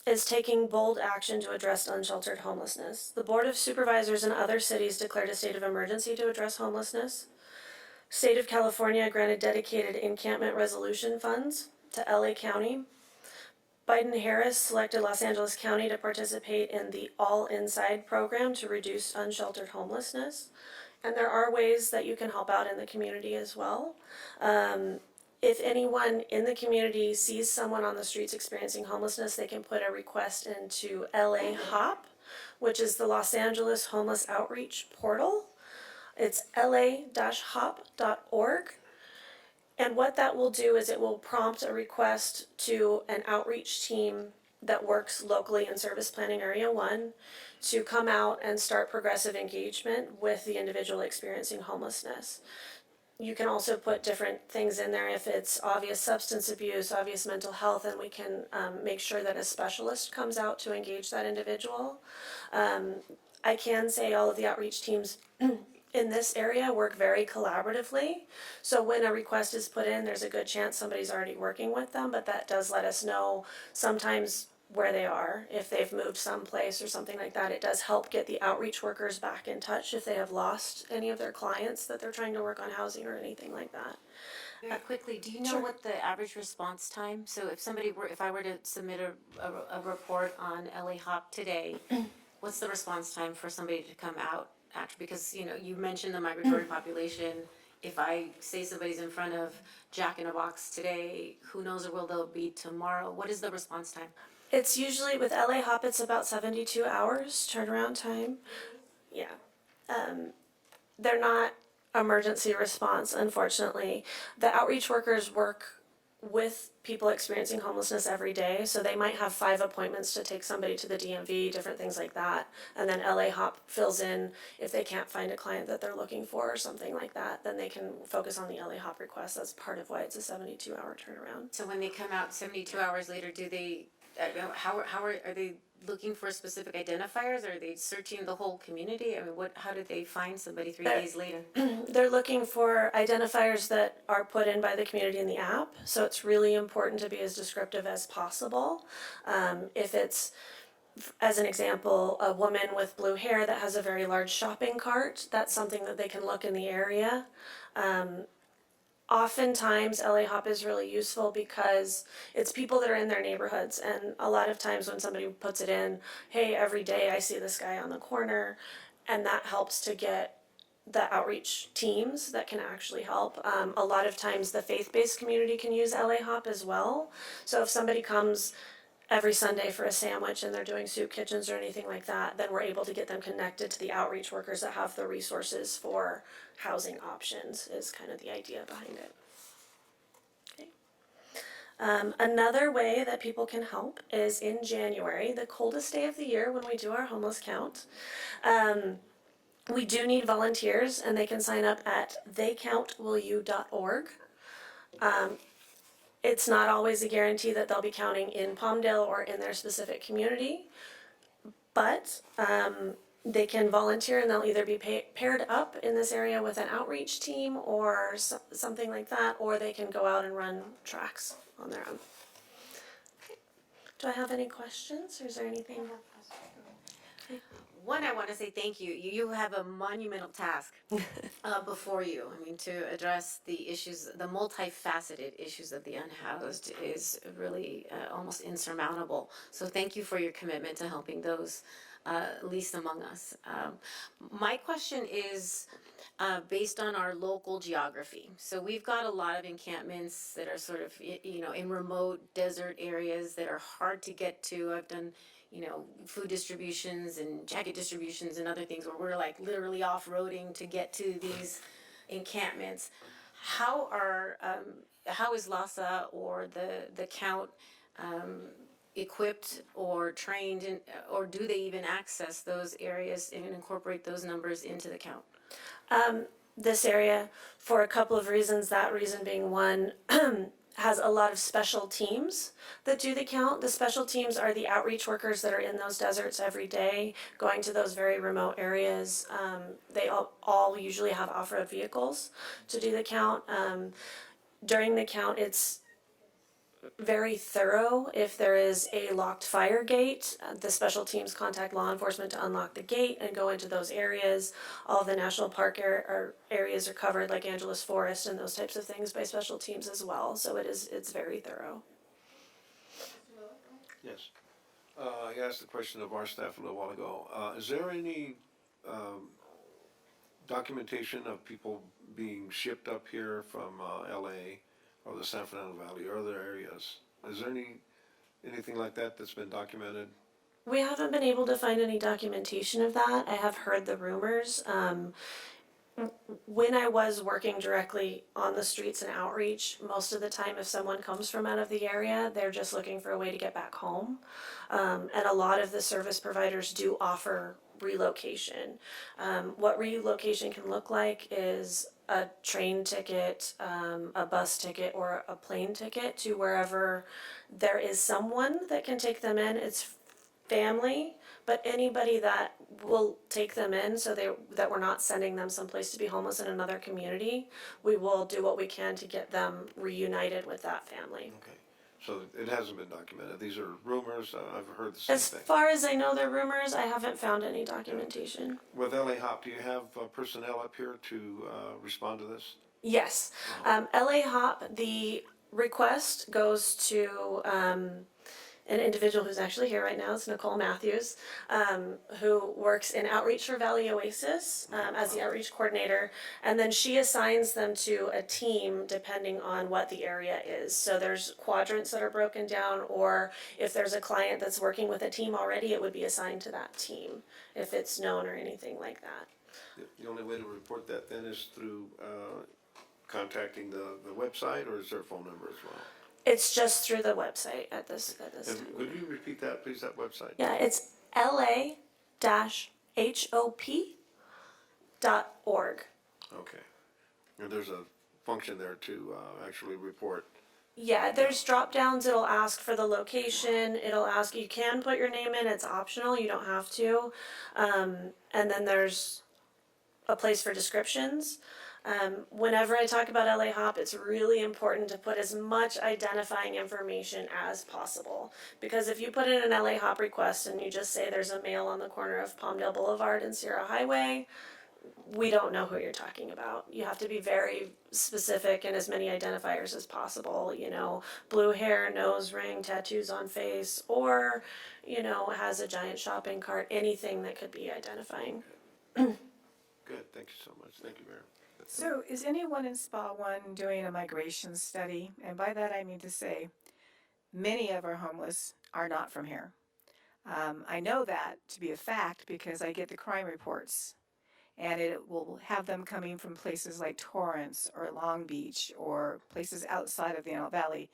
is taking bold action to address unsheltered homelessness. The Board of Supervisors in other cities declared a state of emergency to address homelessness. State of California granted dedicated encampment resolution funds to LA County. Biden-Harris selected Los Angeles County to participate in the All Inside program to reduce unsheltered homelessness. And there are ways that you can help out in the community as well. If anyone in the community sees someone on the streets experiencing homelessness, they can put a request into LA HOP, which is the Los Angeles Homeless Outreach Portal. It's la-hop.org. And what that will do is it will prompt a request to an outreach team that works locally in Service Planning Area 1 to come out and start progressive engagement with the individual experiencing homelessness. You can also put different things in there if it's obvious substance abuse, obvious mental health, and we can make sure that a specialist comes out to engage that individual. I can say all of the outreach teams in this area work very collaboratively. So when a request is put in, there's a good chance somebody's already working with them, but that does let us know sometimes where they are, if they've moved someplace or something like that. It does help get the outreach workers back in touch if they have lost any of their clients that they're trying to work on housing or anything like that. Very quickly, do you know Sure. what the average response time? So if I were to submit a report on LA Hop today, what's the response time for somebody to come out? Because, you mentioned the migratory population. If I say somebody's in front of Jack in a Box today, who knows where they'll be tomorrow? What is the response time? It's usually with LA Hop, it's about 72 hours turnaround time. Yeah. They're not emergency response, unfortunately. The outreach workers work with people experiencing homelessness every day, so they might have 5 appointments to take somebody to the DMV, different things like that. And then LA Hop fills in if they can't find a client that they're looking for or something like that, then they can focus on the LA Hop request. That's part of why it's a 72-hour turnaround. So when they come out 72 hours later, do they, are they looking for specific identifiers? Are they searching the whole community? I mean, how did they find somebody 3 days later? They're looking for identifiers that are put in by the community in the app, so it's really important to be as descriptive as possible. If it's, as an example, a woman with blue hair that has a very large shopping cart, that's something that they can look in the area. Oftentimes, LA Hop is really useful because it's people that are in their neighborhoods, and a lot of times when somebody puts it in, hey, every day I see this guy on the corner, and that helps to get the outreach teams that can actually help. A lot of times the faith-based community can use LA Hop as well. So if somebody comes every Sunday for a sandwich and they're doing soup kitchens or anything like that, then we're able to get them connected to the outreach workers that have the resources for housing options is kind of the idea behind it. Okay. Another way that people can help is in January, the coldest day of the year when we do our homeless count. We do need volunteers, and they can sign up at theycountwillyou.org. It's not always a guarantee that they'll be counting in Palmdale or in their specific community, but they can volunteer and they'll either be paired up in this area with an outreach team or something like that, or they can go out and run tracks on their own. Okay. Do I have any questions, or is there anything? One, I want to say thank you. You have a monumental task before you. I mean, to address the issues, the multifaceted issues of the unhoused is really almost insurmountable. So thank you for your commitment to helping those least among us. My question is based on our local geography. So we've got a lot of encampments that are sort of, in remote desert areas that are hard to get to. I've done food distributions and jacket distributions and other things where we're like literally off-roading to get to these encampments. How is LASA or the count equipped or trained or do they even access those areas and incorporate those numbers into the count? This area, for a couple of reasons, that reason being one, has a lot of special teams that do the count. The special teams are the outreach workers that are in those deserts every day, going to those very remote areas. They all usually have off-road vehicles to do the count. During the count, it's very thorough. If there is a locked fire gate, the special teams contact law enforcement to unlock the gate and go into those areas. All of the national park areas are covered, like Angeles Forest and those types of things, by special teams as well. So it's very thorough. Yes. I asked the question of our staff a little while ago. Is there any documentation of people being shipped up here from LA or the San Fernando Valley or other areas? Is there anything like that that's been documented? We haven't been able to find any documentation of that. I have heard the rumors. When I was working directly on the streets and outreach, most of the time if someone comes from out of the area, they're just looking for a way to get back home. And a lot of the service providers do offer relocation. What relocation can look like is a train ticket, a bus ticket, or a plane ticket to wherever there is someone that can take them in. It's family, but anybody that will take them in, so that we're not sending them someplace to be homeless in another community, we will do what we can to get them reunited with that family. Okay. So it hasn't been documented. These are rumors. I've heard the same As thing. far as I know, they're rumors. I haven't found any documentation. With LA Hop, do you have personnel up here to respond to this? Yes. LA Hop, the request goes to an individual who's actually here right now. It's Nicole Matthews, who works in Outreach for Valley Oasis as the outreach coordinator. And then she assigns them to a team depending on what the area is. So there's quadrants that are broken down, or if there's a client that's working with a team already, it would be assigned to that team if it's known or anything like that. The only way to report that then is through contacting the website, or is there a phone number as well? It's just through the website at this And time. could you repeat that, please, that website? Yeah, it's la-hop.org. Okay. And there's a function there to actually report. Yeah, there's drop downs. It'll ask for the location. It'll ask, you can put your name in. It's optional. You don't have to. And then there's a place for descriptions. Whenever I talk about LA Hop, it's really important to put as much identifying information as possible. Because if you put in an LA Hop request and you just say there's a male on the corner of Palmdale Boulevard and Sierra Highway, we don't know who you're talking about. You have to be very specific and as many identifiers as possible. Blue hair, nose ring, tattoos on face, or, has a giant shopping cart, anything that could be identifying. Good, thank you so much. Thank you, Mayor. So is anyone in SPA 1 doing a migration study? And by that I mean to say, many of our homeless are not from here. I know that to be a fact because I get the crime reports, and it will have them coming from places like Torrance or Long Beach or places outside of the Antelope Valley.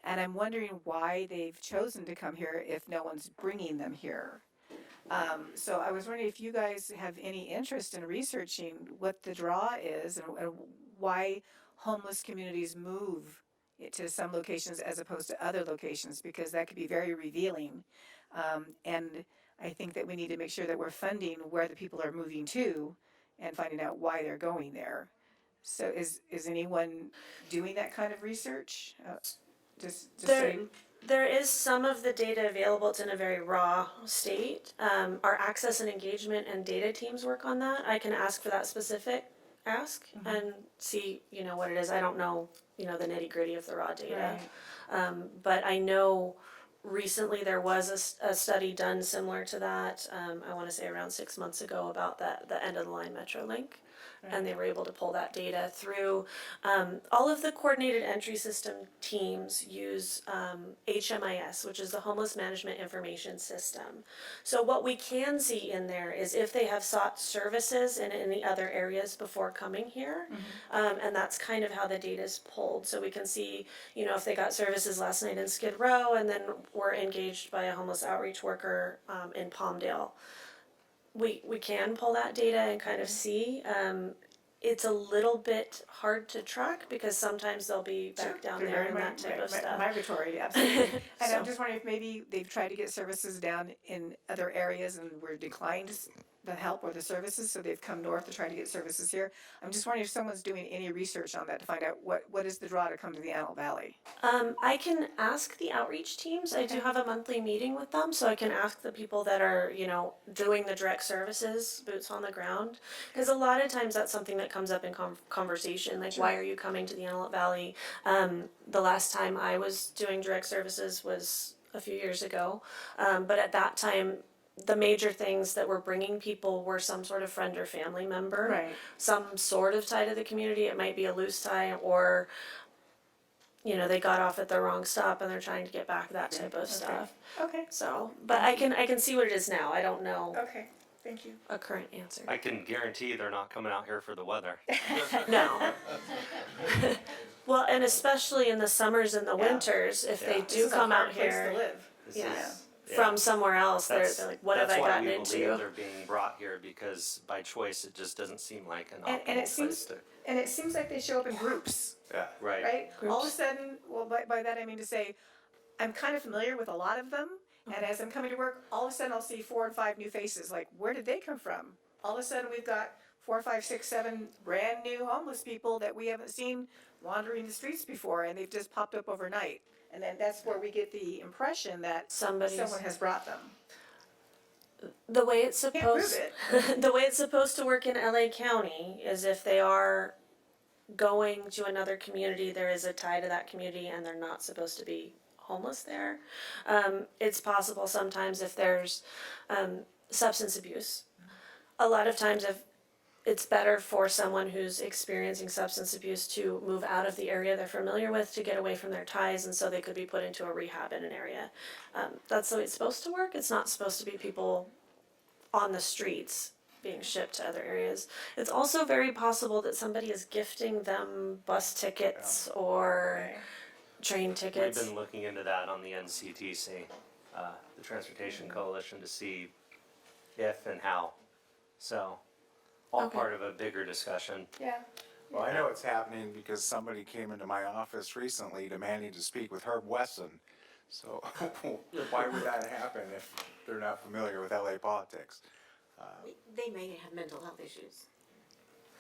And I'm wondering why they've chosen to come here if no one's bringing them here. So I was wondering if you guys have any interest in researching what the draw is and why homeless communities move to some locations as opposed to other locations, because that could be very revealing. And I think that we need to make sure that we're funding where the people are moving to and finding out why they're going there. So is anyone doing that kind of research? Just There- saying. There is some of the data available. It's in a very raw state. Our access and engagement and data teams work on that. I can ask for that specific ask and see, what it is. I don't know, the nitty gritty of the raw data. But I know recently there was a study done similar to that. I want to say around 6 months ago about the end of the line Metrolink. And they were able to pull that data through. All of the coordinated entry system teams use HMIS, which is the Homeless Management Information System. So what we can see in there is if they have sought services in any other areas before coming here, and that's kind of how the data is pulled. So we can see, if they got services last night in Skid Row and then were engaged by a homeless outreach worker in Palmdale. We can pull that data and kind of see. It's a little bit hard to track because sometimes they'll be back down there and that type of stuff. Migratory, absolutely. And So- I'm just wondering if maybe they've tried to get services down in other areas and were declined the help or the services, so they've come north to try to get services here. I'm just wondering if someone's doing any research on that to find out what is the draw to come to the Antelope Valley. I can ask the outreach teams. I do have a monthly meeting with them, so I can ask the people that are, doing the direct services, boots on the ground. Because a lot of times that's something that comes up in conversation, like why are you coming to the Antelope Valley? The last time I was doing direct services was a few years ago, but at that time, the major things that were bringing people were some sort of friend or family member, Right. some sort of tie to the community. It might be a loose tie or they got off at the wrong stop and they're trying to get back, that type of stuff. Okay. So, but I can see what it is now. I don't know Okay, thank you. a current answer. I can guarantee they're not coming out here for the weather. No. Well, and especially in the summers and the Yeah. winters, if they This do is a come hard out place here, to live. This yeah, is- yeah. from somewhere else, they're like, what have I gotten That's why we into? believe they're being brought here, because by choice, it just doesn't seem like an And optimal it place seems, to. and it seems like they show up in groups. Yeah. Right. Right? All of a sudden, well, by that I mean to say, I'm kind of familiar with a lot of them, and as I'm coming to work, all of a sudden I'll see 4 and 5 new faces, like, where did they come from? All of a sudden, we've got 4, 5, 6, 7 brand new homeless people that we haven't seen wandering the streets before, and they've just popped up overnight. And then that's where we get the impression that someone has brought them. The way it's Can't prove supposed, the way it's supposed to work in LA County is if they are going to another community, there is a tie to that community and they're not supposed to be homeless there. It's possible sometimes if there's substance abuse. A lot of times if it's better for someone who's experiencing substance abuse to move out of the area they're familiar with to get away from their ties, and so they could be put into a rehab in an area. That's the way it's supposed to work. It's not supposed to be people on the streets being shipped to other areas. It's also very possible that somebody is gifting them bus tickets or train tickets. We've been looking into that on the NCTC, the Transportation Coalition, to see if and how. So, all Okay. part of a bigger discussion. Yeah. Well, I know it's happening because somebody came into my office recently demanding to speak with Herb Wesson. So why would that happen if they're not familiar with LA politics? They may have mental health issues.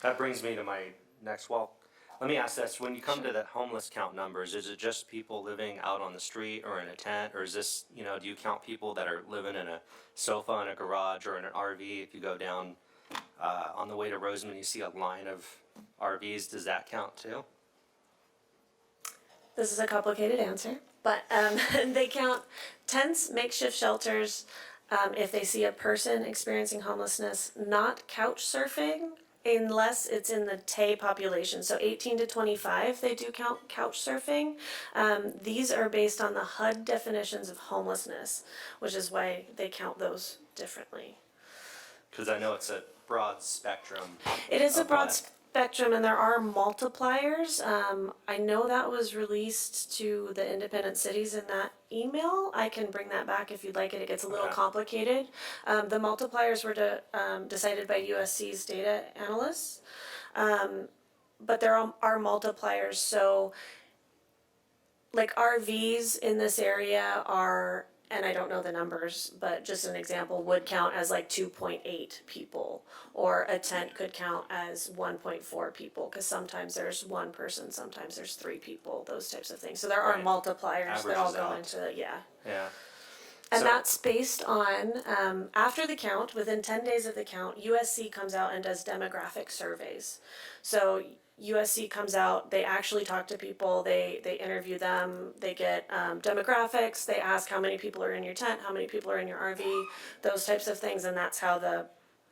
That brings me to my next, let me ask this, when you come to the homeless count numbers, is it just people living out on the street or in a tent, or is this, do you count people that are living in a sofa in a garage or in an RV? If you go down on the way to Roseman, you see a line of RVs, does that count too? This is a complicated answer, but they count tents, makeshift shelters, if they see a person experiencing homelessness, not couch surfing, unless it's in the TAY population. So 18 to 25, they do count couch surfing. These are based on the HUD definitions of homelessness, which is why they count those differently. Because I know it's a broad spectrum. It is a of broad what- spectrum, and there are multipliers. I know that was released to the independent cities in that email. I can bring that back if you'd like it. It gets a little Okay. complicated. The multipliers were decided by USC's data analysts, but there are multipliers. So, like RVs in this area are and I don't know the numbers, but just an example, would count as like 2.8 people, or a tent could count as 1.4 people, because sometimes there's one person, sometimes there's 3 people, those types of things. So there are Right. multipliers that all Averages go out. into, yeah. Yeah. And So- that's based on, after the count, within 10 days of the count, USC comes out and does demographic surveys. So USC comes out, they actually talk to people, they interview them, they get demographics, they ask how many people are in your tent, how many people are in your RV, those types of things, and that's how the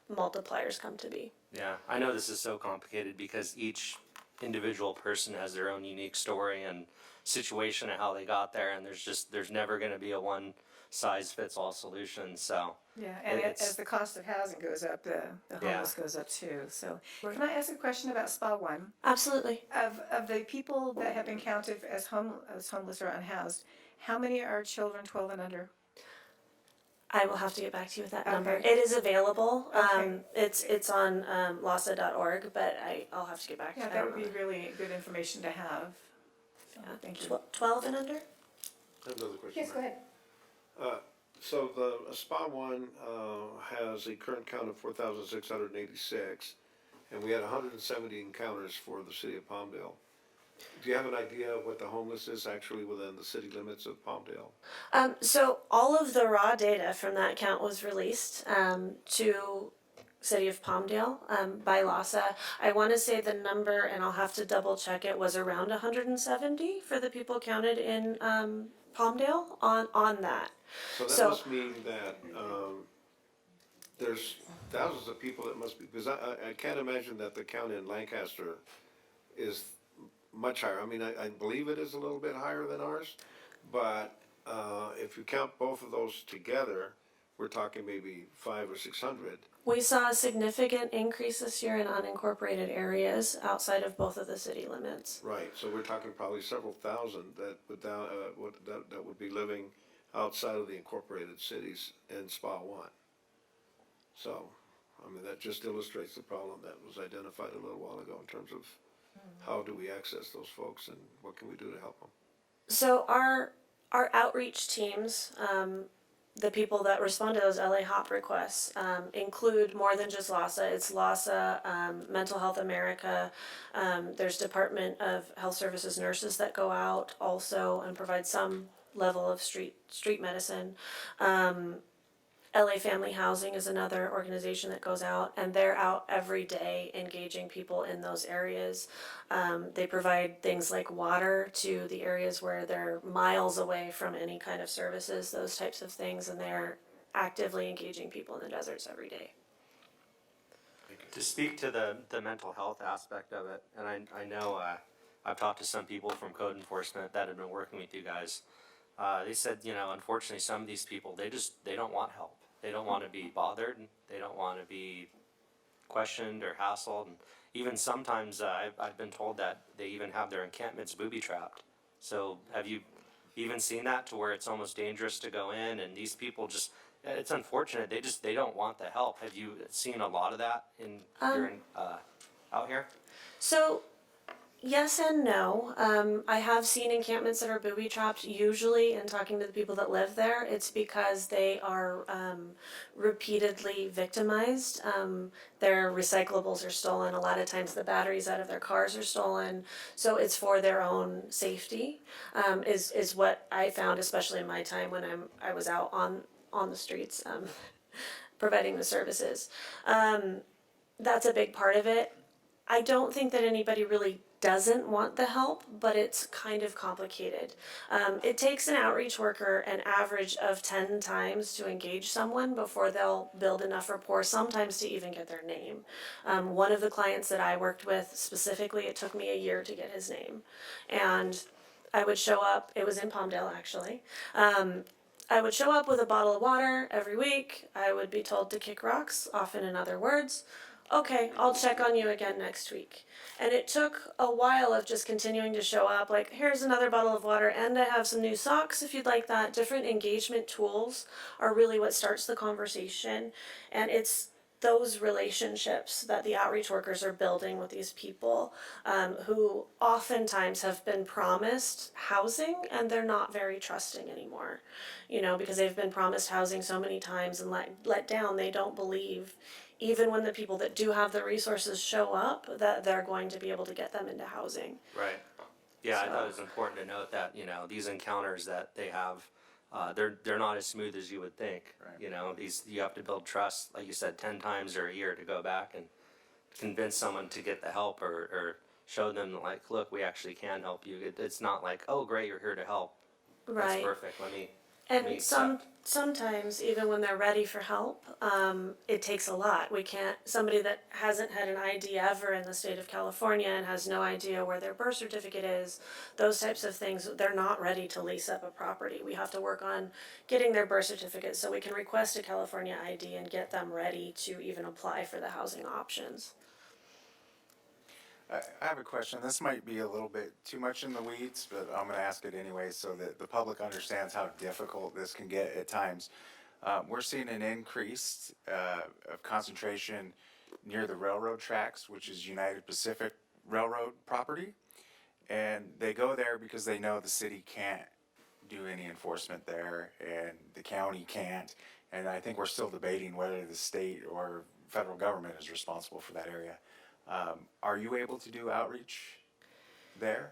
multipliers come to be. Yeah, I know this is so complicated because each individual person has their own unique story and situation and how they got there, and there's never going to be a one size fits all solution. So Yeah, and it's- as the cost of housing goes up, the homeless goes up too. So can I ask a question about Spa One? Absolutely. Of the people that have been counted as homeless or unhoused, how many are children 12 and under? I will have to get back to you with that number. Okay. It is available. Okay. It's on LASA.org, but I'll have to get back to you. Yeah, I that don't would be know. really good information to have. So, thank you. 12 and under? I have another question. Yes, go ahead. So the SPA one has a current count of 4,686, and we had 170 encounters for the city of Palmdale. Do you have an idea of what the homeless is actually within the city limits of Palmdale? So all of the raw data from that count was released to City of Palmdale by LASA. I want to say the number, and I'll have to double check it, was around 170 for the people counted in Palmdale on that. So that must mean that there's thousands of people that must be, because I can't imagine that the count in Lancaster is much higher. I mean, I believe it is a little bit higher than ours, but if you count both of those together, we're talking maybe 500 or 600. We saw a significant increase this year in unincorporated areas outside of both of the city limits. Right, so we're talking probably several thousand that would be living outside of the incorporated cities in SPA One. So, I mean, that just illustrates the problem that was identified a little while ago in terms of how do we access those folks and what can we do to help them? So our outreach teams, the people that respond to those LA HOP requests, include more than just LASA. It's LASA, Mental Health America. There's Department of Health Services nurses that go out also and provide some level of street medicine. LA Family Housing is another organization that goes out, and they're out every day engaging people in those areas. They provide things like water to the areas where they're miles away from any kind of services, those types of things, and they're actively engaging people in the deserts every day. To speak to the mental health aspect of it, and I know I've talked to some people from code enforcement that have been working with you guys. They said, unfortunately, some of these people, they don't want help. They don't want to be bothered. They don't want to be questioned or hassled. And even sometimes I've been told that they even have their encampments booby trapped. So have you even seen that to where it's almost dangerous to go in? And these people it's unfortunate. They don't want the help. Have you seen a lot of that out here? So, yes and no. I have seen encampments that are booby trapped. Usually, in talking to the people that live there, it's because they are repeatedly victimized. Their recyclables are stolen. A lot of times, the batteries out of their cars are stolen. So it's for their own safety. Is what I found, especially in my time when I was out on the streets providing the services. That's a big part of it. I don't think that anybody really doesn't want the help, but it's kind of complicated. It takes an outreach worker an average of 10 times to engage someone before they'll build enough rapport, sometimes to even get their name. One of the clients that I worked with specifically, it took me a year to get his name. And I would show up, it was in Palmdale actually. I would show up with a bottle of water every week. I would be told to kick rocks, often in other words. Okay, I'll check on you again next week. And it took a while of just continuing to show up, like, here's another bottle of water, and I have some new socks if you'd like that. Different engagement tools are really what starts the conversation. And it's those relationships that the outreach workers are building with these people, who oftentimes have been promised housing and they're not very trusting anymore, you know, because they've been promised housing so many times and let down. They don't believe, even when the people that do have the resources show up, that they're going to be able to get them into housing. Right. Yeah, I So- thought it was important to note that, you know, these encounters that they have, they're not as smooth as you would think. Right. You know, you have to build trust, like you said, 10 times or a year to go back and convince someone to get the help, or show them like, look, we actually can help you. It's not like, oh, great, you're here to help. That's Right. perfect. Let me And accept. sometimes even when they're ready for help, it takes a lot. We can't, somebody that hasn't had an ID ever in the state of California and has no idea where their birth certificate is, those types of things, they're not ready to lease up a property. We have to work on getting their birth certificate so we can request a California ID and get them ready to even apply for the housing options. I have a question. This might be a little bit too much in the weeds, but I'm going to ask it anyway so that the public understands how difficult this can get at times. We're seeing an increase of concentration near the railroad tracks, which is United Pacific Railroad property. And they go there because they know the city can't do any enforcement there and the county can't. And I think we're still debating whether the state or federal government is responsible for that area. Are you able to do outreach there?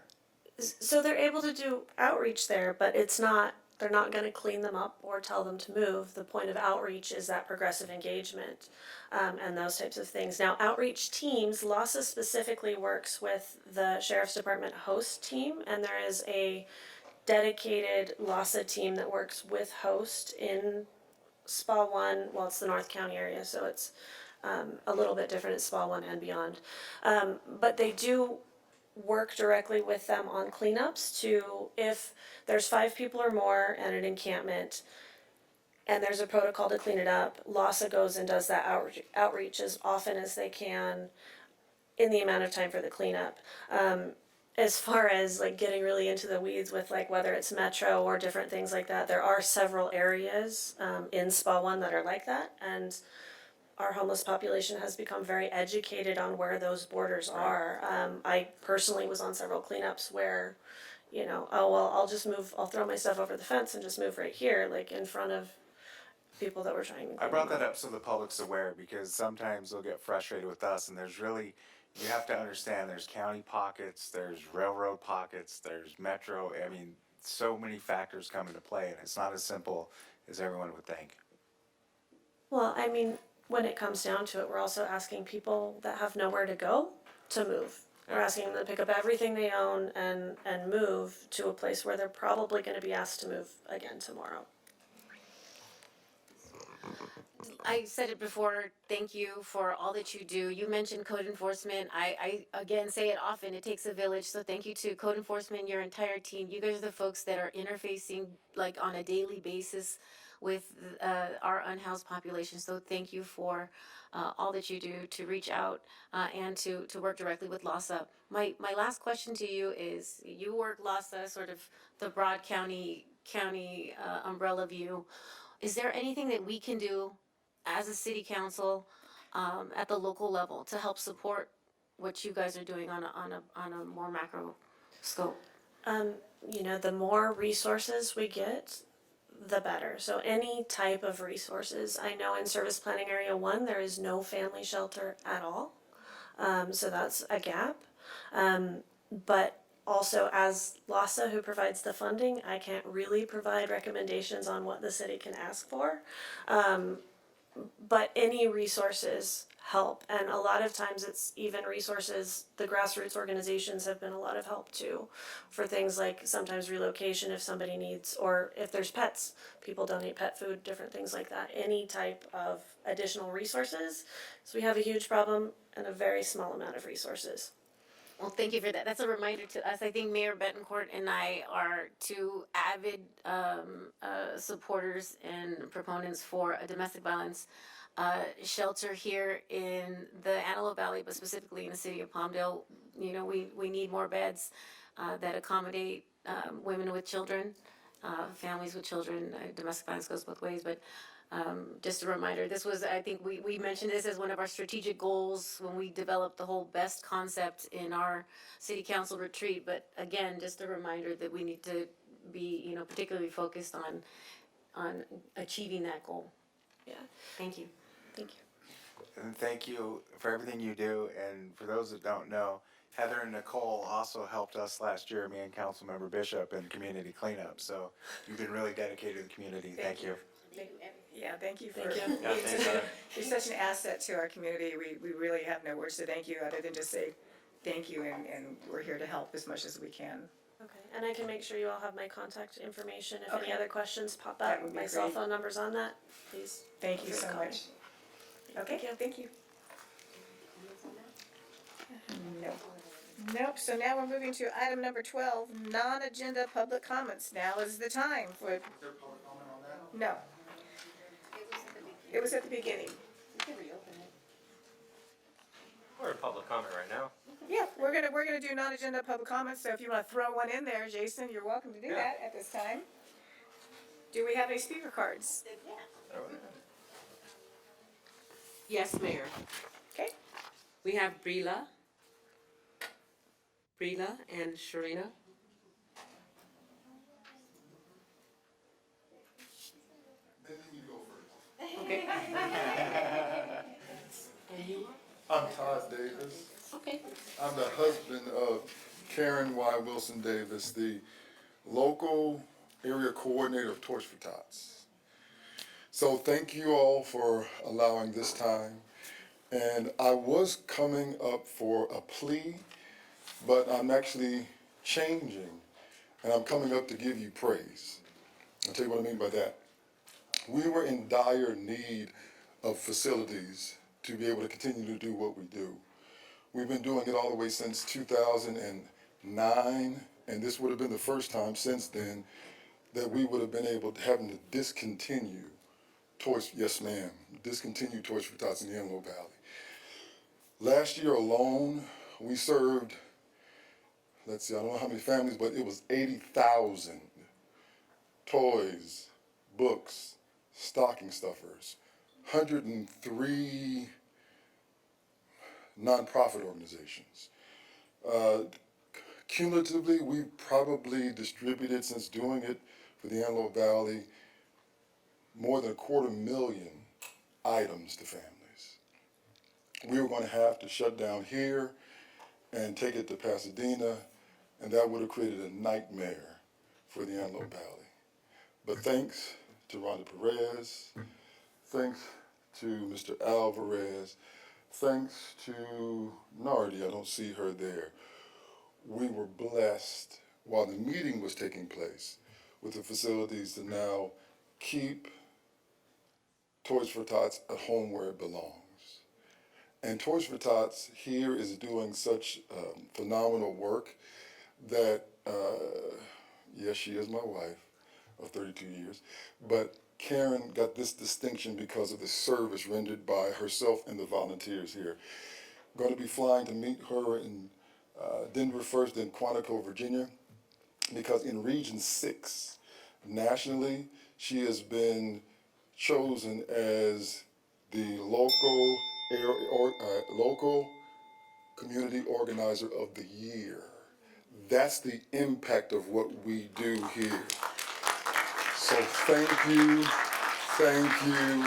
So they're able to do outreach there, but it's not, they're not gonna clean them up or tell them to move. The point of outreach is that progressive engagement, and those types of things. Now, outreach teams, LASA specifically works with the Sheriff's Department host team, and there is a dedicated LASA team that works with host in SPA 1, well, it's the North County area, so it's a little bit different at SPA 1 and beyond. But they do work directly with them on cleanups to, if there's 5 people or more at an encampment and there's a protocol to clean it up, LASA goes and does that outreach as often as they can in the amount of time for the cleanup. As far as like getting really into the weeds with like whether it's metro or different things like that, there are several areas in SPA 1 that are like that, and our homeless population has become very educated on where those borders are. I personally was on several cleanups where, you know, oh well, I'll throw my stuff over the fence and just move right here, like in front of people that were trying to. I brought that up so the public's aware because sometimes they'll get frustrated with us and there's really, you have to understand there's county pockets, there's railroad pockets, there's metro. I mean, so many factors come into play and it's not as simple as everyone would think. Well, I mean, when it comes down to it, we're also asking people that have nowhere to go to move. We're asking them to pick up everything they own and move to a place where they're probably gonna be asked to move again tomorrow. I said it before, thank you for all that you do. You mentioned code enforcement. I again say it often, it takes a village, so thank you to code enforcement, your entire team. You guys are the folks that are interfacing like on a daily basis with our unhoused population, so thank you for all that you do to reach out and to work directly with LASA. My last question to you is, you work LASA, sort of the broad county umbrella view. Is there anything that we can do as a city council at the local level to help support what you guys are doing on a more macro scope? You know, the more resources we get, the better. So any type of resources. I know in Service Planning Area 1, there is no family shelter at all. So that's a gap. But also as LASA, who provides the funding, I can't really provide recommendations on what the city can ask for. But any resources help, and a lot of times it's even resources, the grassroots organizations have been a lot of help too, for things like sometimes relocation if somebody needs, or if there's pets, people donate pet food, different things like that, any type of additional resources. So we have a huge problem and a very small amount of resources. Well, thank you for that. That's a reminder to us. I think Mayor Betancourt and I are two avid supporters and proponents for a domestic violence shelter here in the Antelope Valley, but specifically in the city of Palmdale. You know, we need more beds that accommodate women with children, families with children. Domestic violence goes both ways, but Just a reminder, this was, I think we mentioned this as one of our strategic goals when we developed the whole best concept in our city council retreat. But again, just a reminder that we need to be, particularly focused on achieving that goal. Yeah, Thank you. thank you. And thank you for everything you do. And for those that don't know, Heather and Nicole also helped us last year, me and Councilmember Bishop, in community cleanup. So you've been really dedicated to the community. Thank you. Yeah, thank you for, Thank you. Yeah, thanks, Heather. you're such an asset to our community. We really have no words to thank you other than just say thank you, and we're here to help as much as we can. Okay, and I can make sure you all have my contact information if any Okay. other questions pop That up. would be My cell great. phone number's on that, please. Thank feel you free to so call me. much. Okay, thank you. Nope. Nope, so now we're moving to item number 12, non-agenda public comments. Now is the time for. No. It was at the beginning. We're in public comment right now. Yeah, we're gonna do non-agenda public comments, so if you wanna throw one in there, Jason, you're welcome to do that at this time. Do we have any speaker cards? Yes, Mayor. Okay. We have Brila and Sharina. Okay. And you? I'm Todd Davis. Okay. I'm the husband of Karen Y. Wilson Davis, the local area coordinator of Toys for Tots. So thank you all for allowing this time. And I was coming up for a plea, but I'm actually changing, and I'm coming up to give you praise. I'll tell you what I mean by that. We were in dire need of facilities to be able to continue to do what we do. We've been doing it all the way since 2009, and this would have been the first time since then that we would have been able to having to discontinue discontinue Toys for Tots in the Antelope Valley. Last year alone, we served, I don't know how many families, but it was 80,000 toys, books, stocking stuffers, 103 nonprofit organizations. Cumulatively, we've probably distributed, since doing it for the Antelope Valley, more than 250,000 items to families. We were going to have to shut down here and take it to Pasadena, and that would have created a nightmare for the Antelope Valley. But thanks to Rhonda Perez, thanks to Mr. Alvarez, thanks to Nardi, I don't see her there, we were blessed while the meeting was taking place with the facilities to now keep Toys for Tots at home where it belongs. And Toys for Tots here is doing such phenomenal work that, yes, she is my wife of 32 years, but Karen got this distinction because of the service rendered by herself and the volunteers here. Going to be flying to meet her in Denver first, then Quantico, Virginia, because in Region 6, nationally, she has been chosen as the local community organizer of the year. That's the impact of what we do here. So thank you, thank you,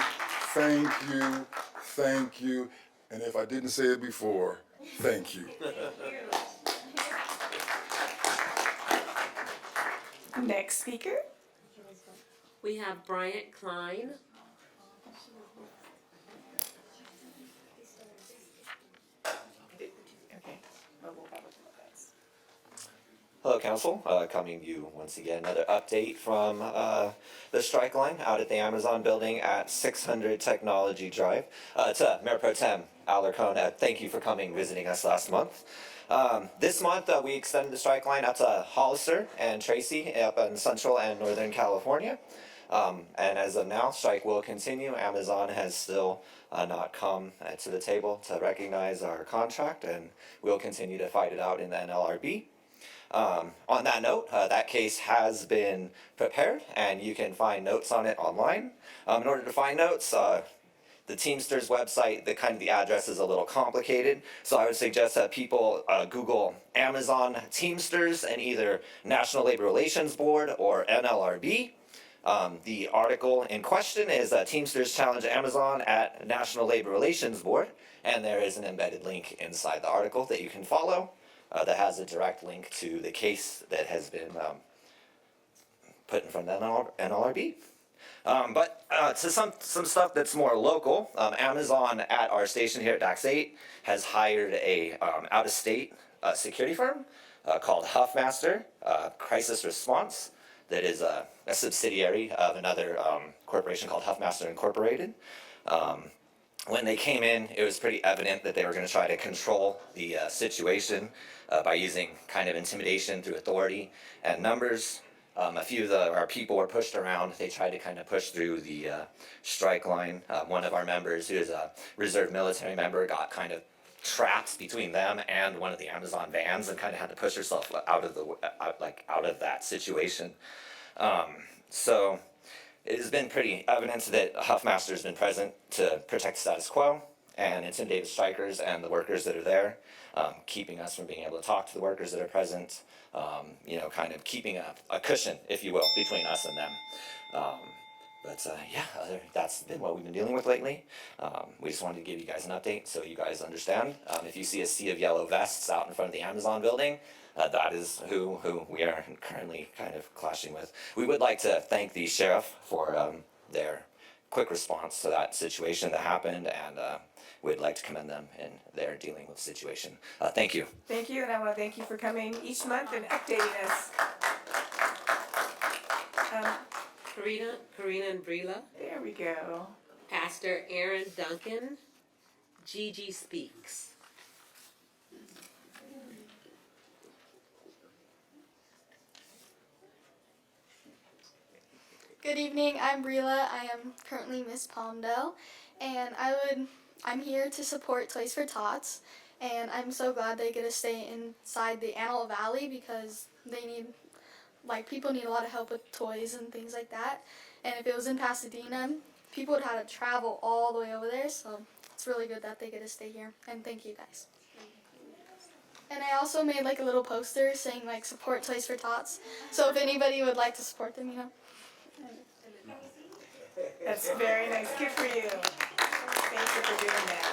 thank you, thank you, and if I didn't say it before, thank you. Next speaker. We have Bryant Klein. Hello, Council. Coming to you once again, another update from the strike line out at the Amazon building at 600 Technology Drive. To Mayor Pro Tem Alarcon, thank you for coming visiting us last month. This month, we extended the strike line out to Hollister and Tracy up in Central and Northern California. And as of now, strike will continue. Amazon has still not come to the table to recognize our contract, and we'll continue to fight it out in the NLRB. On that note, that case has been prepared, and you can find notes on it online. In order to find notes, the Teamsters website, the address is a little complicated, so I would suggest that people Google Amazon Teamsters and either National Labor Relations Board or NLRB. The article in question is Teamsters challenge Amazon at National Labor Relations Board, and there is an embedded link inside the article that you can follow that has a direct link to the case that has been put in front of the NLRB. But to some stuff that's more local, Amazon at our station here at Dax 8 has hired a out-of-state security firm called Huffmaster Crisis Response that is a subsidiary of another corporation called Huffmaster Incorporated. When they came in, it was pretty evident that they were going to try to control the situation by using kind of intimidation through authority and numbers. A few of our people were pushed around. They tried to kind of push through the strike line. One of our members, who is a reserve military member, got kind of trapped between them and one of the Amazon vans and kind of had to push herself out of that situation. So it has been pretty evident that Huffmaster has been present to protect the status quo and intimidate the strikers and the workers that are there, keeping us from being able to talk to the workers that are present, kind of keeping a cushion, if you will, between us and them. That's been what we've been dealing with lately. We just wanted to give you guys an update so you guys understand. If you see a sea of yellow vests out in front of the Amazon building, that is who we are currently kind of clashing with. We would like to thank the sheriff for their quick response to that situation that happened, and we'd like to commend them in their dealing with the situation. Thank you. Thank you, and I want to thank you for coming each month and updating us. Karina and Brila, There we go. Pastor Aaron Duncan, Gigi Speaks. Good evening, I'm Brila. I am currently Miss Palmdale, and I'm here to support Toys for Tots, and I'm so glad they get to stay inside the Antelope Valley because people need a lot of help with toys and things like that. And if it was in Pasadena, people would have to travel all the way over there, so it's really good that they get to stay here, and thank you guys. And I also made a little poster saying support Toys for Tots, so if anybody would like to support them, That's very nice. Good for you. Thank you for doing that.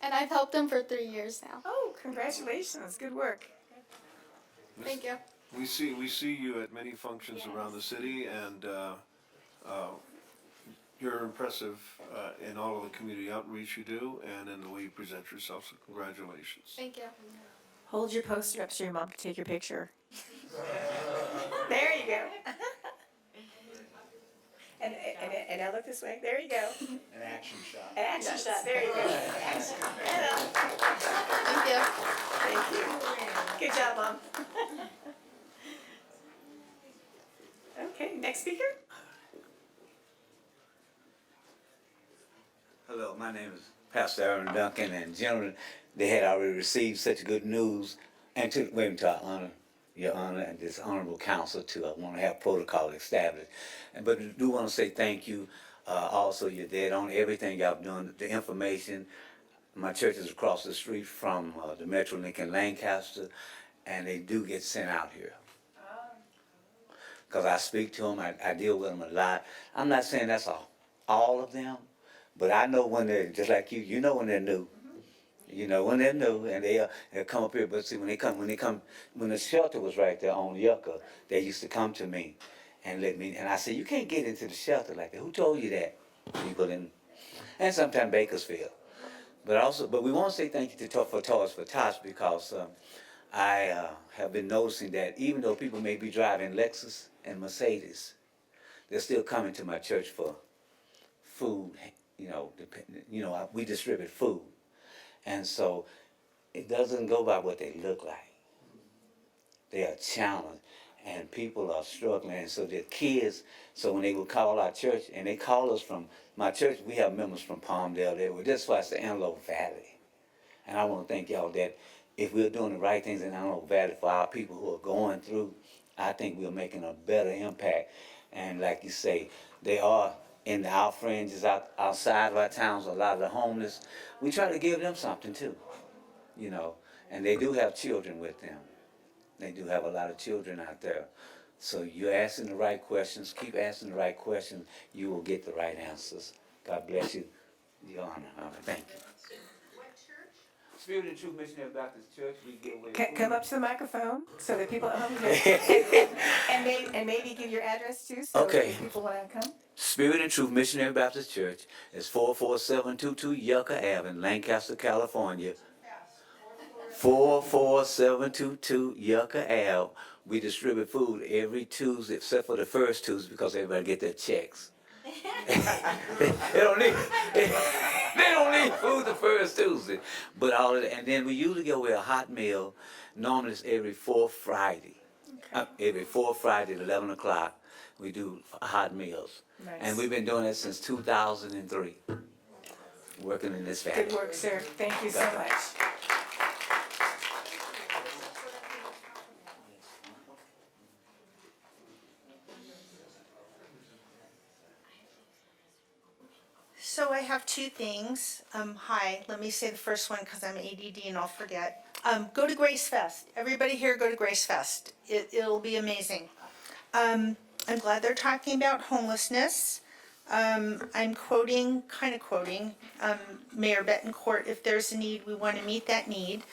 And I've helped them for 3 years now. Oh, congratulations. Good work. Thank you. We see you at many functions around the city, and you're impressive in all of the community outreach you do and in the way you present yourself, so congratulations. Thank you. Hold your poster up so your mom can take your picture. There you go. And now look this way. There you go. An action shot. An action shot. There you go. Thank you. Thank you. Good job, Mom. Okay, next speaker. Hello, my name is Pastor Aaron Duncan, and gentlemen, they had already received such good news, and to our honor, your honor, and this honorable council to want to have protocol established. But I do want to say thank you. Also, you're dead on everything y'all doing. The information, my church is across the street from the Metrolink in Lancaster, and they do get sent out here. Because I speak to them, I deal with them a lot. I'm not saying that's all of them, but I know when they're, just like you know when they're new. You know, when they're new, and they'll come up here, but see, when the shelter was right there on Yucca, they used to come to me and and I said, you can't get into the shelter like that. Who told you that? People and sometimes Bakersfield. But we want to say thank you for Toys for Tots because I have been noticing that even though people may be driving Lexus and Mercedes, they're still coming to my church for food. We distribute food. And so it doesn't go by what they look like. They are challenged. And people are struggling, and so the kids, so when they would call our church, and they call us from, my church, we have members from Palmdale, they were, that's why it's the Antelope Valley. And I want to thank y'all that if we're doing the right things in Antelope Valley for our people who are going through, I think we're making a better impact. And like you say, they are in the out fringes, outside of our towns, a lot of the homeless. We try to give them something too, you know. And they do have children with them. They do have a lot of children out there. So you're asking the right questions. Keep asking the right questions. You will get the right answers. God bless you. Your Honor. All right, thank you. Spirit and Truth Missionary Baptist Church, we give away. Come up to the microphone so that people at home can, and maybe give your address too, so Okay. if people want to come. Spirit and Truth Missionary Baptist Church is 44722 Yucca Ave in Lancaster, California. 44722 Yucca Ave. We distribute food every Tuesday, except for the first Tuesday, because everybody get their checks. they don't need food the first Tuesday. But all of that, and then we usually go with a hot meal. Normally it's every fourth Friday. Every fourth Friday at 11 o'clock, we do hot meals. Nice. And we've been doing it since 2003. Working in this family. Good work, sir. Thank you so God much. bless. So I have two things. Hi, let me say the first one because I'm ADD and I'll forget. Go to Grace Fest. Everybody here go to Grace Fest. It'll be amazing. I'm glad they're talking about homelessness. I'm quoting Mayor Betancourt, if there's a need, we want to meet that need.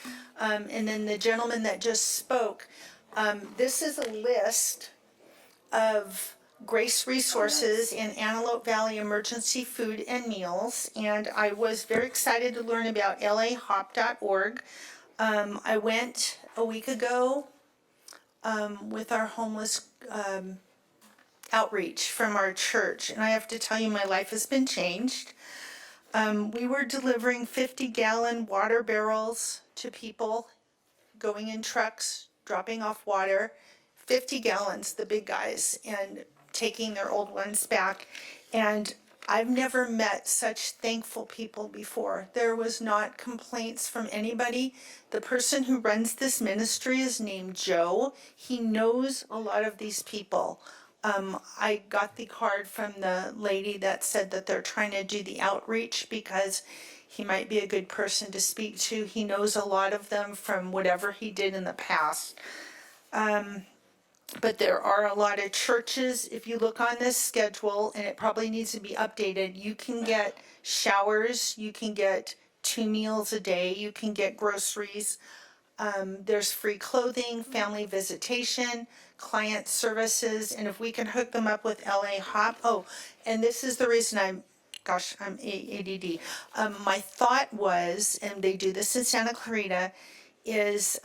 And then the gentleman that just spoke, this is a list of Grace Resources in Antelope Valley Emergency Food and Meals, and I was very excited to learn about lahop.org. I went a week ago with our homeless outreach from our church, and I have to tell you, my life has been changed. We were delivering 50-gallon water barrels to people, going in trucks, dropping off water, 50 gallons, the big guys, and taking their old ones back. And I've never met such thankful people before. There was not complaints from anybody. The person who runs this ministry is named Joe. He knows a lot of these people. I got the card from the lady that said that they're trying to do the outreach because he might be a good person to speak to. He knows a lot of them from whatever he did in the past. But there are a lot of churches, if you look on this schedule, and it probably needs to be updated, you can get showers, you can get 2 meals a day, you can get groceries. There's free clothing, family visitation, client services, and if we can hook them up with LA Hop. Oh, and this is the reason I'm ADD. My thought was, and they do this in Santa Clarita, is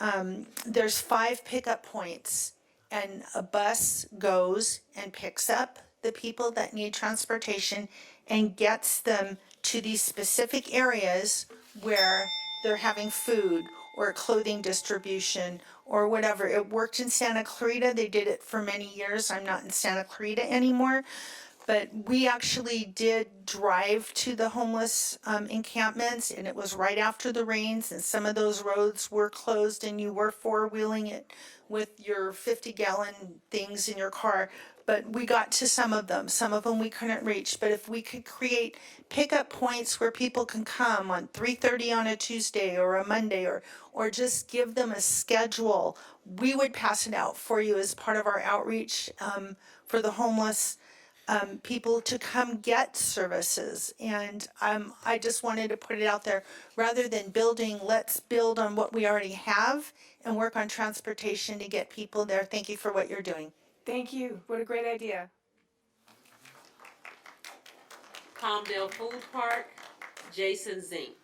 there's 5 pickup points, and a bus goes and picks up the people that need transportation and gets them to these specific areas where they're having food or clothing distribution or whatever. It worked in Santa Clarita. They did it for many years. I'm not in Santa Clarita anymore. But we actually did drive to the homeless encampments, and it was right after the rains, and some of those roads were closed, and you were four-wheeling it with your 50-gallon things in your car. But we got to some of them. Some of them we couldn't reach. But if we could create pickup points where people can come on 3:30 on a Tuesday or a Monday, or just give them a schedule, we would pass it out for you as part of our outreach for the homeless. People to come get services. And I just wanted to put it out there. Rather than building, let's build on what we already have and work on transportation to get people there. Thank you for what you're doing. Thank you. What a great idea. Palmdale Food Park, Jason Zink.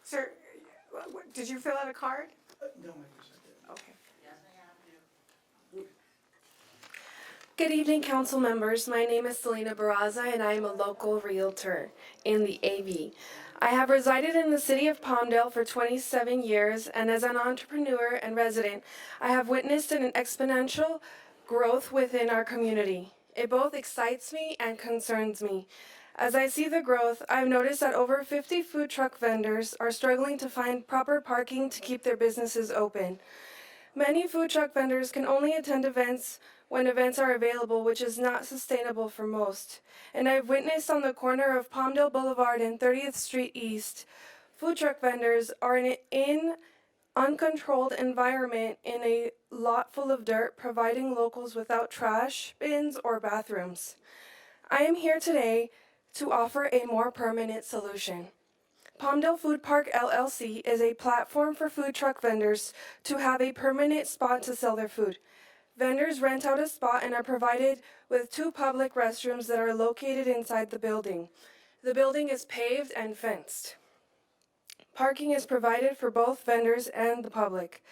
Sir, did you fill out a card? No, okay. Good evening, council members. My name is Selena Barraza, and I am a local realtor in the AV. I have resided in the city of Palmdale for 27 years, and as an entrepreneur and resident, I have witnessed an exponential growth within our community. It both excites me and concerns me. As I see the growth, I've noticed that over 50 food truck vendors are struggling to find proper parking to keep their businesses open. Many food truck vendors can only attend events when events are available, which is not sustainable for most. And I've witnessed on the corner of Palmdale Boulevard and 30th Street East, food truck vendors are in uncontrolled environment in a lot full of dirt, providing locals without trash bins or bathrooms. I am here today to offer a more permanent solution. Palmdale Food Park LLC is a platform for food truck vendors to have a permanent spot to sell their food. Vendors rent out a spot and are provided with 2 public restrooms that are located inside the building. The building is paved and fenced. Parking is provided for both vendors and the public.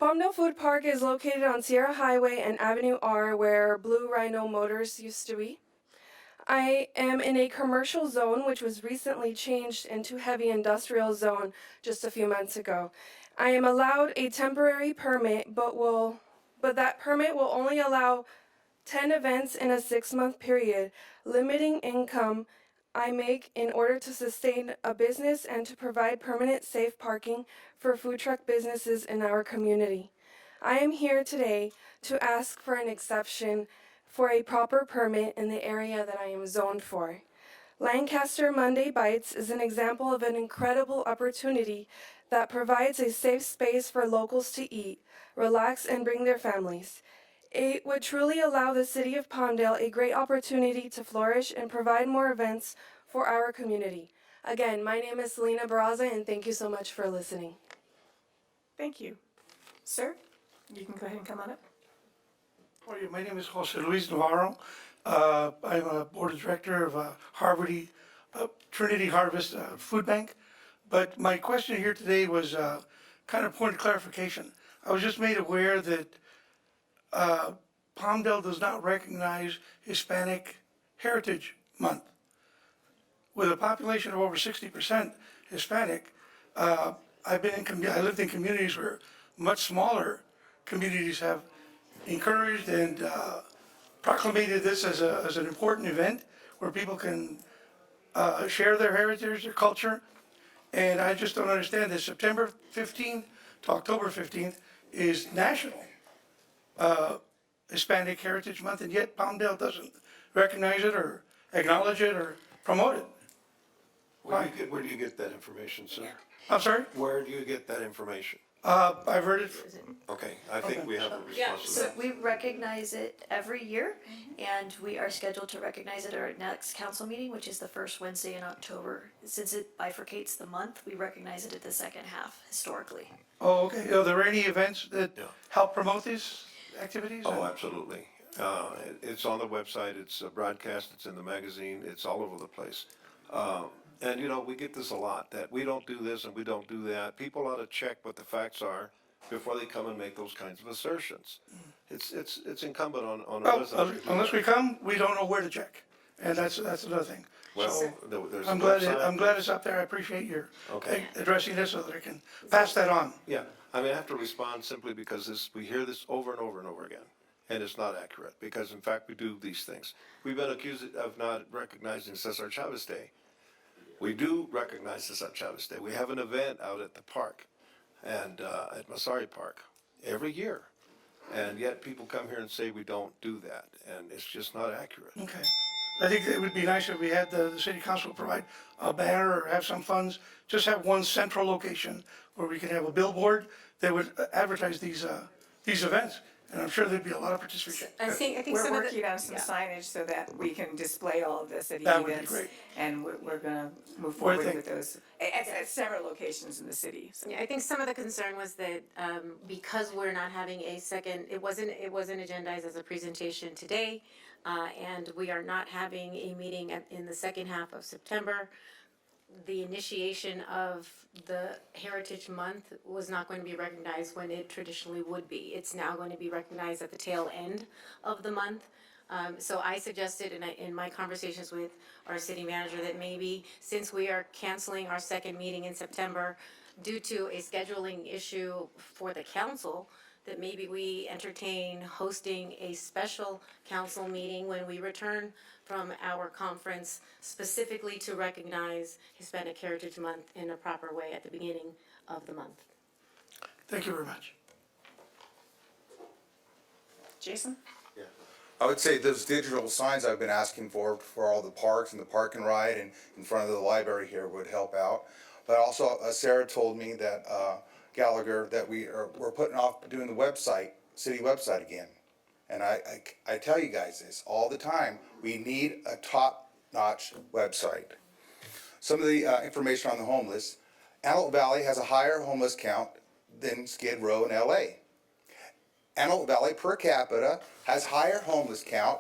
Palmdale Food Park is located on Sierra Highway and Avenue R, where Blue Rhino Motors used to be. I am in a commercial zone, which was recently changed into heavy industrial zone just a few months ago. I am allowed a temporary permit, but that permit will only allow 10 events in a 6-month period, limiting income I make in order to sustain a business and to provide permanent safe parking for food truck businesses in our community. I am here today to ask for an exception for a proper permit in the area that I am zoned for. Lancaster Monday Bites is an example of an incredible opportunity that provides a safe space for locals to eat, relax, and bring their families. It would truly allow the city of Palmdale a great opportunity to flourish and provide more events for our community. Again, my name is Selena Barraza, and thank you so much for listening. Thank you. Sir, you can go ahead and come on up. How are you? My name is Jose Luis Navarro. I'm a board of director of Trinity Harvest Food Bank. But my question here today was kind of point of clarification. I was just made aware that Palmdale does not recognize Hispanic Heritage Month. With a population of over 60% Hispanic, I lived in communities where much smaller communities have encouraged and proclamated this as an important event where people can share their heritage, their culture. And I just don't understand that September 15th to October 15th is National Hispanic Heritage Month, and yet Palmdale doesn't recognize it or acknowledge it or promote it. Where do you get that information, sir? I'm sorry? Where do you get that information? I've heard it. Okay, I think we have a Yeah, response to so that. we recognize it every year, and we are scheduled to recognize it at our next council meeting, which is the first Wednesday in October. Since it bifurcates the month, we recognize it at the second half historically. Oh, okay. Are there any events that help promote these activities? Oh, absolutely. It's on the website, it's broadcast, it's in the magazine, it's all over the place. And you know, we get this a lot, that we don't do this and we don't do that. People ought to check what the facts are before they come and make those kinds of assertions. It's incumbent on a Well, resident to do unless that. we come, we don't know where to check. And that's another thing. Well, So there's a I'm glad website. it's up there. I appreciate your Okay. addressing this so that I can pass that on. Yeah, I mean, I have to respond simply because we hear this over and over and over again, and it's not accurate, because in fact, we do these things. We've been accused of not recognizing Cesar Chavez Day. We do recognize Cesar Chavez Day. We have an event out at the park, and at Masari Park, every year. And yet people come here and say we don't do that, and it's just not accurate. Okay. I think it would be nice if we had the city council provide a banner or have some funds, just have one central location where we could have a billboard that would advertise these events. And I'm sure there'd be a lot of participation. I think We're some working on some signage so that we can display all of this at That would be events. great. And we're gonna move What do forward you think? with those at several locations in the city, so. Yeah, I think some of the concern was that because we're not having a second, it wasn't agendized as a presentation today, and we are not having a meeting in the second half of September. The initiation of the Heritage Month was not going to be recognized when it traditionally would be. It's now going to be recognized at the tail end of the month. So I suggested in my conversations with our city manager that maybe since we are canceling our second meeting in September due to a scheduling issue for the council, that maybe we entertain hosting a special council meeting when we return from our conference specifically to recognize Hispanic Heritage Month in a proper way at the beginning of the month. Thank you very much. Jason? I would say those digital signs I've been asking for all the parks and the park and ride and in front of the library here would help out. But also Sarah told me that Gallagher, that we're putting off doing the website, city website again. And I tell you guys this all the time, we need a top-notch website. Some of the information on the homeless, Antelope Valley has a higher homeless count than Skid Row in LA. Antelope Valley per capita has higher homeless count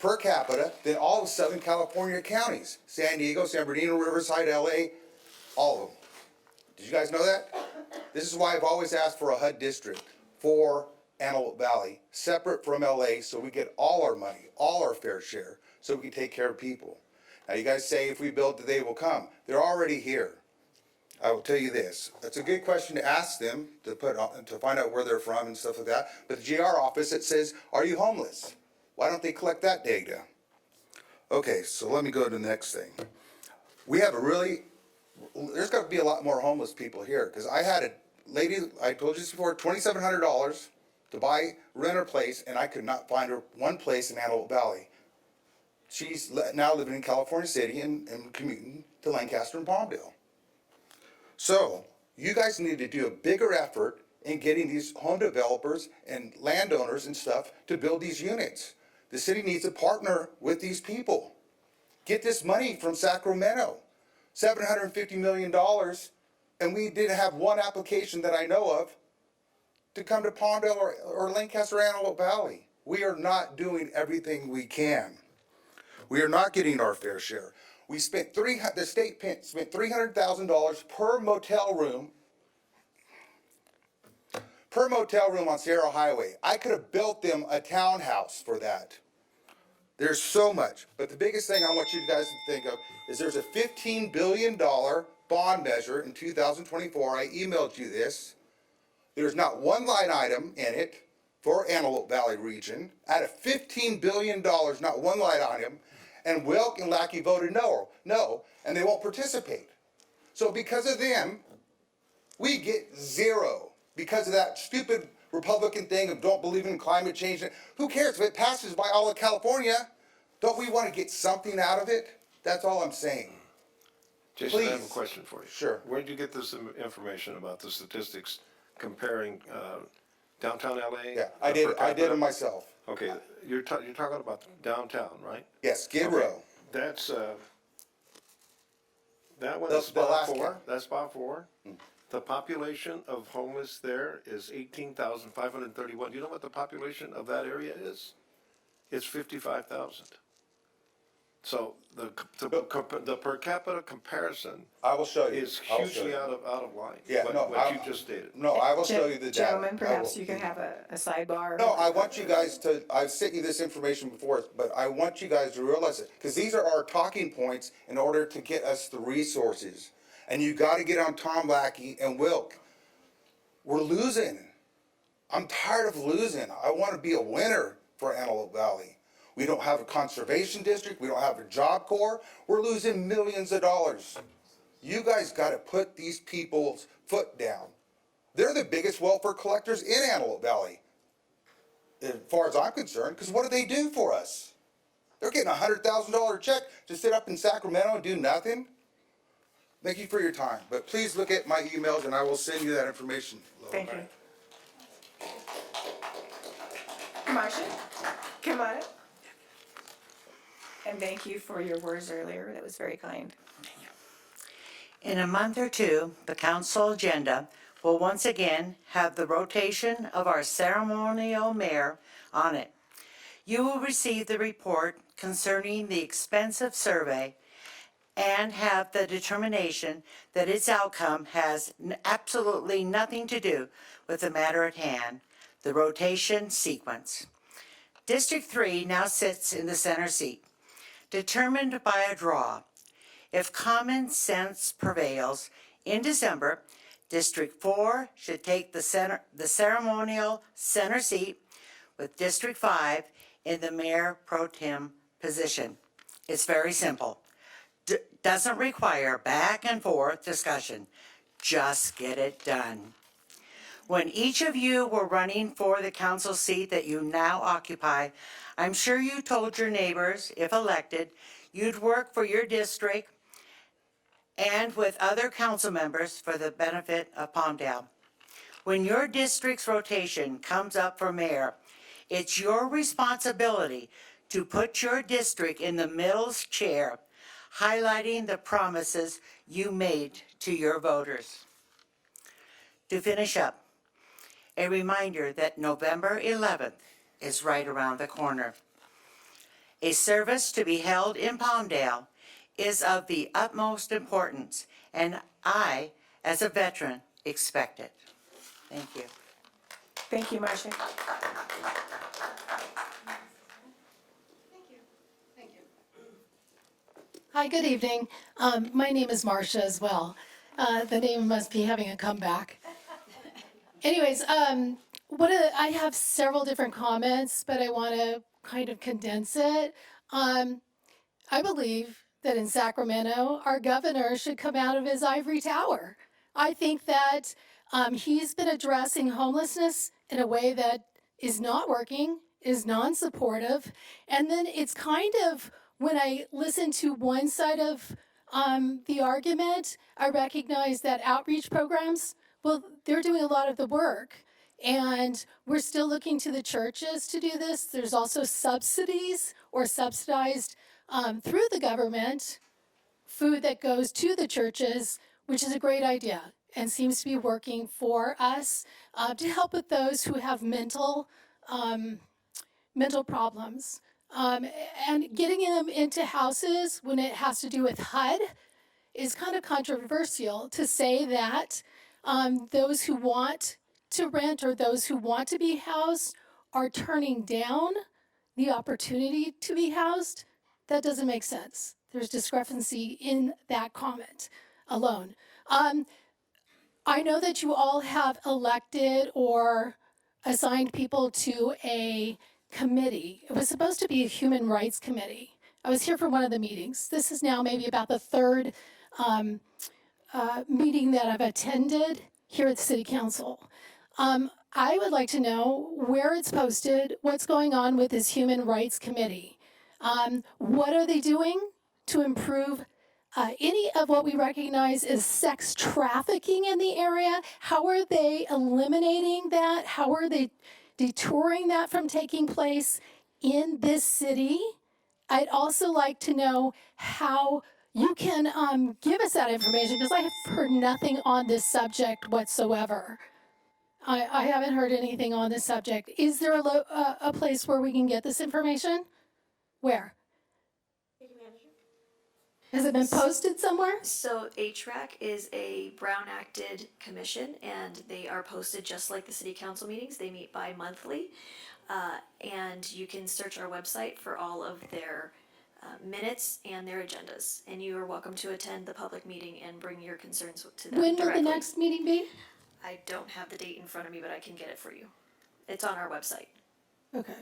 per capita than all of Southern California counties. San Diego, San Bernardino, Riverside, LA, all of them. Did you guys know that? This is why I've always asked for a HUD district for Antelope Valley, separate from LA, so we get all our money, all our fair share, so we can take care of people. Now you guys say if we build, they will come. They're already here. I will tell you this, it's a good question to ask them to find out where they're from and stuff like that. But the GR office, it says, are you homeless? Why don't they collect that data? Okay, so let me go to the next thing. We have there's got to be a lot more homeless people here, because I had a lady, I told you this before, $2,700 to rent her place, and I could not find her one place in Antelope Valley. She's now living in California City and commuting to Lancaster and Palmdale. So, you guys need to do a bigger effort in getting these home developers and landowners and stuff to build these units. The city needs to partner with these people. Get this money from Sacramento, $750 million, and we didn't have one application that I know of to come to Palmdale or Lancaster or Antelope Valley. We are not doing everything we can. We are not getting our fair share. We spent the state spent $300,000 per motel room on Sierra Highway. I could have built them a townhouse for that. There's so much. But the biggest thing I want you guys to think of is there's a $15 billion bond measure in 2024. I emailed you this. There's not one line item in it for Antelope Valley region. Out of $15 billion, not one line item. And Wilk and Lackey voted no, and they won't participate. So because of them, we get zero. Because of that stupid Republican thing of don't believe in climate change. Who cares if it passes by all of California? Don't we want to get something out of it? That's all I'm saying. Jason, Please. I have a question for you. Sure. Where did you get this information about the statistics comparing downtown LA? Yeah, I did it myself. Okay, you're talking about downtown, right? Yes, Skid Row. That's, that one The is spot last 4, count. that's spot 4. The population of homeless there is 18,531. Do you know what the population of that area is? It's 55,000. So the per capita comparison I will show you. is I will show hugely you. out of line. Yeah, What you just stated. No, I will show you the data. Gentlemen, I perhaps will. you can have a sidebar. No, I want you guys to, I've sent you this information before, but I want you guys to realize it, because these are our talking points in order to get us the resources. And you gotta get on Tom Lackey and Wilk. We're losing. I'm tired of losing. I wanna be a winner for Antelope Valley. We don't have a conservation district, we don't have a Job Corps, we're losing millions of dollars. You guys gotta put these people's foot down. They're the biggest welfare collectors in Antelope Valley, as far as I'm concerned, because what do they do for us? They're getting a $100,000 check to sit up in Sacramento and do nothing? Thank you for your time, but please look at my emails and I will send you that information. Thank you. Marcia, come on up. And thank you for your words earlier. That was very kind. In a month or two, the council agenda will once again have the rotation of our ceremonial mayor on it. You will receive the report concerning the expensive survey and have the determination that its outcome has absolutely nothing to do with the matter at hand, the rotation sequence. District 3 now sits in the center seat, determined by a draw. If common sense prevails, in December, District 4 should take the ceremonial center seat with District 5 in the mayor pro tem position. It's very simple. Doesn't require back and forth discussion. Just get it done. When each of you were running for the council seat that you now occupy, I'm sure you told your neighbors, if elected, you'd work for your district and with other council members for the benefit of Palmdale. When your district's rotation comes up for mayor, it's your responsibility to put your district in the middle chair, highlighting the promises you made to your voters. To finish up, a reminder that November 11th is right around the corner. A service to be held in Palmdale is of the utmost importance, and I, as a veteran, expect it. Thank you. Thank you, Marcia. Hi, good evening. My name is Marcia as well. The name must be having a comeback. Anyways, I have several different comments, but I want to kind of condense it. I believe that in Sacramento, our governor should come out of his ivory tower. I think that he's been addressing homelessness in a way that is not working, is non-supportive, and then it's kind of, when I listen to one side of the argument, I recognize that outreach programs, well, they're doing a lot of the work. And we're still looking to the churches to do this. There's also subsidies or subsidized through the government food that goes to the churches, which is a great idea and seems to be working for us to help with those who have mental problems. And getting them into houses when it has to do with HUD is kind of controversial to say that those who want to rent or those who want to be housed are turning down the opportunity to be housed. That doesn't make sense. There's discrepancy in that comment alone. I know that you all have elected or assigned people to a committee. It was supposed to be a human rights committee. I was here for one of the meetings. This is now maybe about the third meeting that I've attended here at the City Council. I would like to know where it's posted, what's going on with this Human Rights Committee. What are they doing to improve any of what we recognize as sex trafficking in the area? How are they eliminating that? How are they detouring that from taking place in this city? I'd also like to know how you can give us that information, because I have heard nothing on this subject whatsoever. I haven't heard anything on this subject. Is there a place where we can get this information? Where? Has it been posted somewhere? So HRAC is a Brown Acted commission, and they are posted just like the city council meetings. They meet bi-monthly, and you can search our website for all of their minutes and their agendas. And you are welcome to attend the public meeting and bring your concerns to them When will directly. the next meeting be? I don't have the date in front of me, but I can get it for you. It's on our website. Okay.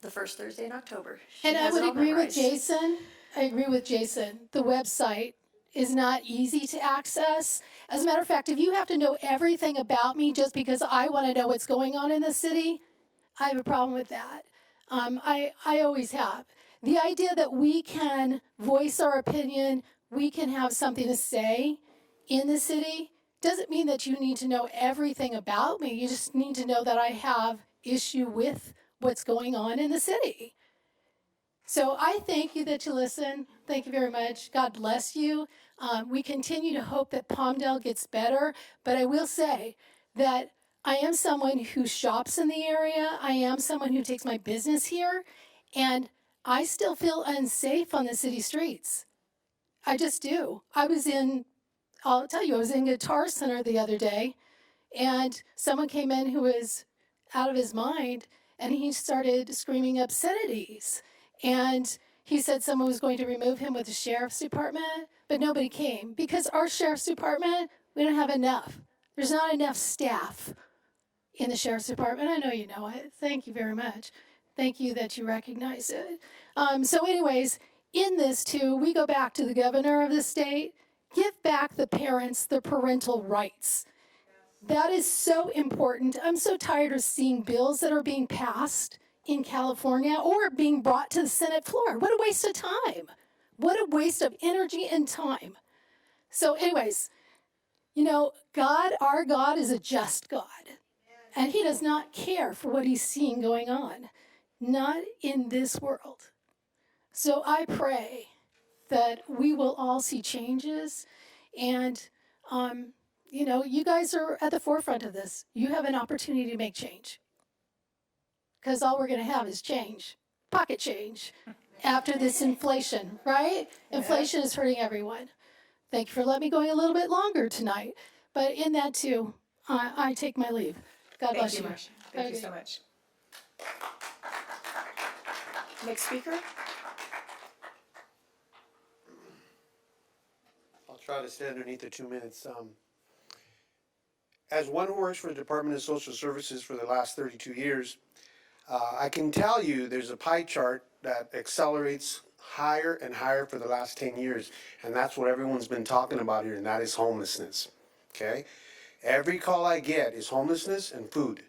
The first Thursday in October. She And I has it would all agree with memorized. Jason. I agree with Jason. The website is not easy to access. As a matter of fact, if you have to know everything about me just because I want to know what's going on in the city, I have a problem with that. I always have. The idea that we can voice our opinion, we can have something to say in the city, doesn't mean that you need to know everything about me. You just need to know that I have issue with what's going on in the city. So I thank you that you listen. Thank you very much. God bless you. We continue to hope that Palmdale gets better, but I will say that I am someone who shops in the area. I am someone who takes my business here, and I still feel unsafe on the city streets. I just do. I'll tell you, I was in Guitar Center the other day, and someone came in who was out of his mind, and he started screaming obscenities. And he said someone was going to remove him with the sheriff's department, but nobody came because our sheriff's department, we don't have enough. There's not enough staff in the sheriff's department. I know you know it. Thank you very much. Thank you that you recognize it. So anyways, in this too, we go back to the governor of the state. Give back the parents their parental rights. That is so important. I'm so tired of seeing bills that are being passed in California or being brought to the Senate floor. What a waste of time. What a waste of energy and time. So anyways, you know, God, our God is a just God. And he does not care for what he's seeing going on. Not in this world. So I pray that we will all see changes and you know, you guys are at the forefront of this. You have an opportunity to make change. Because all we're going to have is change, pocket change, after this inflation, right? Inflation is hurting everyone. Thank you for letting me go a little bit longer tonight. But in that too, I take my leave. God bless you. Marcia. Thank you so much. Next speaker? I'll try to stay underneath the 2 minutes. As one who works for the Department of Social Services for the last 32 years, I can tell you there's a pie chart that accelerates higher and higher for the last 10 years. And that's what everyone's been talking about here, and that is homelessness. Okay? Every call I get is homelessness and food.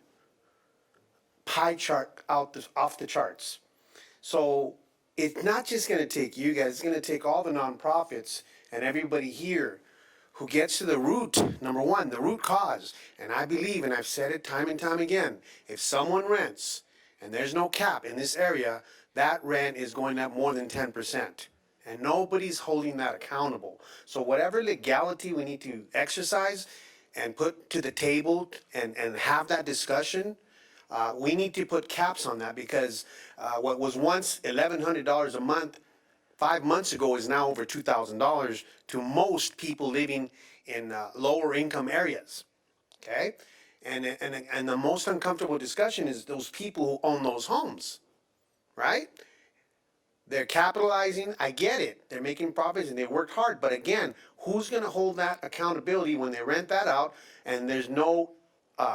Pie chart off the charts. So it's not just going to take you guys, it's going to take all the nonprofits and everybody here who gets to the root, number one, the root cause. And I believe, and I've said it time and time again, if someone rents and there's no cap in this area, that rent is going up more than 10%. And nobody's holding that accountable. So whatever legality we need to exercise and put to the table and have that discussion, we need to put caps on that because what was once $1,100 a month 5 months ago is now over $2,000 to most people living in lower income areas. Okay? And the most uncomfortable discussion is those people who own those homes, right? They're capitalizing. I get it. They're making profits and they worked hard. But again, who's going to hold that accountability when they rent that out and there's no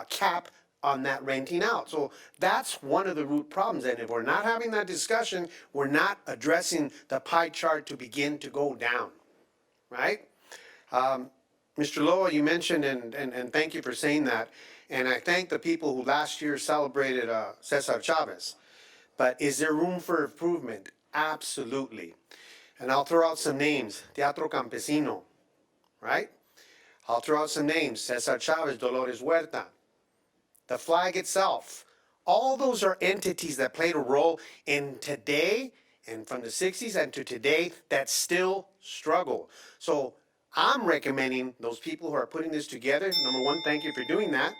cap on that renting out? So that's one of the root problems. And if we're not having that discussion, we're not addressing the pie chart to begin to go down, right? Mr. Loa, you mentioned, and thank you for saying that. And I thank the people who last year celebrated Cesar Chavez. But is there room for improvement? Absolutely. And I'll throw out some names. Teatro Campesino, right? I'll throw out some names. Cesar Chavez, Dolores Huerta. The flag itself. All those are entities that played a role in today and from the 60s and to today that still struggle. So I'm recommending those people who are putting this together, number one, thank you for doing that.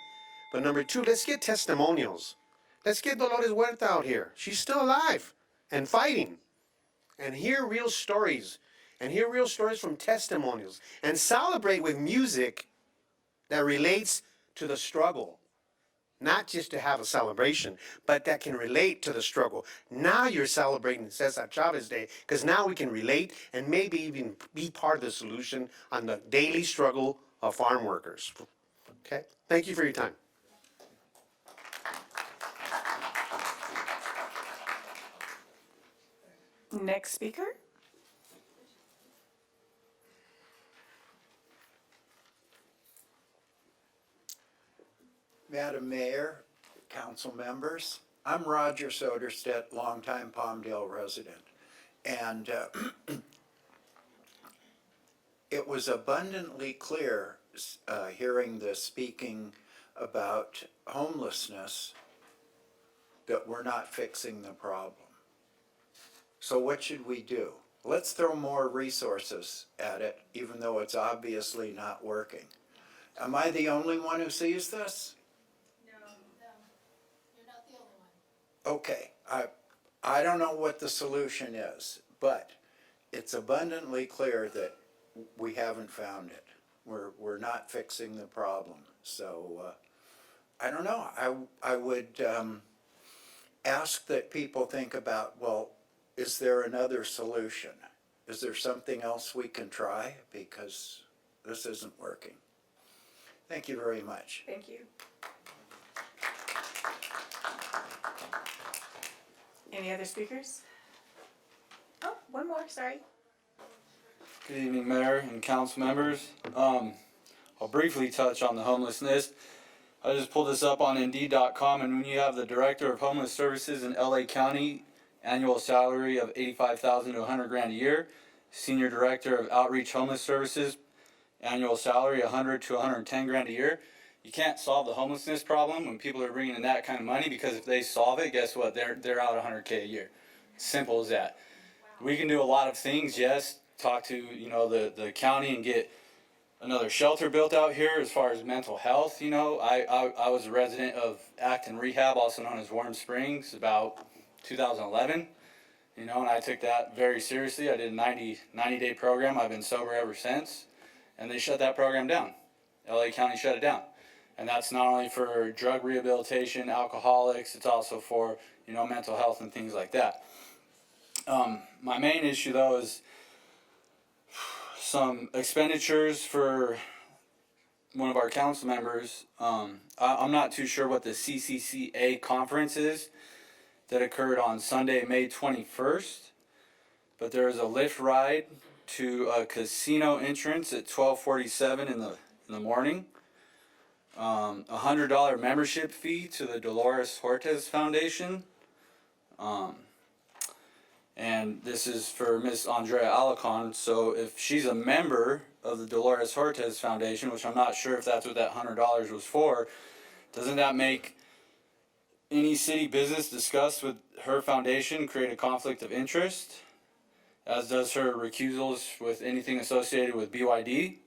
But number two, let's get testimonials. Let's get Dolores Huerta out here. She's still alive and fighting. And hear real stories. And hear real stories from testimonials. And celebrate with music that relates to the struggle. Not just to have a celebration, but that can relate to the struggle. Now you're celebrating Cesar Chavez Day because now we can relate and maybe even be part of the solution on the daily struggle of farm workers. Okay? Thank you for your time. Next speaker. Madam Mayor, council members, I'm Roger Soderstedt, longtime Palmdale resident. And it was abundantly clear hearing the speaking about homelessness that we're not fixing the problem. So what should we do? Let's throw more resources at it, even though it's obviously not working. Am I the only one who sees this? Okay, I don't know what the solution is, but it's abundantly clear that we haven't found it. We're not fixing the problem. So I don't know. I would ask that people think about, well, is there another solution? Is there something else we can try? Because this isn't working. Thank you very much. Thank you. Any other speakers? Oh, one more, sorry. Good evening, Mayor and council members. I'll briefly touch on the homelessness. I just pulled this up on Indeed.com, and when you have the Director of Homeless Services in LA County, annual salary of $85,000 to $100,000 a year, Senior Director of Outreach Homeless Services, annual salary $100,000 to $110,000 a year. You can't solve the homelessness problem when people are bringing in that kind of money, because if they solve it, guess what? They're out $100,000 a year. Simple as that. We can do a lot of things. Yes, talk to the county and get another shelter built out here as far as mental health. I was a resident of Acton Rehab, also known as Warm Springs, about 2011. And I took that very seriously. I did a 90-day program. I've been sober ever since. And they shut that program down. LA County shut it down. And that's not only for drug rehabilitation, alcoholics, it's also for, mental health and things like that. My main issue, though, is some expenditures for one of our council members. I'm not too sure what the CCCA conference is that occurred on Sunday, May 21st, but there is a lift ride to a casino entrance at 12:47 in the morning. $100 membership fee to the Dolores Hortez Foundation. And this is for Miss Andrea Alarcon. So if she's a member of the Dolores Hortez Foundation, which I'm not sure if that's what that $100 was for, doesn't that make any city business discussed with her foundation create a conflict of interest? As does her recusals with anything associated with BYD.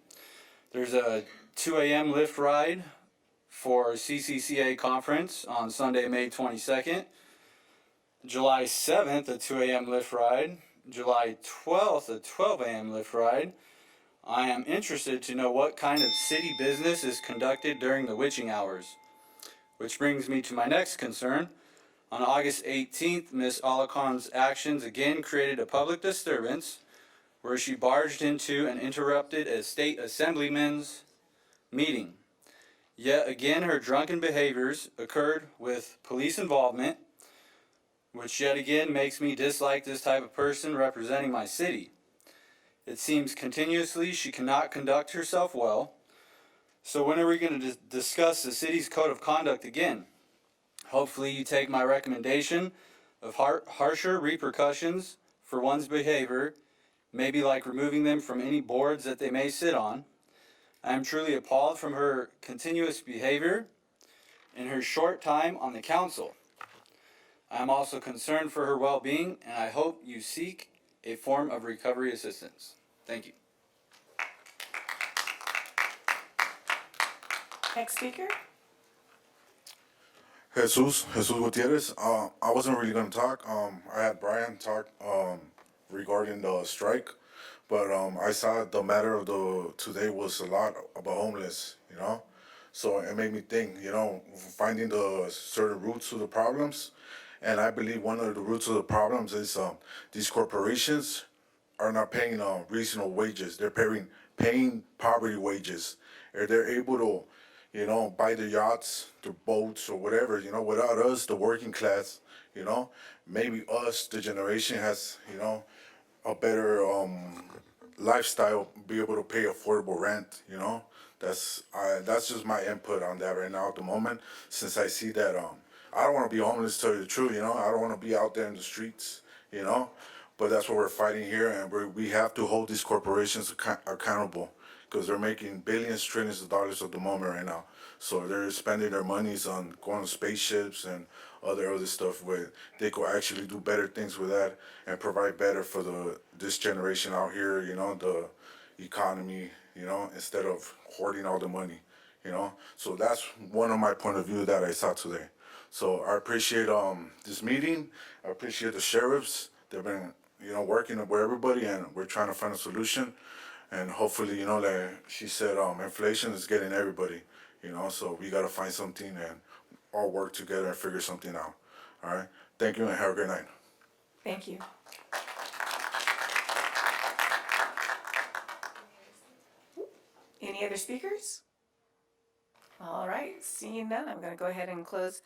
There's a 2 a.m. lift ride for CCCA conference on Sunday, May 22nd. July 7th, a 2 a.m. lift ride. July 12th, a 12 a.m. lift ride. I am interested to know what kind of city business is conducted during the witching hours. Which brings me to my next concern. On August 18th, Ms. Alacon's actions again created a public disturbance where she barged into and interrupted a state assemblyman's meeting. Yet again, her drunken behaviors occurred with police involvement, which yet again makes me dislike this type of person representing my city. It seems continuously she cannot conduct herself well. So when are we going to discuss the city's code of conduct again? Hopefully you take my recommendation of harsher repercussions for one's behavior, maybe like removing them from any boards that they may sit on. I am truly appalled from her continuous behavior in her short time on the council. I am also concerned for her well-being, and I hope you seek a form of recovery assistance. Thank you. Next speaker. Jesus Gutierrez. I wasn't really going to talk. I had Brian talk regarding the strike, but I saw the matter of today was a lot about homeless, So it made me think, finding the certain roots to the problems. And I believe one of the roots of the problems is these corporations are not paying reasonable wages. They're paying poverty wages. Or they're able to, buy their yachts, their boats, or whatever, without us, the working class, maybe us, the generation has, a better lifestyle, be able to pay affordable rent, That's just my input on that right now at the moment, since I see that I don't want to be homeless, to tell you the truth, I don't want to be out there in the streets, but that's what we're fighting here, and we have to hold these corporations accountable, because they're making billions, trillions of dollars at the moment right now. So they're spending their monies on going on spaceships and other stuff where they could actually do better things with that and provide better for this generation out here, the economy, instead of hoarding all the money, So that's one of my point of view that I saw today. So I appreciate this meeting. I appreciate the sheriffs. They've been, working with everybody, and we're trying to find a solution. And hopefully, like she said, inflation is getting everybody, so we got to find something and all work together and figure something out. All right? Thank you and have a great night. Thank you. Any other speakers? All right, seeing none, I'm going to go ahead and close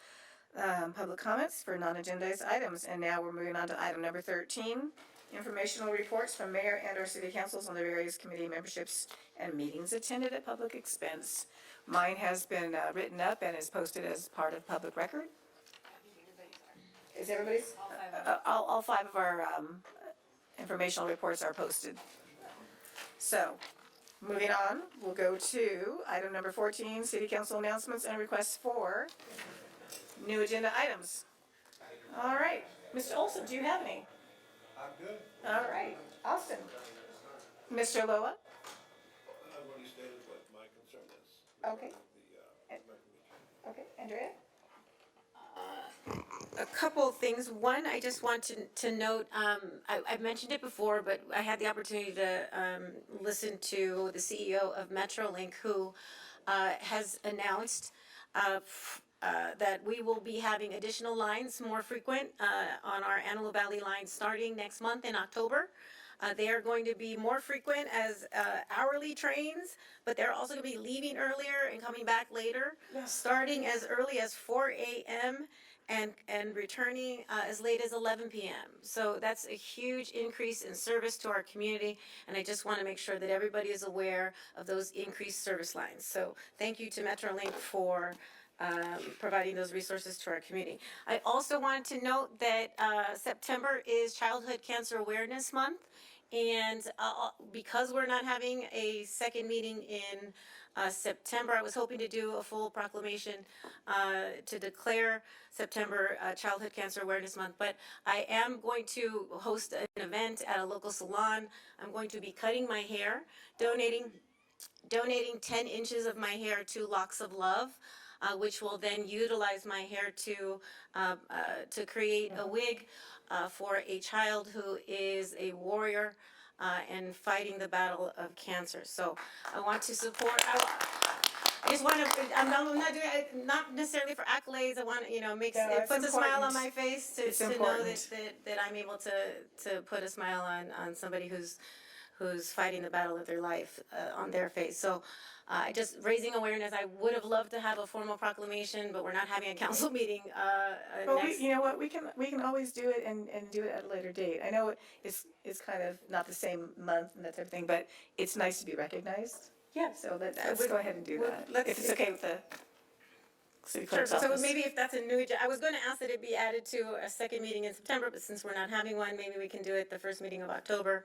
public comments for non-agendized items. And now we're moving on to item number 13, informational reports from mayor and our city councils on the various committee memberships and meetings attended at public expense. Mine has been written up and is posted as part of public record. Is everybody's? All five of our informational reports are posted. So, moving on, we'll go to item number 14, city council announcements and requests for new agenda items. All right, Mr. Olson, do you have any? I'm good. All right, Austin. Mr. Loa? I've already stated what my concern is. Okay. Okay, Andrea? A couple of things. One, I just want to note, I've mentioned it before, but I had the opportunity to listen to the CEO of Metrolink, who has announced that we will be having additional lines more frequent on our Antelope Valley line starting next month in October. They are going to be more frequent as hourly trains, but they're also going to be leaving earlier and coming back later, starting as early as 4 a.m. and returning as late as 11 p.m. So that's a huge increase in service to our community, and I just want to make sure that everybody is aware of those increased service lines. So thank you to Metrolink for providing those resources to our community. I also wanted to note that September is Childhood Cancer Awareness Month, and because we're not having a second meeting in September, I was hoping to do a full proclamation to declare September Childhood Cancer Awareness Month, but I am going to host an event at a local salon. I'm going to be cutting my hair, donating 10 inches of my hair to Locks of Love, which will then utilize my hair to create a wig for a child who is a warrior and fighting the battle of cancer. So I want to support. I just want to. I'm not doing it not necessarily for accolades. I want to, it puts a smile on my face to know that I'm able to put a smile on somebody who's fighting the battle of their life on their face. So just raising awareness. I would have loved to have a formal proclamation, but we're not having a council meeting Well, next. you know what, we can always do it and do it at a later date. I know it's kind of not the same month and that type of thing, but it's nice to be recognized. Yeah. So let's go ahead and do that, if it's okay with the city Sure, clerk's so office. maybe if that's a new, I was gonna ask that it be added to a second meeting in September, but since we're not having one, maybe we can do it the first meeting of October.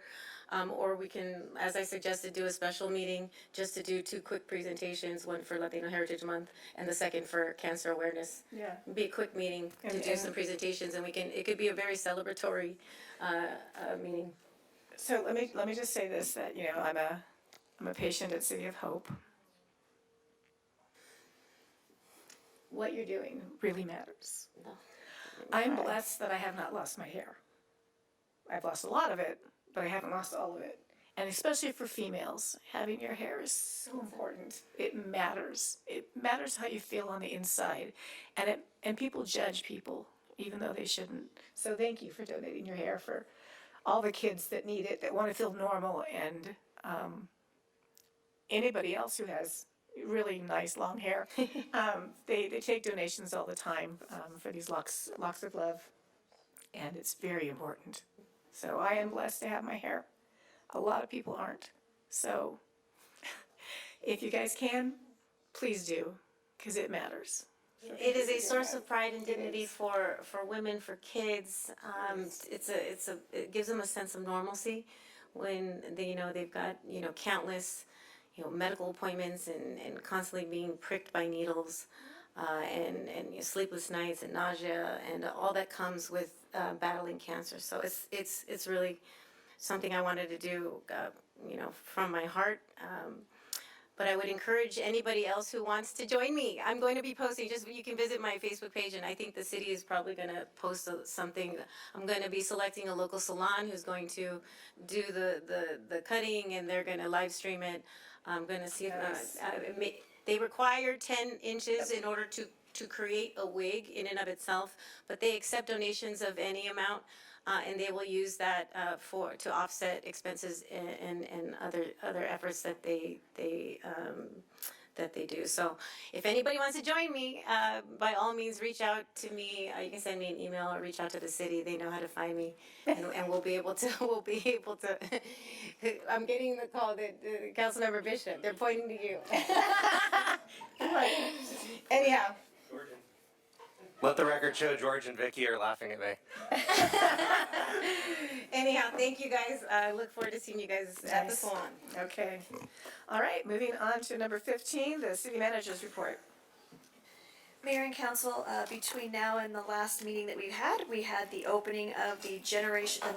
Or we can, as I suggested, do a special meeting just to do 2 quick presentations, one for Latino Heritage Month and the second for cancer awareness. Yeah. Be a quick meeting to do some presentations, and it could be a very celebratory meeting. So let me just say this, that, I'm a patient at City of Hope. What you're doing really matters. I'm blessed that I have not lost my hair. I've lost a lot of it, but I haven't lost all of it. And especially for females, having your hair is so important. It matters. It matters how you feel on the inside. And people judge people, even though they shouldn't. So thank you for donating your hair for all the kids that need it, that want to feel normal, and anybody else who has really nice long hair. They take donations all the time for these locks of love, and it's very important. So I am blessed to have my hair. A lot of people aren't. So if you guys can, please do, because it matters. It is a source of pride and dignity for women, for kids. It gives them a sense of normalcy when they've got countless medical appointments and constantly being pricked by needles, and sleepless nights and nausea and all that comes with battling cancer. So it's really something I wanted to do, from my heart. But I would encourage anybody else who wants to join me. I'm going to be posting, you can visit my Facebook page, and I think the city is probably going to post something. I'm going to be selecting a local salon who's going to do the cutting, and they're going to live stream it. I'm going to see if they require 10 inches in order to to create a wig in and of itself, but they accept donations of any amount, and they will use that to offset expenses and other efforts that they do. So if anybody wants to join me, by all means, reach out to me. You can send me an email or reach out to the city. They know how to find me, and we'll be able to. We'll be able to. I'm getting the call that Councilmember Bishop. They're pointing to you. Anyhow. Let the record show George and Vicky are laughing at me. Anyhow, thank you guys. I look forward to seeing you guys at the Nice. salon. Okay. All right, moving on to number 15, the city manager's report. Mayor and council, between now and the last meeting that we had the opening of the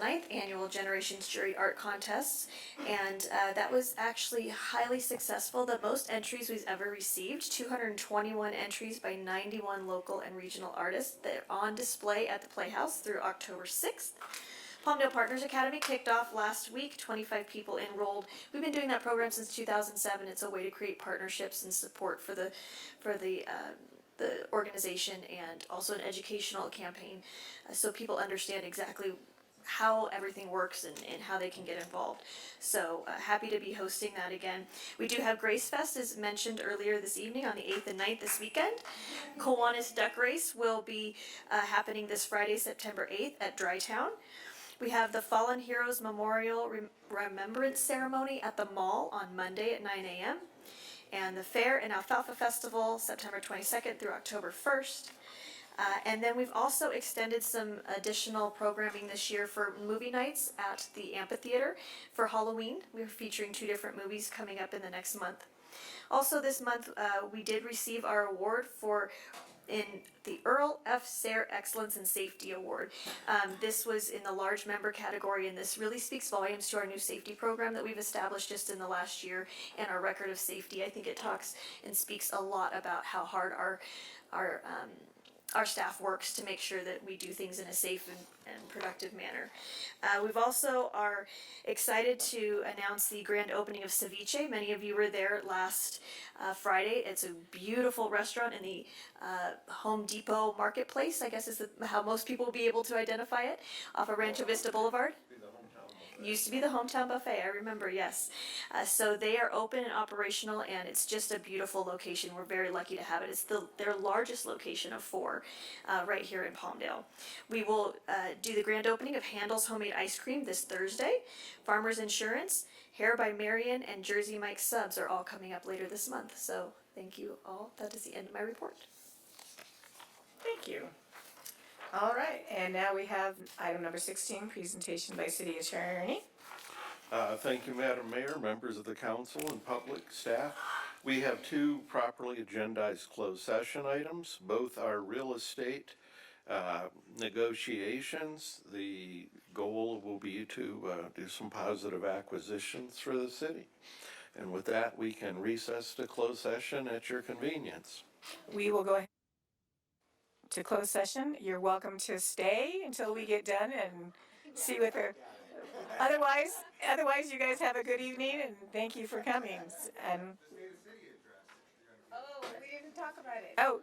ninth annual Generations Jury Art Contests, and that was actually highly successful. The most entries we've ever received, 221 entries by 91 local and regional artists. They're on display at the Playhouse through October 6th. Palmdale Partners Academy kicked off last week. 25 people enrolled. We've been doing that program since 2007. It's a way to create partnerships and support for the organization, and also an educational campaign, so people understand exactly how everything works and how they can get involved. So happy to be hosting that again. We do have Grace Fest, as mentioned earlier this evening, on the 8th and 9th this weekend. Kiwanis Duck Race will be happening this Friday, September 8th at Dry Town. We have the Fallen Heroes Memorial Remembrance Ceremony at the mall on Monday at 9 a.m. And the Fair and Alfalfa Festival, September 22nd through October 1st. And then we've also extended some additional programming this year for movie nights at the amphitheater for Halloween. We're featuring 2 different movies coming up in the next month. Also this month, we did receive our award in the Earl F. Sayre Excellence in Safety Award. This was in the large member category, and this really speaks volumes to our new safety program that we've established just in the last year and our record of safety. I think it talks and speaks a lot about how hard our staff works to make sure that we do things in a safe and productive manner. We've also are excited to announce the grand opening of Ceviche. Many of you were there last Friday. It's a beautiful restaurant in the Home Depot Marketplace, I guess is how most people will be able to identify it, off of Rancho Vista Boulevard. Used to be the Hometown Buffet, I remember, yes. So they are open and operational, and it's just a beautiful location. We're very lucky to have it. It's their largest location of 4 right here in Palmdale. We will do the grand opening of Handel's Homemade Ice Cream this Thursday. Farmers Insurance, Hair by Marion, and Jersey Mike's Subs are all coming up later this month. So thank you all. That is the end of my report. Thank you. All right, and now we have item number 16, presentation by city attorney. Thank you, Madam Mayor, members of the council and public staff. We have 2 properly agendized closed session items. Both are real estate negotiations. The goal will be to do some positive acquisitions for the city. And with that, we can recess to closed session at your convenience. We will go ahead to closed session. You're welcome to stay until we get done and see what the, otherwise you guys have a good evening and thank you for coming. And oh, we didn't talk about it. Oh.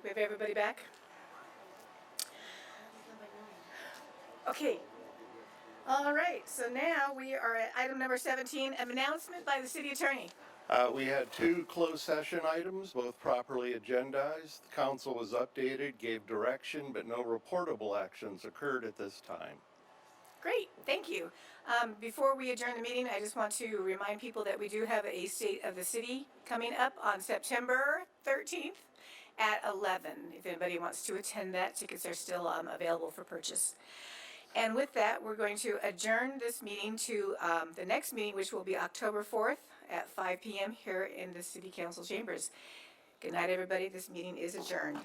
We have everybody back? Okay. All right, so now we are at item number 17, an announcement by the city attorney. We had two closed session items, both properly agendized. The council was updated, gave direction, but no reportable actions occurred at this time. Great, thank you. Before we adjourn the meeting, I just want to remind people that we do have a State of the City coming up on September 13th at 11. If anybody wants to attend that, tickets are still available for purchase. And with that, we're going to adjourn this meeting to the next meeting, which will be October 4th at 5 p.m. here in the City Council chambers. Good night, everybody. This meeting is adjourned.